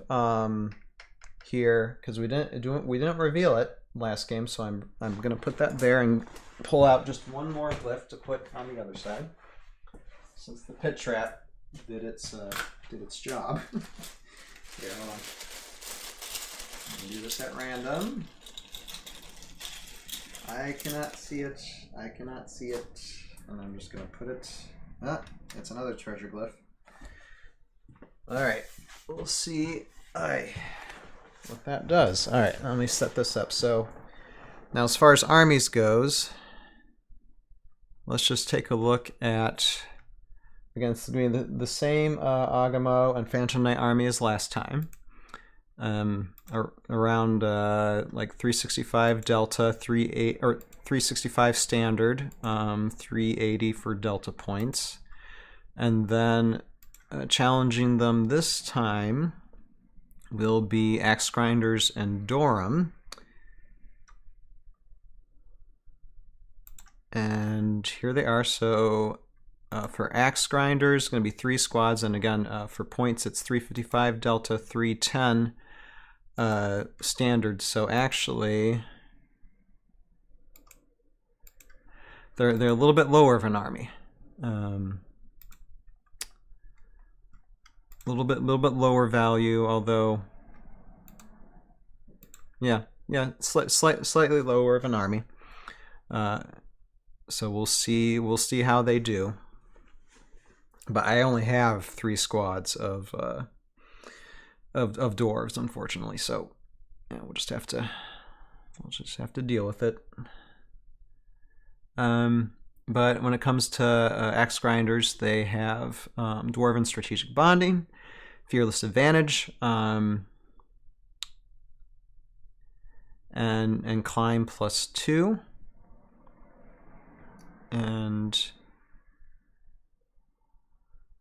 here because we didn't reveal it last game, so I'm gonna put that there and pull out just one more glyph to put on the other side. Since the pit trap did its job. Here, hold on. I'm gonna do this at random. I cannot see it. And I'm just gonna put it. Ah, it's another treasure glyph. Alright, we'll see what that does. Alright, let me set this up. So now as far as armies goes, let's just take a look at, again, it's going to be the same Augamo and Phantom Knight army as last time. Around like 365 Delta, 365 Standard, 380 for Delta points. And then challenging them this time will be Axe Grinders and Dorim. And here they are. So for Axe Grinders, it's going to be 3 squads, and again for points it's 355 Delta, 310 Standard. So actually they're a little bit lower of an army. A little bit lower value, although yeah, slightly lower of an army. So we'll see how they do. But I only have 3 squads of dwarves, unfortunately. So yeah, we'll just have to deal with it. But when it comes to Axe Grinders, they have Dwarven Strategic Bonding, Fearless Advantage, and Climb +2.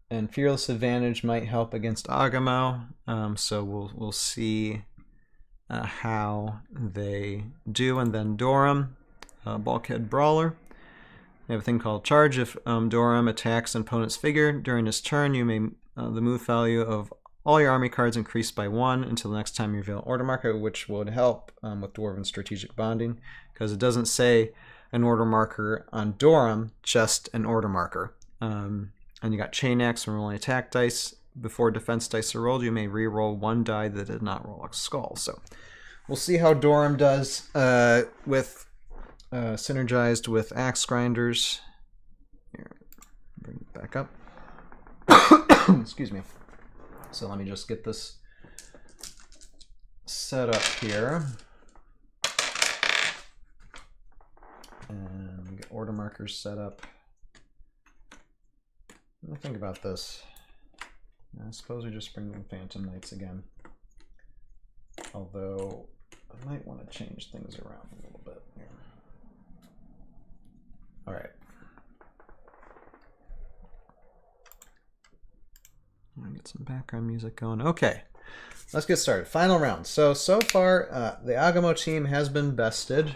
And Fearless Advantage might help against Augamo, so we'll see how they do. And then Dorim, Bulkhead Brawler. We have a thing called Charge. If Dorim attacks an opponent's figure during his turn, you may the move value of all your army cards increase by 1 until the next time you reveal an order marker, which would help with Dwarven Strategic Bonding, because it doesn't say an order marker on Dorim, just an order marker. And you got Chain Axe. When rolling attack dice before defense dice are rolled, you may re-roll 1 die that did not roll a skull. So we'll see how Dorim does with synergized with Axe Grinders. Here, bring it back up. Excuse me. So let me just get this set up here. And get order markers set up. Let me think about this. I suppose we just bring in Phantom Knights again. Although I might want to change things around a little bit here. Alright. I'll get some background music going. Okay, let's get started. Final round. So far, the Augamo team has been bested,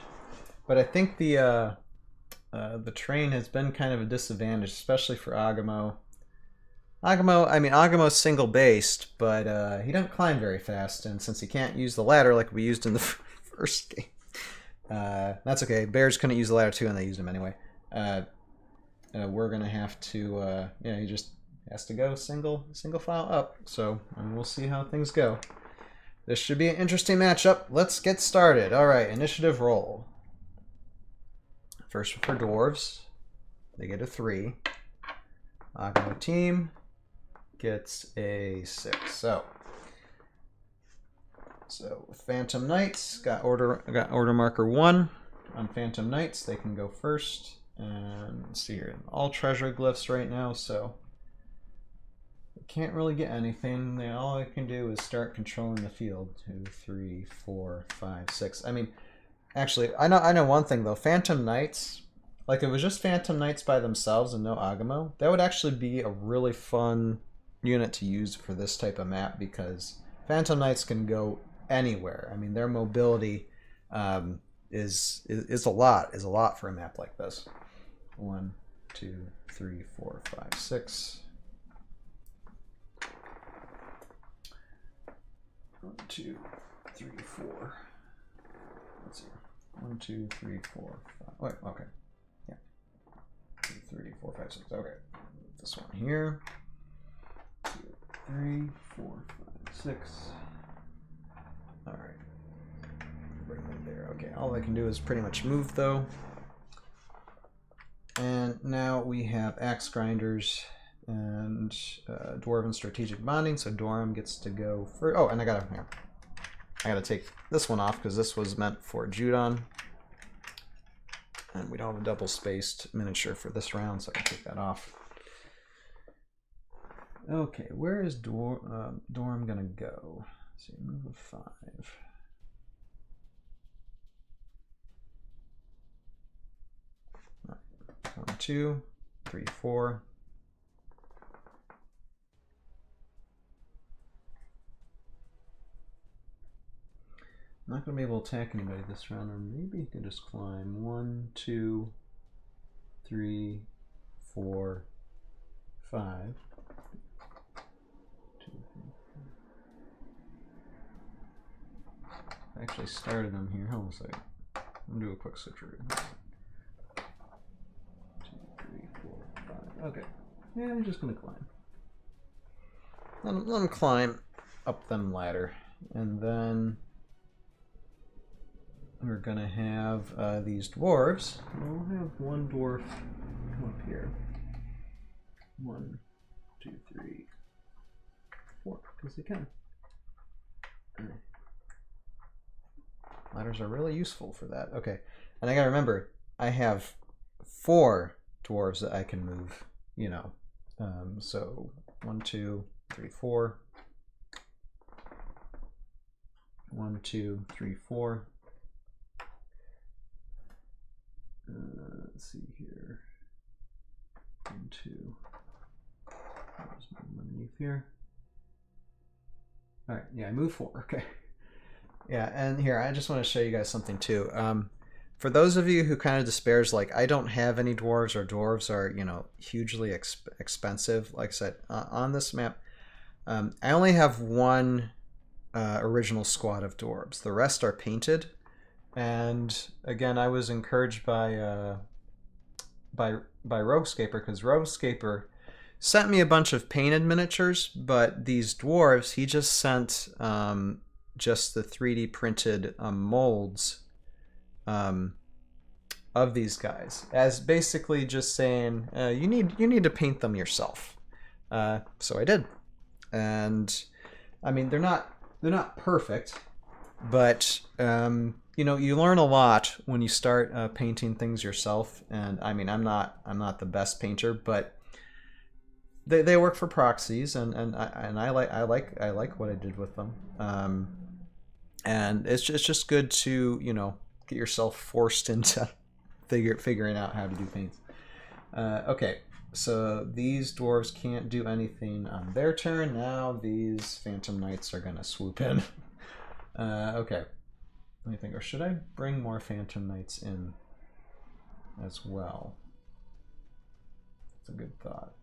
but I think the terrain has been kind of a disadvantage, especially for Augamo. Augamo's single-based, but he doesn't climb very fast, and since he can't use the ladder like we used in the first game, that's okay. Bears couldn't use the ladder too, and they used him anyway. we're gonna have to, yeah, he just has to go single file up. So, and we'll see how things go. This should be an interesting matchup. Let's get started. All right, initiative roll. First for dwarves, they get a 3. Augamo team gets a 6. So Phantom Knights got order marker 1 on Phantom Knights. They can go first. And let's see here, all treasure glyphs right now, so they can't really get anything. All I can do is start controlling the field. 2, 3, 4, 5, 6. I mean, actually, I know one thing though. Phantom Knights, like if it was just Phantom Knights by themselves and no Augamo, that would actually be a really fun unit to use for this type of map, because Phantom Knights can go anywhere. I mean, their mobility is a lot for a map like this. 1, 2, 3, 4, 5, 6. 1, 2, 3, 4. Let's see. 1, 2, 3, 4, 5. Wait, okay. Yeah. 2, 3, 4, 5, 6. Okay. This one here. 2, 3, 4, 5, 6. All right. Bring them there. Okay. All I can do is pretty much move though. And now we have axe grinders and dwarven strategic bonding. So Dorim gets to go first. Oh, and I gotta take this one off because this was meant for Jotun, and we don't have a double spaced miniature for this round, so I can take that off. Okay, where is Dorim gonna go? Let's see, move a 5. 1, 2, 3, 4. I'm not going to be able to attack anybody this round, or maybe he can just climb. 1, 2, 3, 4, 5. 2, 3, 4. I actually started them here. Hold on a second. I'm going to do a quick switcheroo. 2, 3, 4, 5. Okay. Yeah, I'm just going to climb. Let him climb up them ladder. And then we're going to have these dwarves. We'll have one dwarf come up here. 1, 2, 3, 4, because they can. Ladders are really useful for that. Okay, and I gotta remember, I have 4 dwarves that I can move, you know. So 1, 2, 3, 4. 1, 2, 3, 4. Let's see here. 1, 2. There's my underneath here. All right, yeah, I move 4. Okay. Yeah, and here I just want to show you guys something too. For those of you who kind of despairs, like I don't have any dwarves, or dwarves are, you know, hugely expensive. Like I said, on this map, I only have 1 original squad of dwarves. The rest are painted. And again, I was encouraged by Heroscape, because Heroscape sent me a bunch of painted miniatures, but these dwarves, he just sent just the 3D printed molds of these guys, as basically just saying you need to paint them yourself. So I did, and I mean they're not perfect, but you know, you learn a lot when you start painting things yourself. And I mean, I'm not the best painter, but they work for proxies, and I like what I did with them. And it's just good to, you know, get yourself forced into figuring out how to do paints. Okay, so these dwarves can't do anything on their turn. Now these Phantom Knights are gonna swoop in. Okay. Let me think, or should I bring more Phantom Knights in as well? That's a good thought.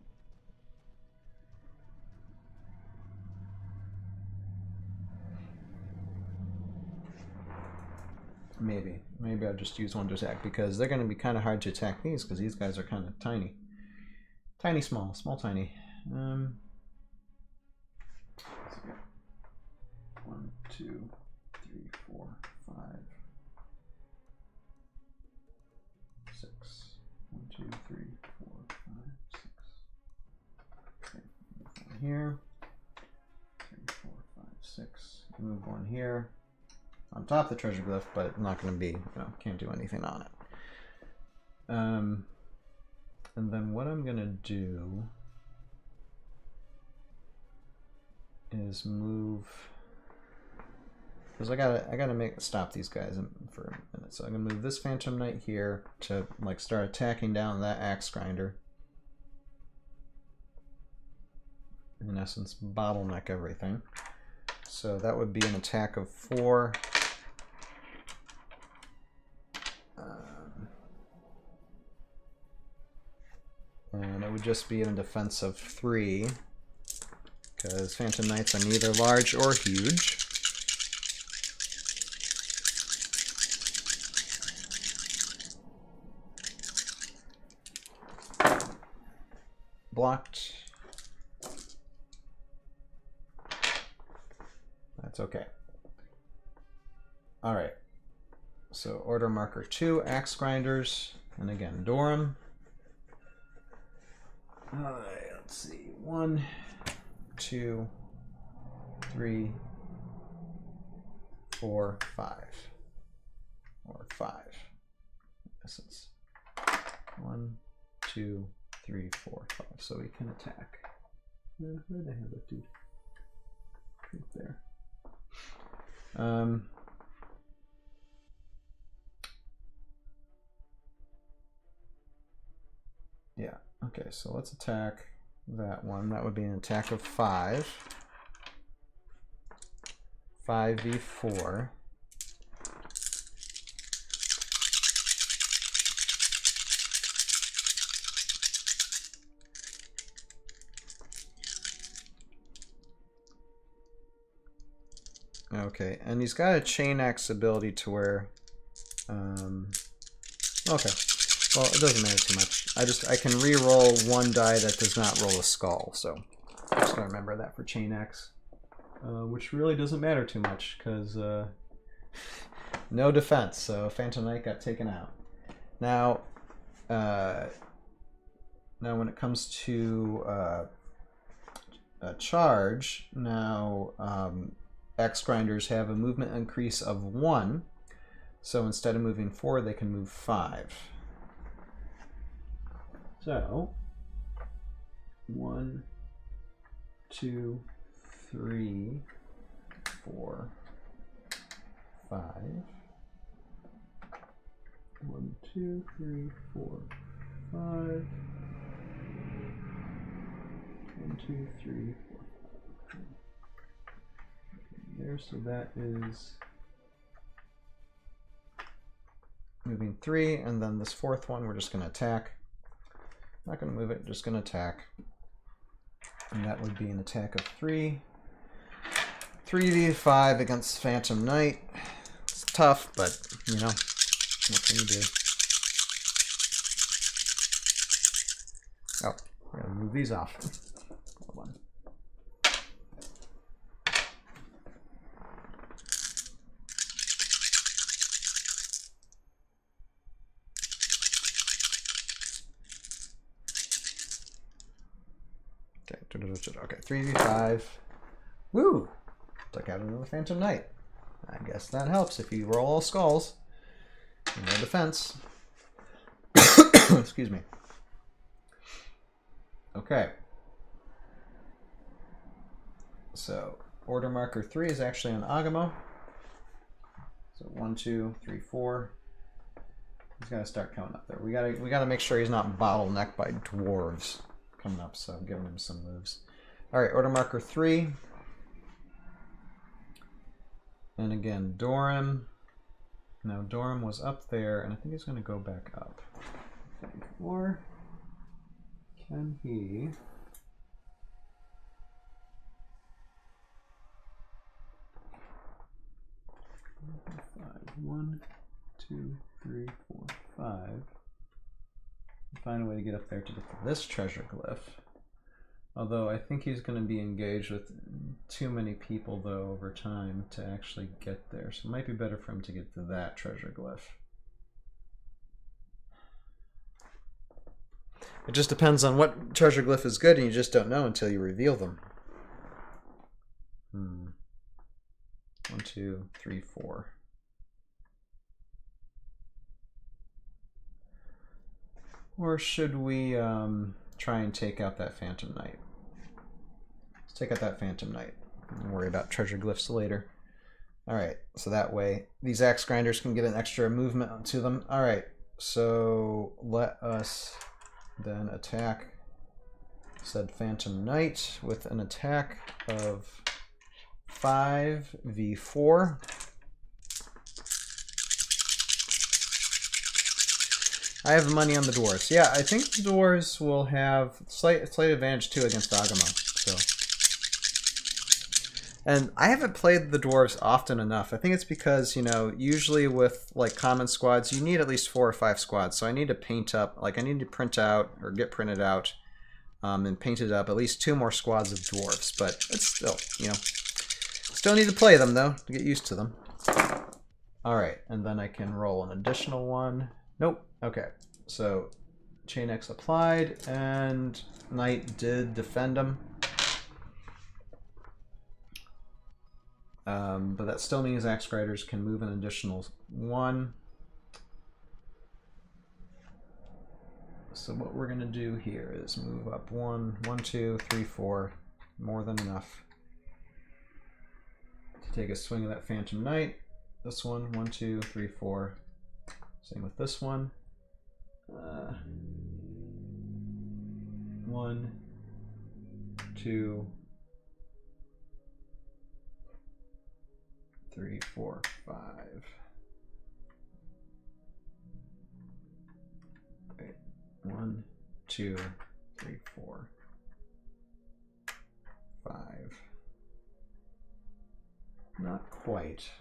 Maybe I'll just use one to attack, because they're going to be kind of hard to attack these, because these guys are kind of tiny. Tiny, small, small, tiny. 1, 2, 3, 4, 5, 6. 1, 2, 3, 4, 5, 6. Okay, move one here. 3, 4, 5, 6. Move one here. On top of the treasure glyph, but not going to be, can't do anything on it. And then what I'm going to do is move, because I gotta stop these guys for a minute. So I'm gonna move this Phantom Knight here to like start attacking down that axe grinder. In essence, bottleneck everything. So that would be an attack of 4. And it would just be in a defense of 3. Because Phantom Knights are neither large or huge. Blocked. That's okay. Alright. So order marker 2, axe grinders, and again, Dorim. Alright, let's see. 1, 2, 3, 4, 5. Or 5. This is 1, 2, 3, 4, 5. So we can attack. Where did I have that dude? Right there. Yeah, okay, so let's attack that one. That would be an attack of 5. 5v4. Okay, and he's got a chain axe ability to where, okay, well, it doesn't matter too much. I can re-roll one die that does not roll a skull, so I'm just gonna remember that for chain axe, which really doesn't matter too much because no defense, so Phantom Knight got taken out. Now when it comes to a charge, now axe grinders have a movement increase of 1, so instead of moving 4, they can move 5. So 1, 2, 3, 4, 5. 1, 2, 3, 4, 5. 1, 2, 3, 4. There, so that is moving 3, and then this 4th one we're just going to attack. Not going to move it, just going to attack. And that would be an attack of 3. 3v5 against Phantom Knight. It's tough, but, you know, what can you do? Oh, we're going to move these off. Hold on. Okay, 3v5. Woo! Took out another Phantom Knight. I guess that helps if you roll all skulls. No defense. Excuse me. Okay. So, order marker 3 is actually an Augamo. So 1, 2, 3, 4. He's got to start coming up there. We gotta make sure he's not bottlenecked by dwarves coming up, so I'm giving him some moves. Alright, order marker 3. And again, Dorim. Now Dorim was up there, and I think he's going to go back up. I think. Or can he... 1, 2, 3, 4, 5. find a way to get up there to get to this treasure glyph. Although I think he's going to be engaged with too many people, though, over time to actually get there. So it might be better for him to get to that treasure glyph. It just depends on what treasure glyph is good, and you just don't know until you reveal them. 1, 2, 3, 4. Or should we try and take out that Phantom Knight? Let's take out that Phantom Knight and worry about treasure glyphs later. Alright, so that way these axe grinders can get an extra movement to them. Alright, so let us then attack said Phantom Knight with an attack of 5v4. I have money on the dwarves. Yeah, I think the dwarves will have slight advantage too against Augamo. So, and I haven't played the dwarves often enough. I think it's because, you know, usually with like common squads, you need at least 4 or 5 squads. So I need to paint up, like I need to print out or get printed out and painted up at least 2 more squads of dwarves. But it's still, you know, still need to play them though to get used to them. All right, and then I can roll an additional one. Nope. Okay, so Chain X applied, and Knight did defend him. But that still means Axe Grinders can move an additional 1. So what we're going to do here is move up 1, 2, 3, 4, more than enough to take a swing of that Phantom Knight. This one, 1, 2, 3, 4. Same with this one. 1, 2, 3, 4, 5. Wait, 1, 2, 3, 4, 5. Not quite.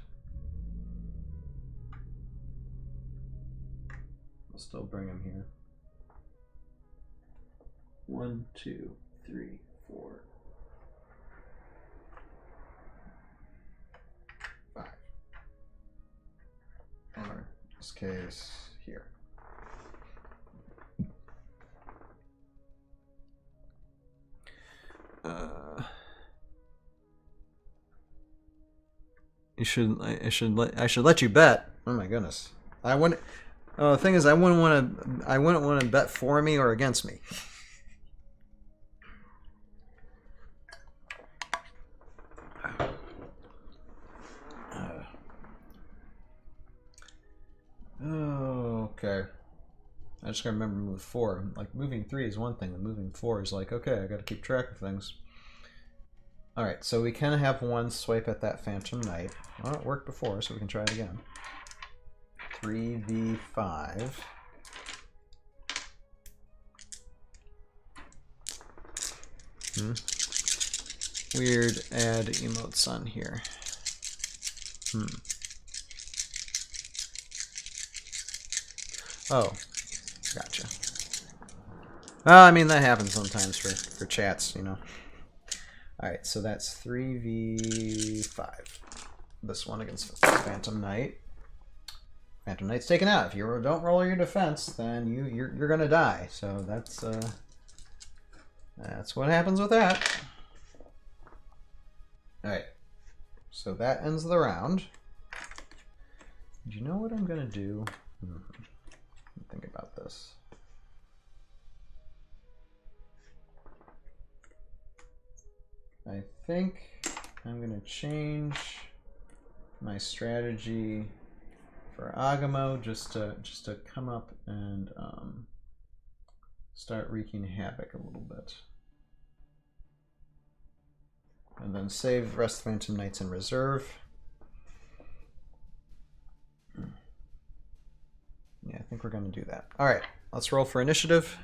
I'll still bring him here. 1, 2, 3, 4, 5. Or in this case, here. I should let you bet. Oh my goodness. I wouldn't. Oh, the thing is, I wouldn't want to bet for me or against me. Oh, okay. I just gotta remember to move 4. Like moving 3 is one thing, and moving 4 is like, okay, I gotta keep track of things. All right, so we can have one swipe at that Phantom Knight. Well, it worked before, so we can try it again. 3v5. Weird add emotes on here. Oh, gotcha. Well, I mean, that happens sometimes for chats, you know. Alright, so that's 3v5. This one against Phantom Knight. Phantom Knight's taken out. If you don't roll your defense, then you're gonna die. So that's what happens with that. Alright. So that ends the round. Do you know what I'm gonna do? Think about this. I think I'm gonna change my strategy for Augamo just to come up and start wreaking havoc a little bit, and then save the rest of Phantom Knights in reserve. Yeah, I think we're gonna do that. All right, let's roll for initiative.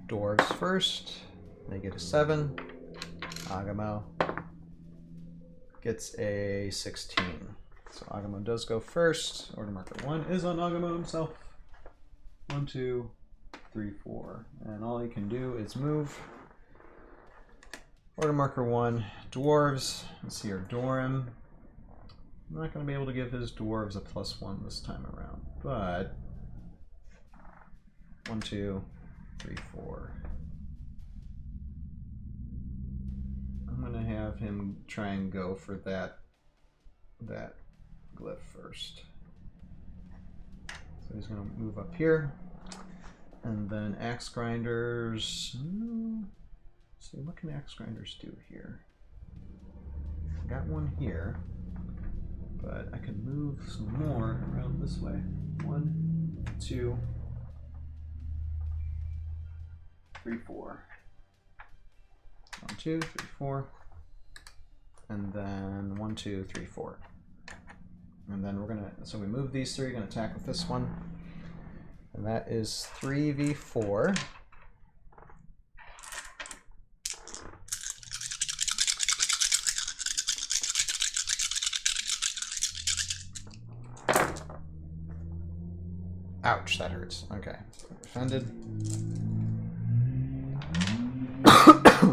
Dwarves first. They get a 7. Augamo gets a 16. So Augamo does go first. Order marker 1 is on Augamo himself. 1, 2, 3, 4. And all he can do is move. Order marker 1, dwarves. Let's see our Dorim. I'm not going to be able to give his dwarves a +1 this time around, but 1, 2, 3, 4. I'm going to have him try and go for that glyph first. So he's going to move up here, and then axe grinders. Let's see, what can axe grinders do here? I got one here, but I can move some more around this way. 1, 2, 3, 4. 1, 2, 3, 4. And then 1, 2, 3, 4. And then we're gonna, so we move these three, gonna attack with this one. And that is 3v4. Ouch, that hurts. Okay. Defended.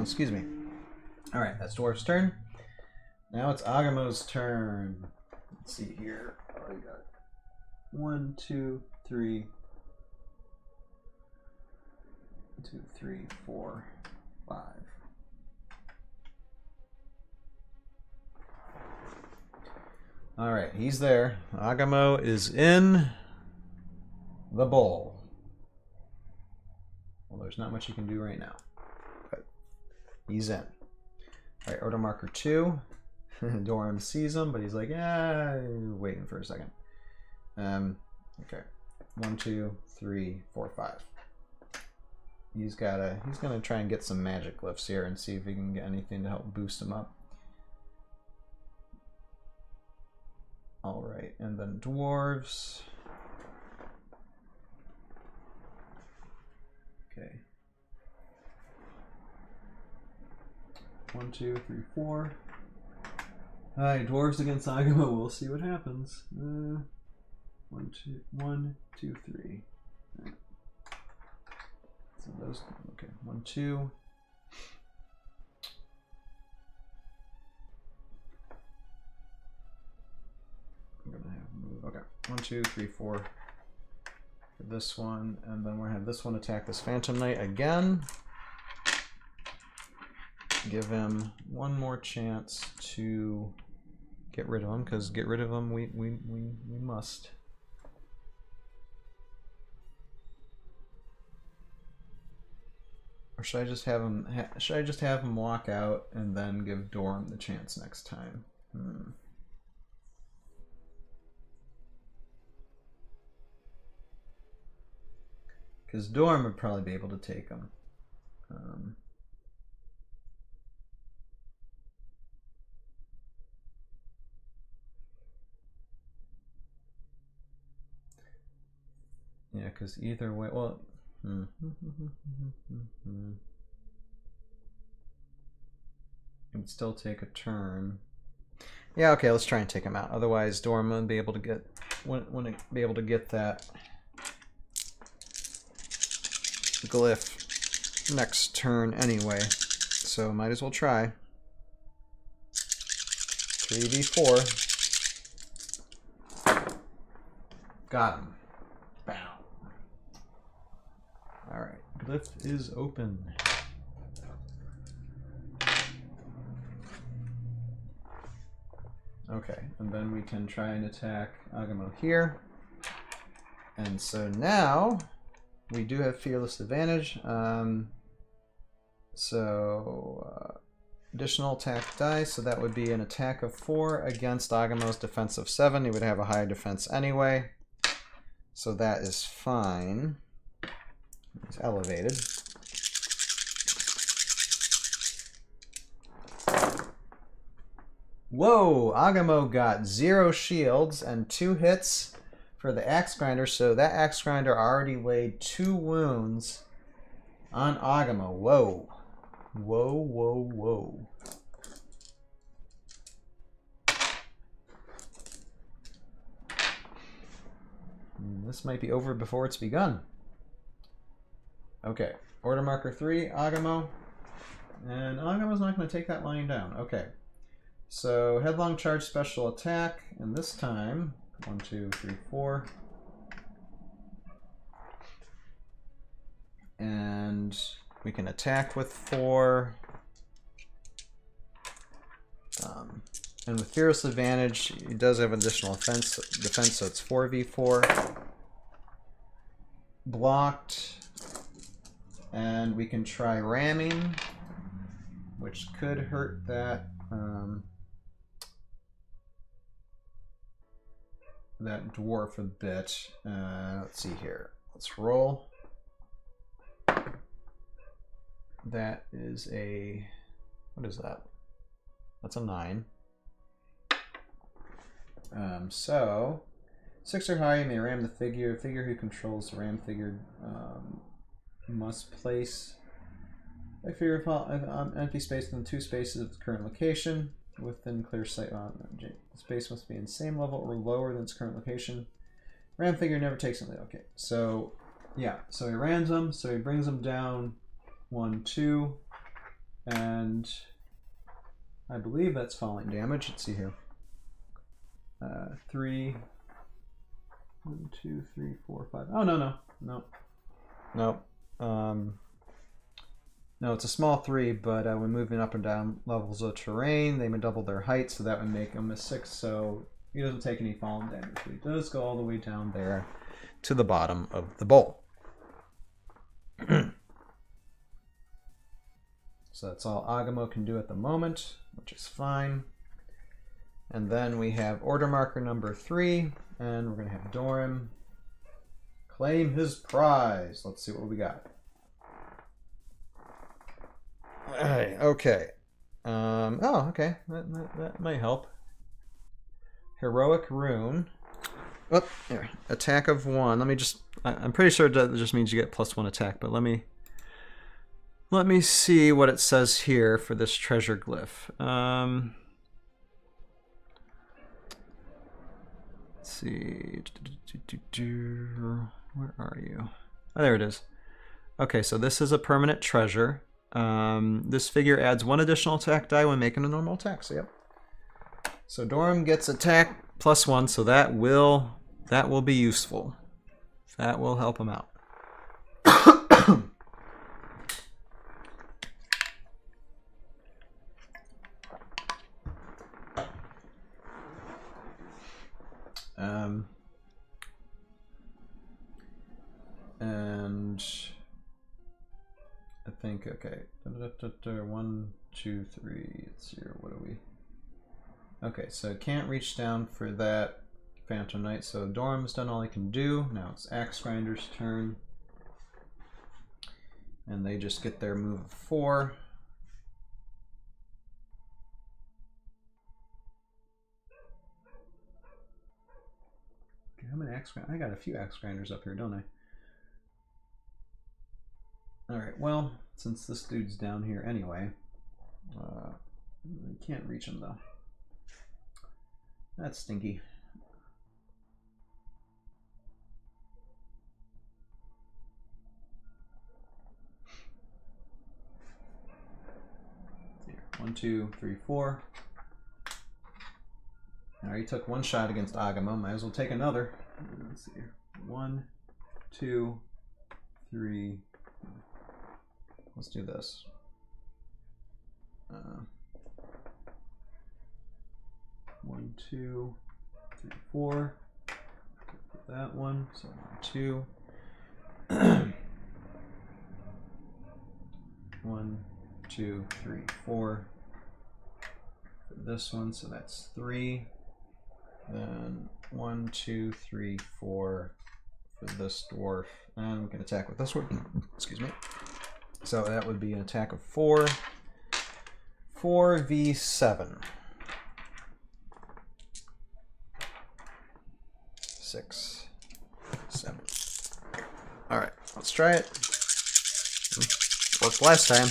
Excuse me. Alright, that's Dwarf's turn. Now it's Augamo's turn. Let's see here. Oh, I got 1, 2, 3. 2, 3, 4, 5. Alright, he's there. Augamo is in the bowl. Well, there's not much you can do right now, but he's in. Alright, order marker 2. Dorim sees him, but he's like, yeah, waiting for a second. Okay. 1, 2, 3, 4, 5. He's gonna try and get some magic glyphs here and see if he can get anything to help boost him up. Alright, and then dwarves. Okay. 1, 2, 3, 4. Alright, dwarves against Augamo. We'll see what happens. 1, 2, 3. Right. So those. Okay, 1, 2. I'm gonna have move. Okay, 1, 2, 3, 4. For this one, and then we're gonna have this one attack this Phantom Knight again. Give him one more chance to get rid of him, because get rid of him we must. Or should I just have him? Should I just have him walk out and then give Dorim the chance next time? Because Dorim would probably be able to take him. Yeah, because either way, well. It would still take a turn. Yeah, okay, let's try and take him out. Otherwise, Dorim wouldn't be able to get that glyph next turn anyway. So might as well try. 3v4. Got him. Bow. Alright, glyph is open. Okay, and then we can try and attack Augamo here. And so now we do have Fearless Advantage. Additional attack dice, so that would be an attack of 4 against Agamo's defense of 7. He would have a higher defense anyway. So that is fine. It's elevated. Whoa! Augamo got 0 shields and 2 hits for the axe grinder, so that axe grinder already laid 2 wounds on Augamo. Whoa. Whoa, whoa, whoa. This might be over before it's begun. Okay. Order marker 3, Augamo. And Agamo's not going to take that line down. Okay. So, headlong charge special attack. And this time, 1, 2, 3, 4. And we can attack with 4. And with Fearless Advantage, he does have additional defense, so it's 4v4. Blocked. And we can try ramming, which could hurt that that dwarf a bit. Let's see here. Let's roll. That is a... what is that? That's a 9. So, 6 or higher, you may ram the figure. Figure who controls the ram figure must place a figure of empty space within 2 spaces of the current location. Within clear sight, the space must be in the same level or lower than its current location. Ram figure never takes something. Okay, so yeah, so he rams them, so he brings them down 1, 2, and I believe that's falling damage. Let's see here. 3, 1, 2, 3, 4, 5. Oh no. No, it's a small 3, but when moving up and down levels of terrain, they may double their height, so that would make him a 6. So he doesn't take any falling damage, but he does go all the way down there to the bottom of the bowl. So that's all Augamo can do at the moment, which is fine. And then we have order marker number 3, and we're going to have Dorim claim his prize. Let's see what we got. Alright, okay. Oh, okay. That might help. Heroic rune. Oh, here. Attack of 1. Let me just... I'm pretty sure that just means you get +1 attack, but let me see what it says here for this treasure glyph. Let's see. Where are you? Oh, there it is. Okay, so this is a permanent treasure. This figure adds 1 additional attack die when making a normal attack. So yep. So Dorim gets attack +1, so that will be useful. That will help him out. And I think, okay, 1, 2, 3, let's see here, what are we? Okay, so can't reach down for that Phantom Knight, so Dorim's done all he can do. Now it's Axe Grinder's turn. And they just get their move of 4. Okay, how many Axe Grinders? I got a few Axe Grinders up here, don't I? Alright, well, since this dude's down here anyway, I can't reach him though. That's stinky. Here, 1, 2, 3, 4. I already took 1 shot against Augamo, might as well take another. Let's see here. 1, 2, 3. Let's do this. 1, 2, 3, 4. That one. So 1, 2. 1, 2, 3, 4. For this one, so that's 3. Then 1, 2, 3, 4 for this dwarf, and we can attack with this one. Excuse me. So that would be an attack of 4. 4v7. 6, 7. All right, let's try it. Worked last time.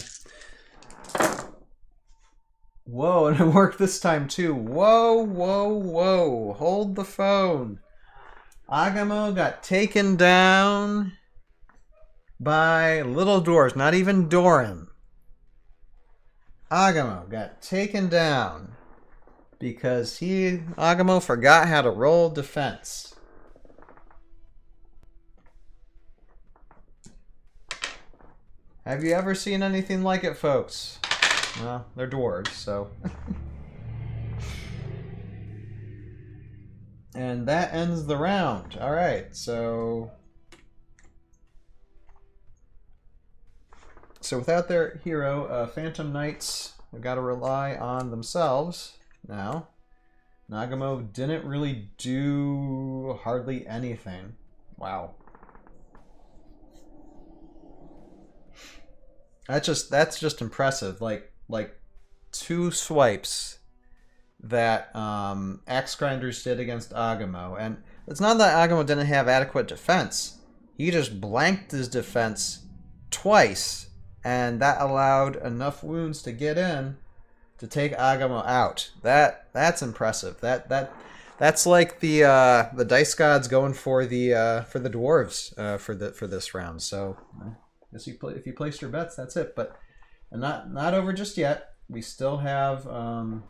Whoa, and it worked this time too. Whoa, whoa, whoa. Hold the phone. Augamo got taken down by little dwarves, not even Dorim. Augamo got taken down because Augamo forgot how to roll defense. Have you ever seen anything like it, folks? Well, they're dwarves, so. And that ends the round. All right, so without their hero, Phantom Knights have got to rely on themselves now. Augamo didn't really do hardly anything. Wow. That's just impressive. Like 2 swipes that Axe Grinders did against Augamo. And it's not that Augamo didn't have adequate defense. He just blanked his defense twice, and that allowed enough wounds to get in to take Augamo out. That's impressive. That's like the dice gods going for the dwarves for this round. So I guess if you placed your bets, that's it. But not over just yet. We still have a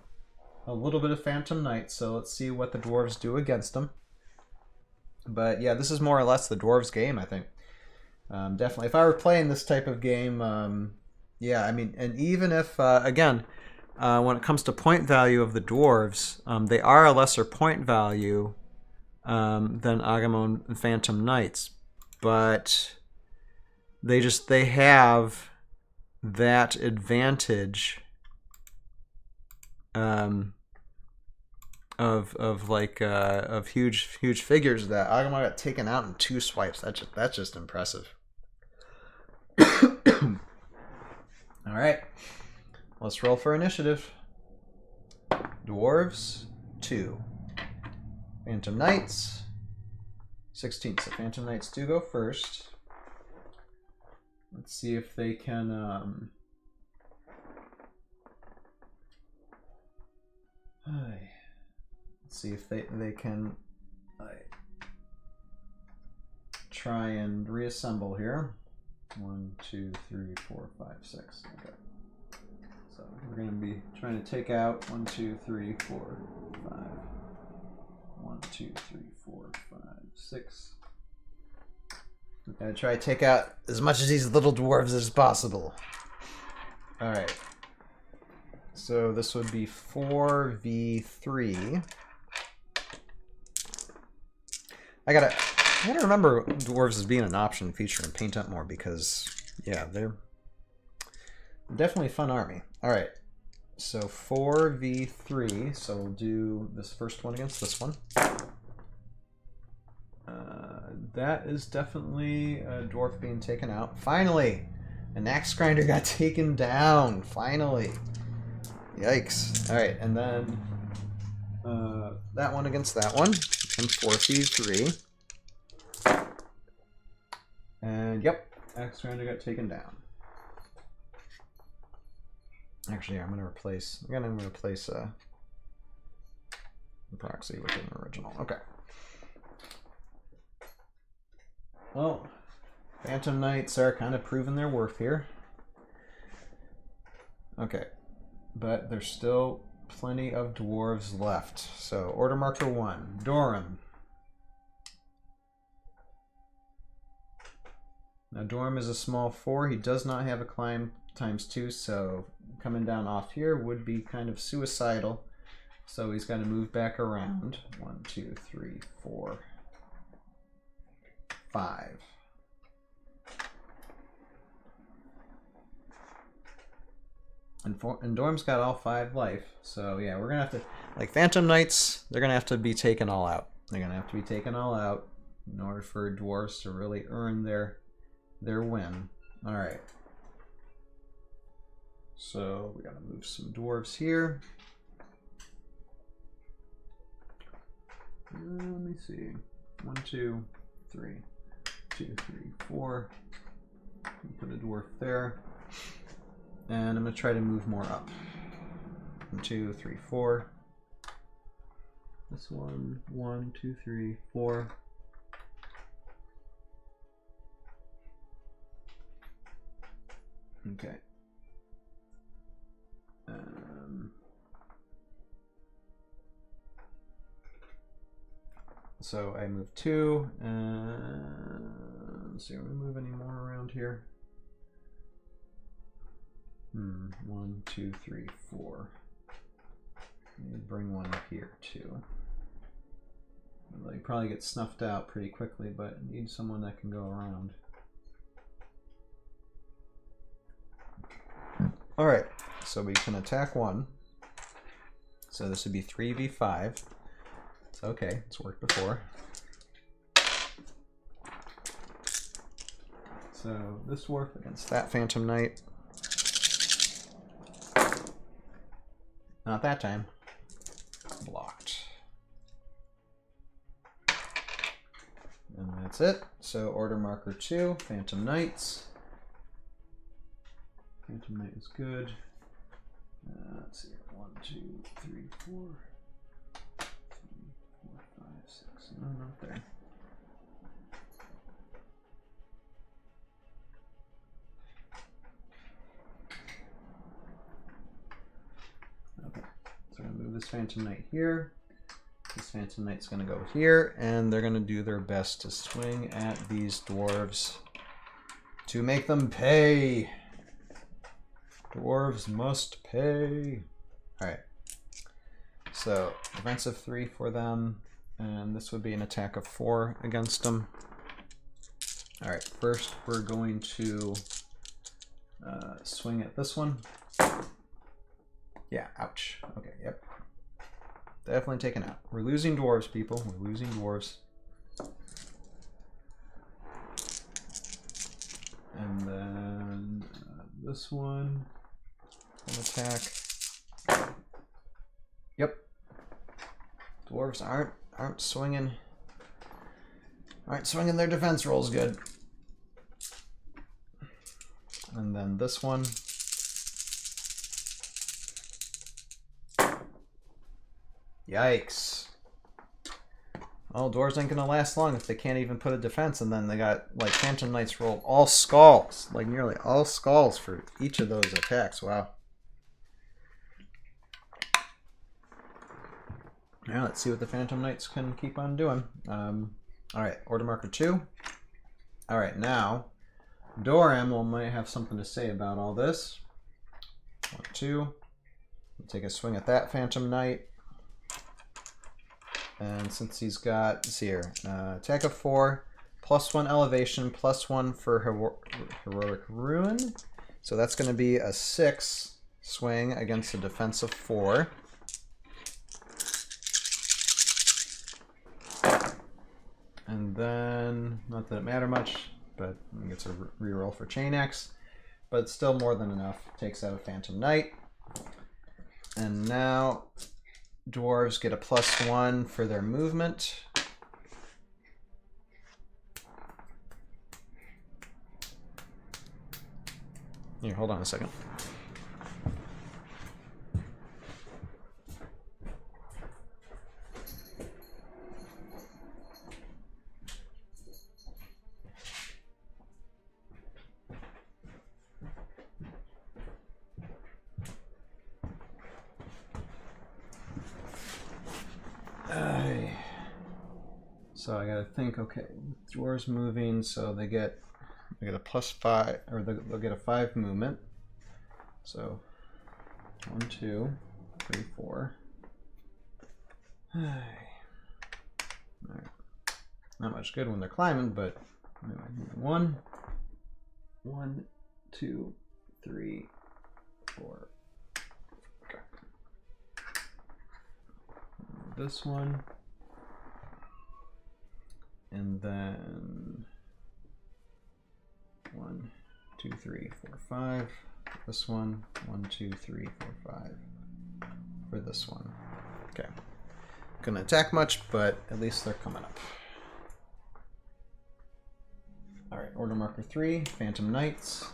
little bit of Phantom Knights, so let's see what the dwarves do against them. But yeah, this is more or less the dwarves game, I think. Definitely, if I were playing this type of game, yeah, I mean, and even if again, when it comes to point value of the dwarves, they are a lesser point value than Augamo and Phantom Knights, but they have that advantage of huge figures that Augamo got taken out in 2 swipes. That's just impressive. All right, let's roll for initiative. Dwarves 2, Phantom Knights 16. So Phantom Knights do go first. Let's see if they can let's see if they can try and reassemble here. 1, 2, 3, 4, 5, 6. Okay. So we're going to be trying to take out 1, 2, 3, 4, 5. 1, 2, 3, 4, 5, 6. We're going to try to take out as much of these little dwarves as possible. All right. So this would be 4v3. I gotta remember dwarves as being an option feature in Paint Up More because, yeah, they're definitely a fun army. All right, so 4v3. So we'll do this first one against this one. That is definitely a dwarf being taken out. Finally, an Axe Grinder got taken down. Finally. Yikes. All right, and then that one against that one, and 4v3. And yep, Axe Grinder got taken down. Actually, I'm gonna replace the proxy with an original. Okay. Well, Phantom Knights are kind of proving their worth here. Okay, but there's still plenty of dwarves left. So order marker 1, Dorim. Now Dorim is a small 4. He does not have a climb ×2, so coming down off here would be kind of suicidal. So he's got to move back around. 1, 2, 3, 4, 5. And Dorim's got all 5 life, so yeah, we're gonna have to, like Phantom Knights, they're gonna have to be taken all out. They're gonna have to be taken all out in order for dwarves to really earn their win. All right. So we gotta move some dwarves here. Let me see. 1, 2, 3. 2, 3, 4. Put a dwarf there. And I'm going to try to move more up. 1, 2, 3, 4. This one. 1, 2, 3, 4. Okay. So I move 2, and let's see, are we move any more around here? 1, 2, 3, 4. Bring one up here too. Well, you probably get snuffed out pretty quickly, but need someone that can go around. All right, so we can attack 1. So this would be 3v5. It's okay, it's worked before. So this dwarf against that Phantom Knight. Not that time. Blocked. And that's it. So order marker 2, Phantom Knights. Phantom Knight is good. Let's see, 1, 2, 3, 4. 3, 4, 5, 6. No, not there. Okay, so I'm gonna move this Phantom Knight here. This Phantom Knight's gonna go here, and they're gonna do their best to swing at these dwarves to make them pay. Dwarves must pay. Alright. So, defensive 3 for them, and this would be an attack of 4 against them. Alright, first we're going to swing at this one. Yeah, ouch. Okay, yep. Definitely taken out. We're losing dwarves, people. We're losing dwarves. And then this one. An attack. Yep. Dwarves aren't swinging their defense rolls good. And then this one. Yikes. Oh, dwarves ain't gonna last long if they can't even put a defense, and then they got like Phantom Knights rolled all skulls, like nearly all skulls for each of those attacks. Wow. Now let's see what the Phantom Knights can keep on doing. Alright, order marker 2. Alright, now Dorim might have something to say about all this. 1, 2. We'll take a swing at that Phantom Knight. And since he's got, let's see here, attack of 4, +1 elevation, +1 for heroic ruin. So that's going to be a 6 swing against a defense of 4. And then, not that it mattered much, but he gets a reroll for Chain X. But it's still more than enough. Takes out a Phantom Knight. And now dwarves get a +1 for their movement. Here, hold on a second. So I gotta think, okay, dwarves moving, so they get a +5, or they'll get a 5 movement. So 1, 2, 3, 4. Alright. Not much good when they're climbing, but anyway, 1, 2, 3, 4. Okay. This one. And then 1, 2, 3, 4, 5. This one. 1, 2, 3, 4, 5. For this one. Okay. Couldn't attack much, but at least they're coming up. Alright, order marker 3, Phantom Knights.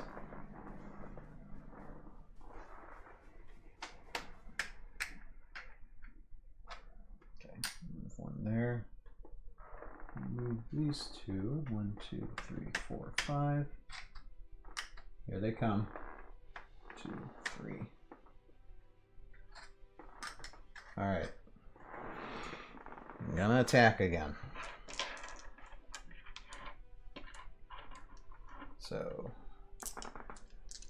Okay, move 1 there. Move these 2. 1, 2, 3, 4, 5. Here they come. 2, 3. Alright. I'm gonna attack again. So,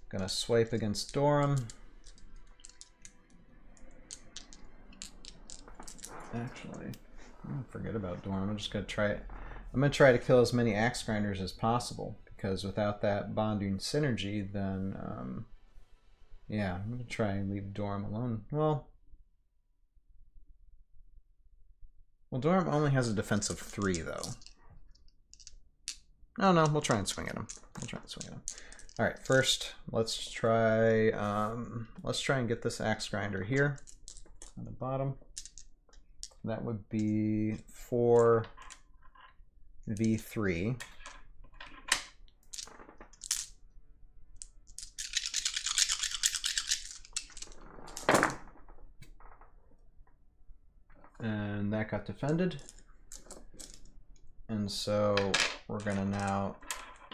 gonna swipe against Dorim. Actually, forget about Dorim. I'm just gonna try it. I'm gonna try to kill as many axe grinders as possible, because without that bonding synergy, then yeah, I'm gonna try and leave Dorim alone. Well, Dorim only has a defense of 3 though. Oh no, we'll try and swing at him. All right, first let's try and get this axe grinder here on the bottom. That would be 4v3. And that got defended. And so we're gonna now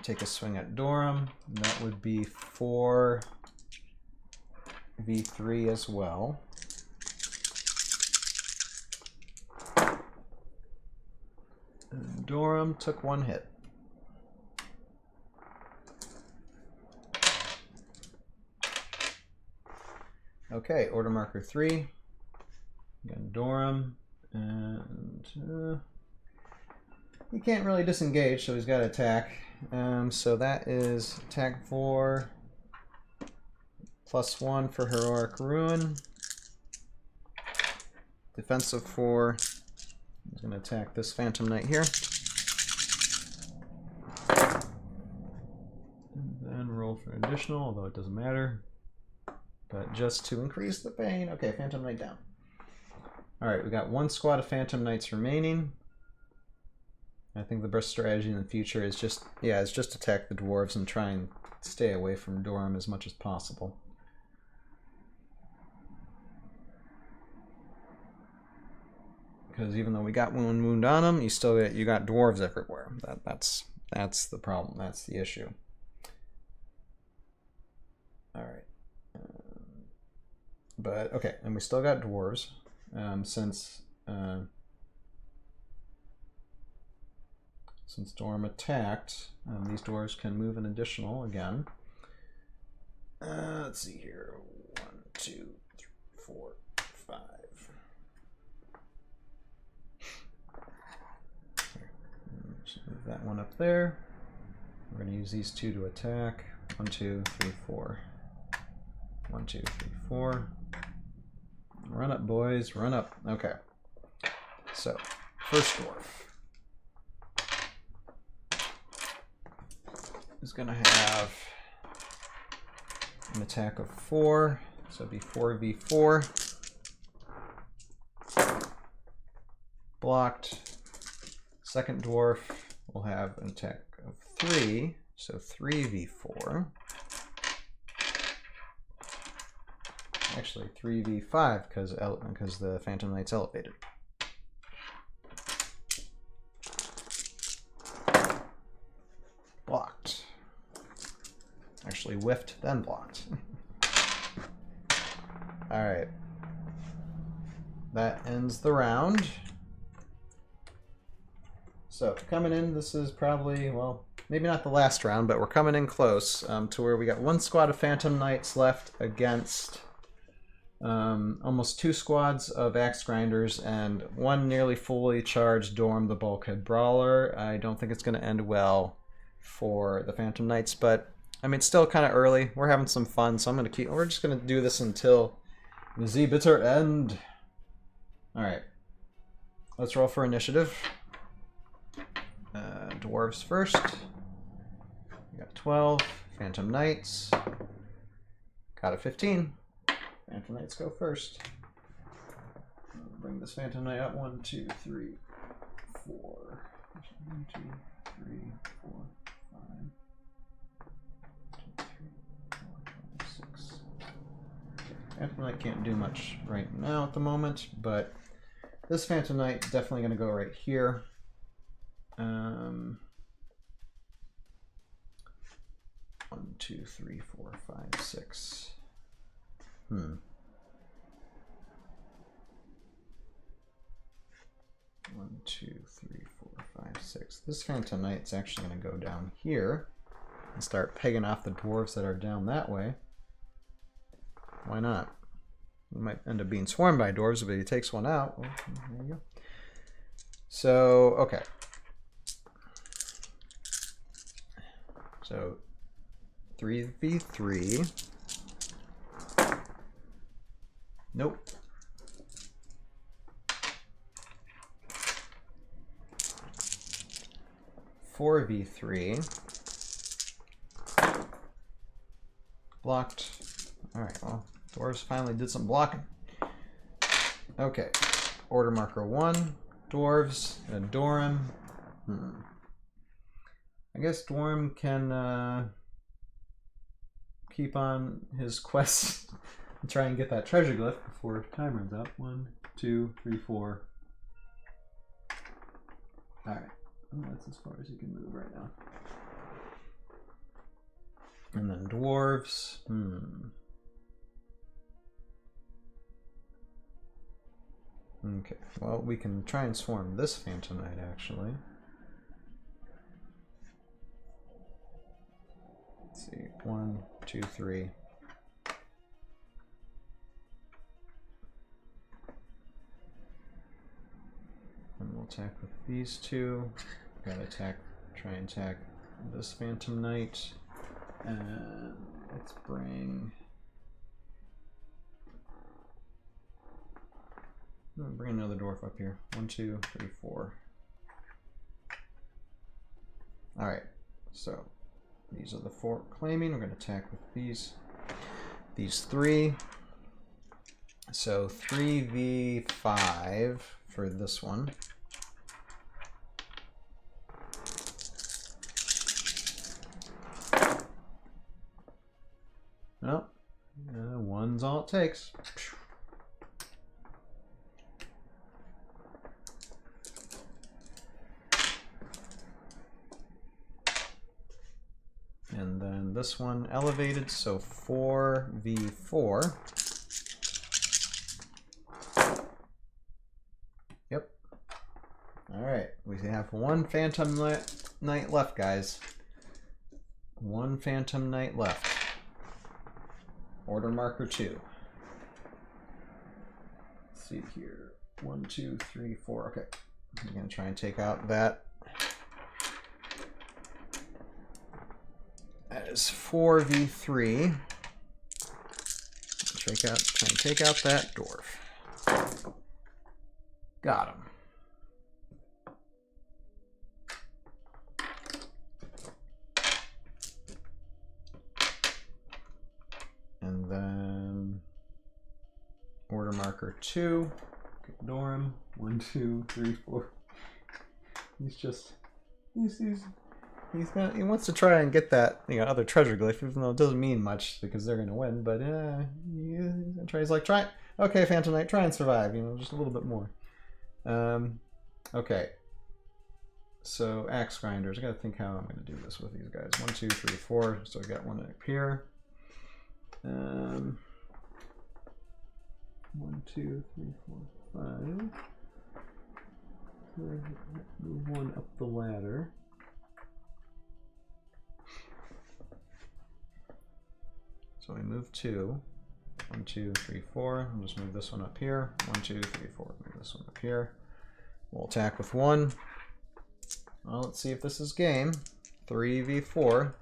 take a swing at Dorim. That would be 4v3 as well. And Dorim took 1 hit. Okay, order marker 3. Again, Dorim, and he can't really disengage, so he's got to attack. So that is attack 4, +1 for Heroic Ruin. Defensive 4. He's going to attack this Phantom Knight here. And then roll for additional, although it doesn't matter. But just to increase the pain. Okay, Phantom Knight down. Alright, we got 1 squad of Phantom Knights remaining. I think the best strategy in the future is just attack the dwarves and try and stay away from Dorim as much as possible. Because even though we got 1 wound on him, you got dwarves everywhere. That's the problem. That's the issue. Alright. But okay, and we still got dwarves. Since Dorim attacked, these dwarves can move an additional again. Let's see here. 1, 2, 3, 4, 5. Just move that one up there. We're going to use these 2 to attack. 1, 2, 3, 4. 1, 2, 3, 4. Run up, boys, run up. Okay. So, first dwarf is going to have an attack of 4, so it'd be 4v4. Blocked. Second dwarf will have an attack of 3, so 3v4. Actually, 3v5 because the Phantom Knight's elevated. Blocked. Actually whiffed, then blocked. Alright. That ends the round. So, coming in, this is probably, well, maybe not the last round, but we're coming in close to where we got 1 squad of Phantom Knights left against almost 2 squads of Axe Grinders and 1 nearly fully charged Dorim the Bulkhead Brawler. I don't think it's going to end well for the Phantom Knights, but I mean, it's still kind of early. We're having some fun, so we're just going to do this until the bitter end. Alright. Let's roll for initiative. Dwarves first. We got 12. Phantom Knights. Got a 15. Phantom Knights go first. Bring this Phantom Knight up. 1, 2, 3, 4. 1, 2, 3, 4, 5. 2, 3, 4, 5, 6. Phantom Knight can't do much right now at the moment, but this Phantom Knight is definitely going to go right here. 1, 2, 3, 4, 5, 6. 1, 2, 3, 4, 5, 6. This Phantom Knight's actually going to go down here and start pegging off the dwarves that are down that way. Why not? We might end up being swarmed by dwarves, but he takes one out. Well, there you go. So, okay. So, 3v3. Nope. Four v3. Blocked. Alright, well, dwarves finally did some blocking. Okay. Order marker 1. Dwarves. And Dorim. I guess Dorim can keep on his quest and try and get that treasure glyph before time runs out. 1, 2, 3, 4. Alright. That's as far as you can move right now. And then dwarves. Okay. Well, we can try and swarm this Phantom Knight, actually. Let's see. 1, 2, 3. And we'll attack with these two. Gotta attack, try and attack this Phantom Knight. And let's bring another dwarf up here. 1, 2, 3, 4. Alright, so these are the 4 claiming. We're gonna attack with these 3. So 3v5 for this one. Nope. 1's all it takes. And then this one elevated, so 4v4. Yep. Alright, we have one Phantom Knight left, guys. One Phantom Knight left. Order marker 2. Let's see here. 1, 2, 3, 4. Okay. I'm going to try and take out that. That is 4v3. Try and take out that dwarf. Got him. And then order marker 2. Dorim. 1, 2, 3, 4. He wants to try and get that other treasure glyph, even though it doesn't mean much because they're gonna win. But he's like, try. Okay, Phantom Knight, try and survive. Just a little bit more. Okay. So axe grinders. I gotta think how I'm gonna do this with these guys. 1, 2, 3, 4. So I got one up here. 1, 2, 3, 4, 5. Move one up the ladder. So we move 2. 1, 2, 3, 4. I'll just move this one up here. 1, 2, 3, 4. Move this one up here. We'll attack with 1. Well, let's see if this is game. 3v4.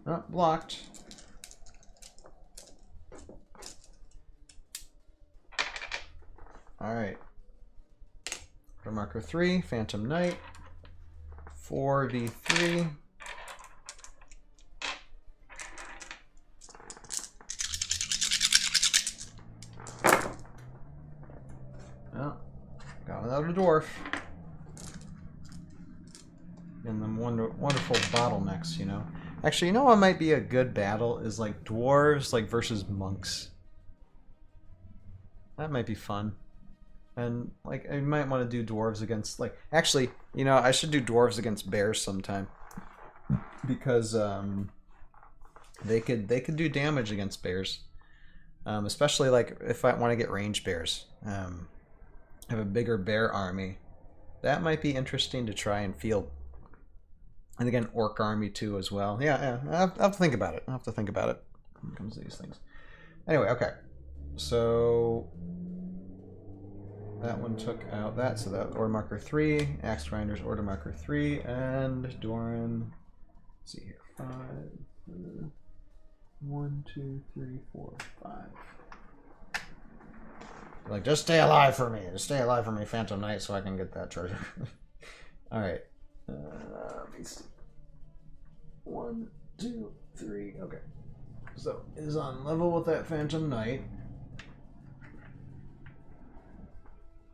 Oh, blocked. Alright. Order marker 3, Phantom Knight. 4v3. Oh, got another dwarf. And then wonderful bottlenecks, Actually, what might be a good battle is like dwarves versus monks. That might be fun. And I might want to do dwarves against actually, I should do dwarves against bears sometime. because they could do damage against bears, especially like if I want to get ranged bears. Have a bigger bear army. That might be interesting to try and field. And again, orc army too as well. Yeah. I'll have to think about it. When it comes to these things. Anyway, okay. So that one took out that. So that order marker 3, axe grinders order marker 3, and Dorim. Let's see here. 5. 1, 2, 3, 4, 5. Like, just stay alive for me. Just stay alive for me, Phantom Knight, so I can get that treasure. All right. Let me see. 1, 2, 3. Okay. So it is on level with that Phantom Knight.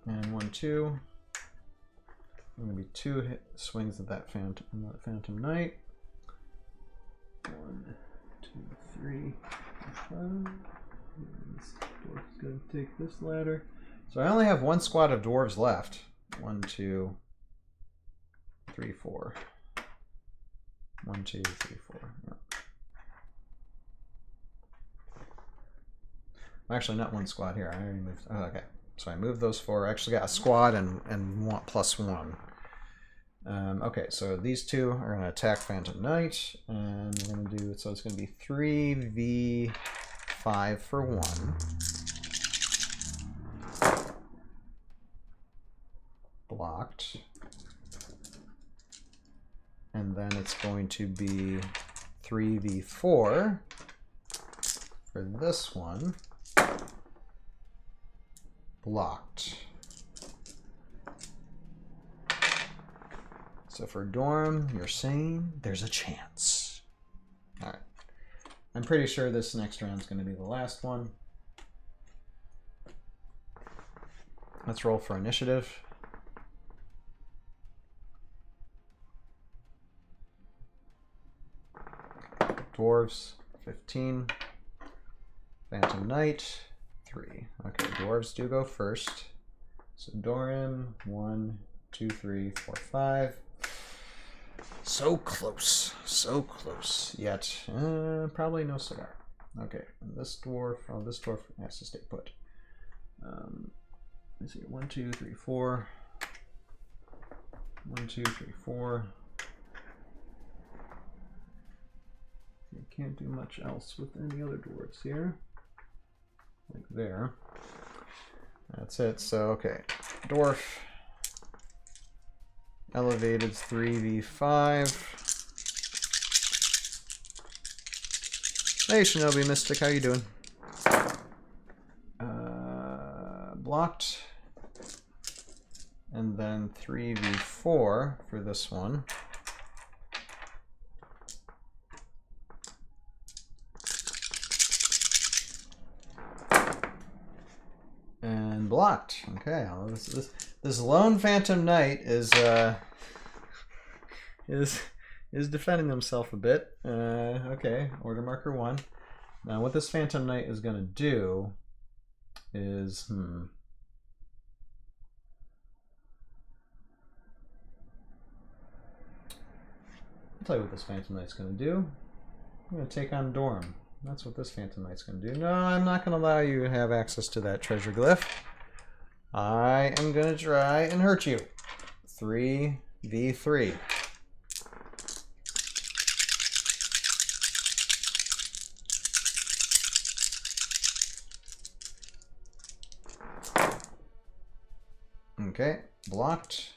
And 1, 2. Going to be 2 hit swings at that Phantom Knight. 1, 2, 3, 5. This dwarf's going to take this ladder. So I only have 1 squad of dwarves left. 1, 2, 3, 4. 1, 2, 3, 4. Yep. Actually, not 1 squad here. I already moved. Oh, okay. So I moved those 4. I actually got a squad and want +1. Okay, so these 2 are going to attack Phantom Knight, and we're going to do, so it's going to be 3v5 for 1. Blocked. And then it's going to be 3v4 for this one. Blocked. So for Dorim, you're saying there's a chance. Alright. I'm pretty sure this next round's going to be the last one. Let's roll for initiative. Dwarves, 15. Phantom Knight, 3. Okay, dwarves do go first. So Dorim, 1, 2, 3, 4, 5. So close. So close. Yet, probably no cigar. Okay, and this dwarf has to stay put. Let's see, 1, 2, 3, 4. 1, 2, 3, 4. You can't do much else with any other dwarves here. Like there. That's it. So, okay. Dwarf. Elevated 3v5. Hey, Shinobi Mystic, how you doing? Blocked. And then 3v4 for this one. And blocked. Okay, well, this lone Phantom Knight is defending himself a bit. Okay, order marker 1. Now, what this Phantom Knight is going to do is I'll tell you what this Phantom Knight's going to do. I'm going to take on Dorim. That's what this Phantom Knight's going to do. No, I'm not going to allow you to have access to that treasure glyph. I am going to try and hurt you. 3v3. Okay, blocked.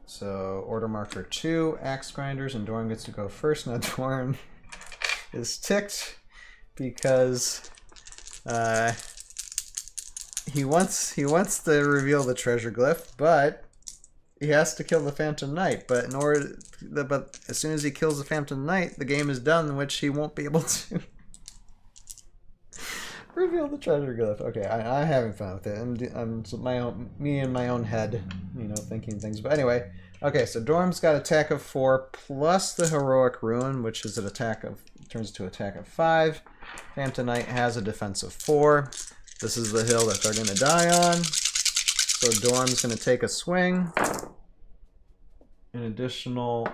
So order marker 2, axe grinders, and Dorim gets to go first. Now Dorim is ticked because he wants to reveal the treasure glyph, but he has to kill the Phantom Knight. But but as soon as he kills the Phantom Knight, the game is done, in which he won't be able to reveal the treasure glyph. Okay, I'm having fun with it. I'm me in my own head, you know, thinking things. But anyway, okay. So Dorim's got attack of 4 plus the heroic ruin, which is an attack of turns to attack of 5. Phantom Knight has a defense of 4. This is the hill that they're going to die on. So Dorim's going to take a swing. an additional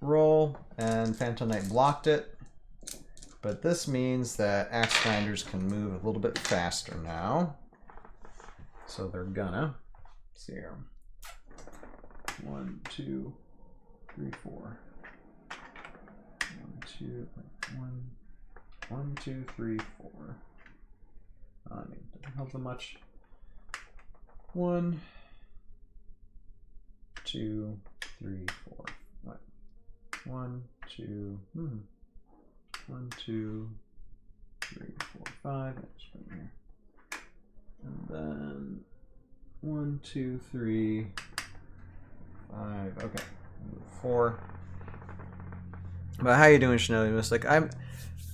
roll, and Phantom Knight blocked it. But this means that Axe Grinders can move a little bit faster now. So they're gonna. Let's see here. 1, 2, 3, 4. 1, 2, 3, 4. I mean, doesn't help them much. 1, 2, 3, 4. What? 1, 2. 1, 2, 3, 4, 5. Just put it here. And then 1, 2, 3, 5. Okay, 4. But how you doing, Shinobi Mystic?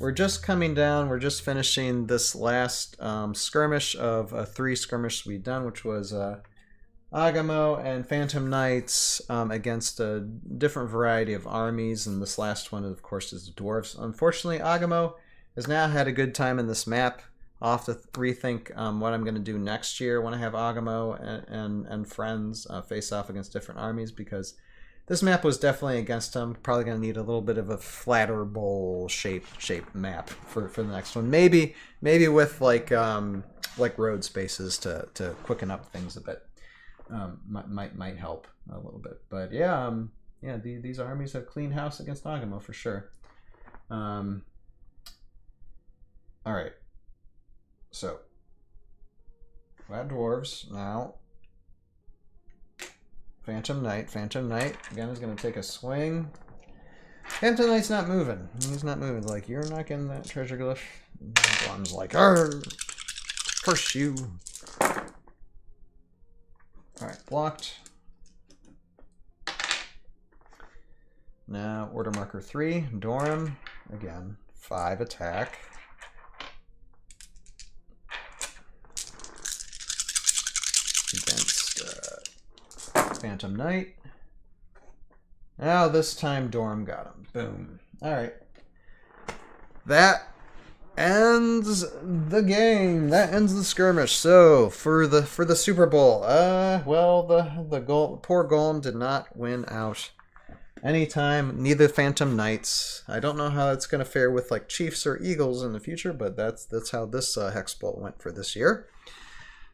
We're just coming down. We're just finishing this last skirmish of 3 skirmishes we've done, which was Augamo and Phantom Knights against a different variety of armies, and this last one, of course, is the dwarves. Unfortunately, Augamo has now had a good time in this map. I'll have to rethink what I'm going to do next year when I have Augamo and friends face off against different armies, because this map was definitely against him. Probably going to need a little bit of a flatter bowl shaped map for the next one. Maybe with like road spaces to quicken up things a bit. Might help a little bit. But yeah, these armies have cleaned house against Augamo for sure. All right. So, that dwarves now. Phantom Knight again is going to take a swing. Phantom Knight's not moving. He's not moving. Like, you're not getting that treasure glyph. One's like, arr, curse you. Alright, blocked. Now, order marker 3, Dorim. Again, 5 attack. Against Phantom Knight. Now this time Dorim got him. Boom. Alright. That ends the game. That ends the skirmish. So for the Super Bowl, well, the poor Golem did not win out anytime. Neither Phantom Knights. I don't know how it's gonna fare with like Chiefs or Eagles in the future, but that's how this Hex Bowl went for this year.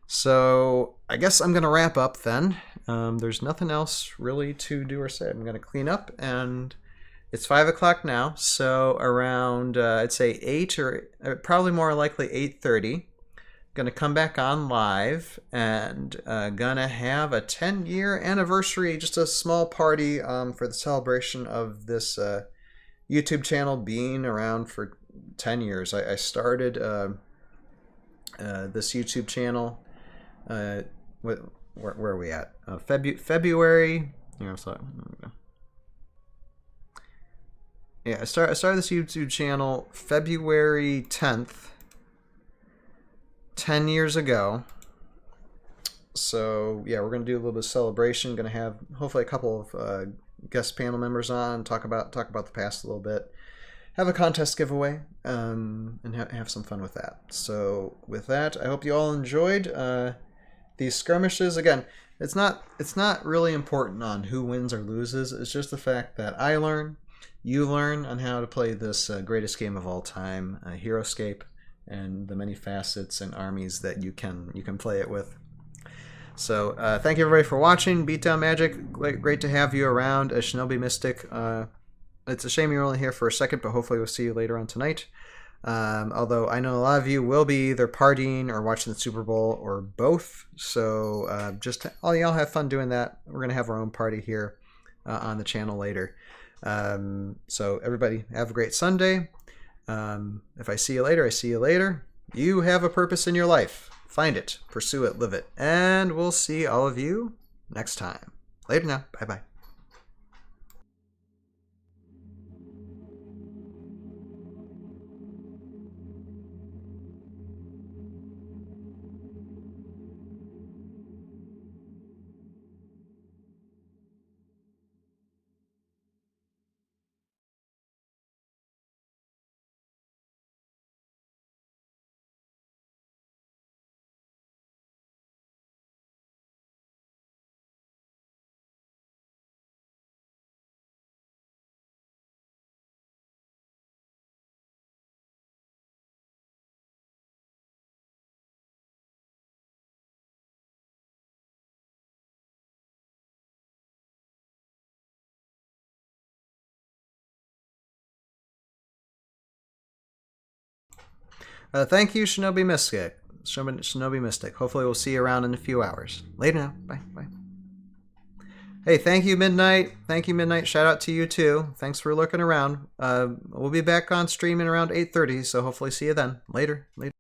So I guess I'm gonna wrap up then. There's nothing else really to do or say. I'm gonna clean up, and it's 5 o'clock now. So around I'd say 8 or probably more likely 8:30. Gonna come back on live and gonna have a 10-year anniversary, just a small party for the celebration of this YouTube channel being around for 10 years. I started this YouTube channel. Where are we at? February. Yeah, I started this YouTube channel February 10th, 10 years ago. So yeah, we're gonna do a little bit of celebration. Gonna have hopefully a couple of guest panel members on, talk about the past a little bit. Have a contest giveaway, and have some fun with that. So with that, I hope you all enjoyed these skirmishes. Again, it's not really important on who wins or loses. It's just the fact that I learn, you learn on how to play this greatest game of all time, Heroscape, and the many facets and armies that you can play it with. So thank you everybody for watching. Beatdown Magic, great to have you around. Shinobi Mystic, it's a shame you're only here for a second, but hopefully we'll see you later on tonight. Although I know a lot of you will be either partying or watching the Super Bowl or both. So just all y'all have fun doing that. We're going to have our own party here on the channel later. So everybody have a great Sunday. If I see you later, I see you later. You have a purpose in your life. Find it, pursue it, live it. And we'll see all of you next time. Later now. Bye-bye. Thank you, Shinobi Mystic. Shinobi Mystic. Hopefully we'll see you around in a few hours. Later now. Bye. Bye. Hey, thank you, Midnight. Thank you, Midnight. Shout out to you, too. Thanks for looking around. We'll be back on stream in around 8:30, so hopefully see you then. Later. Later.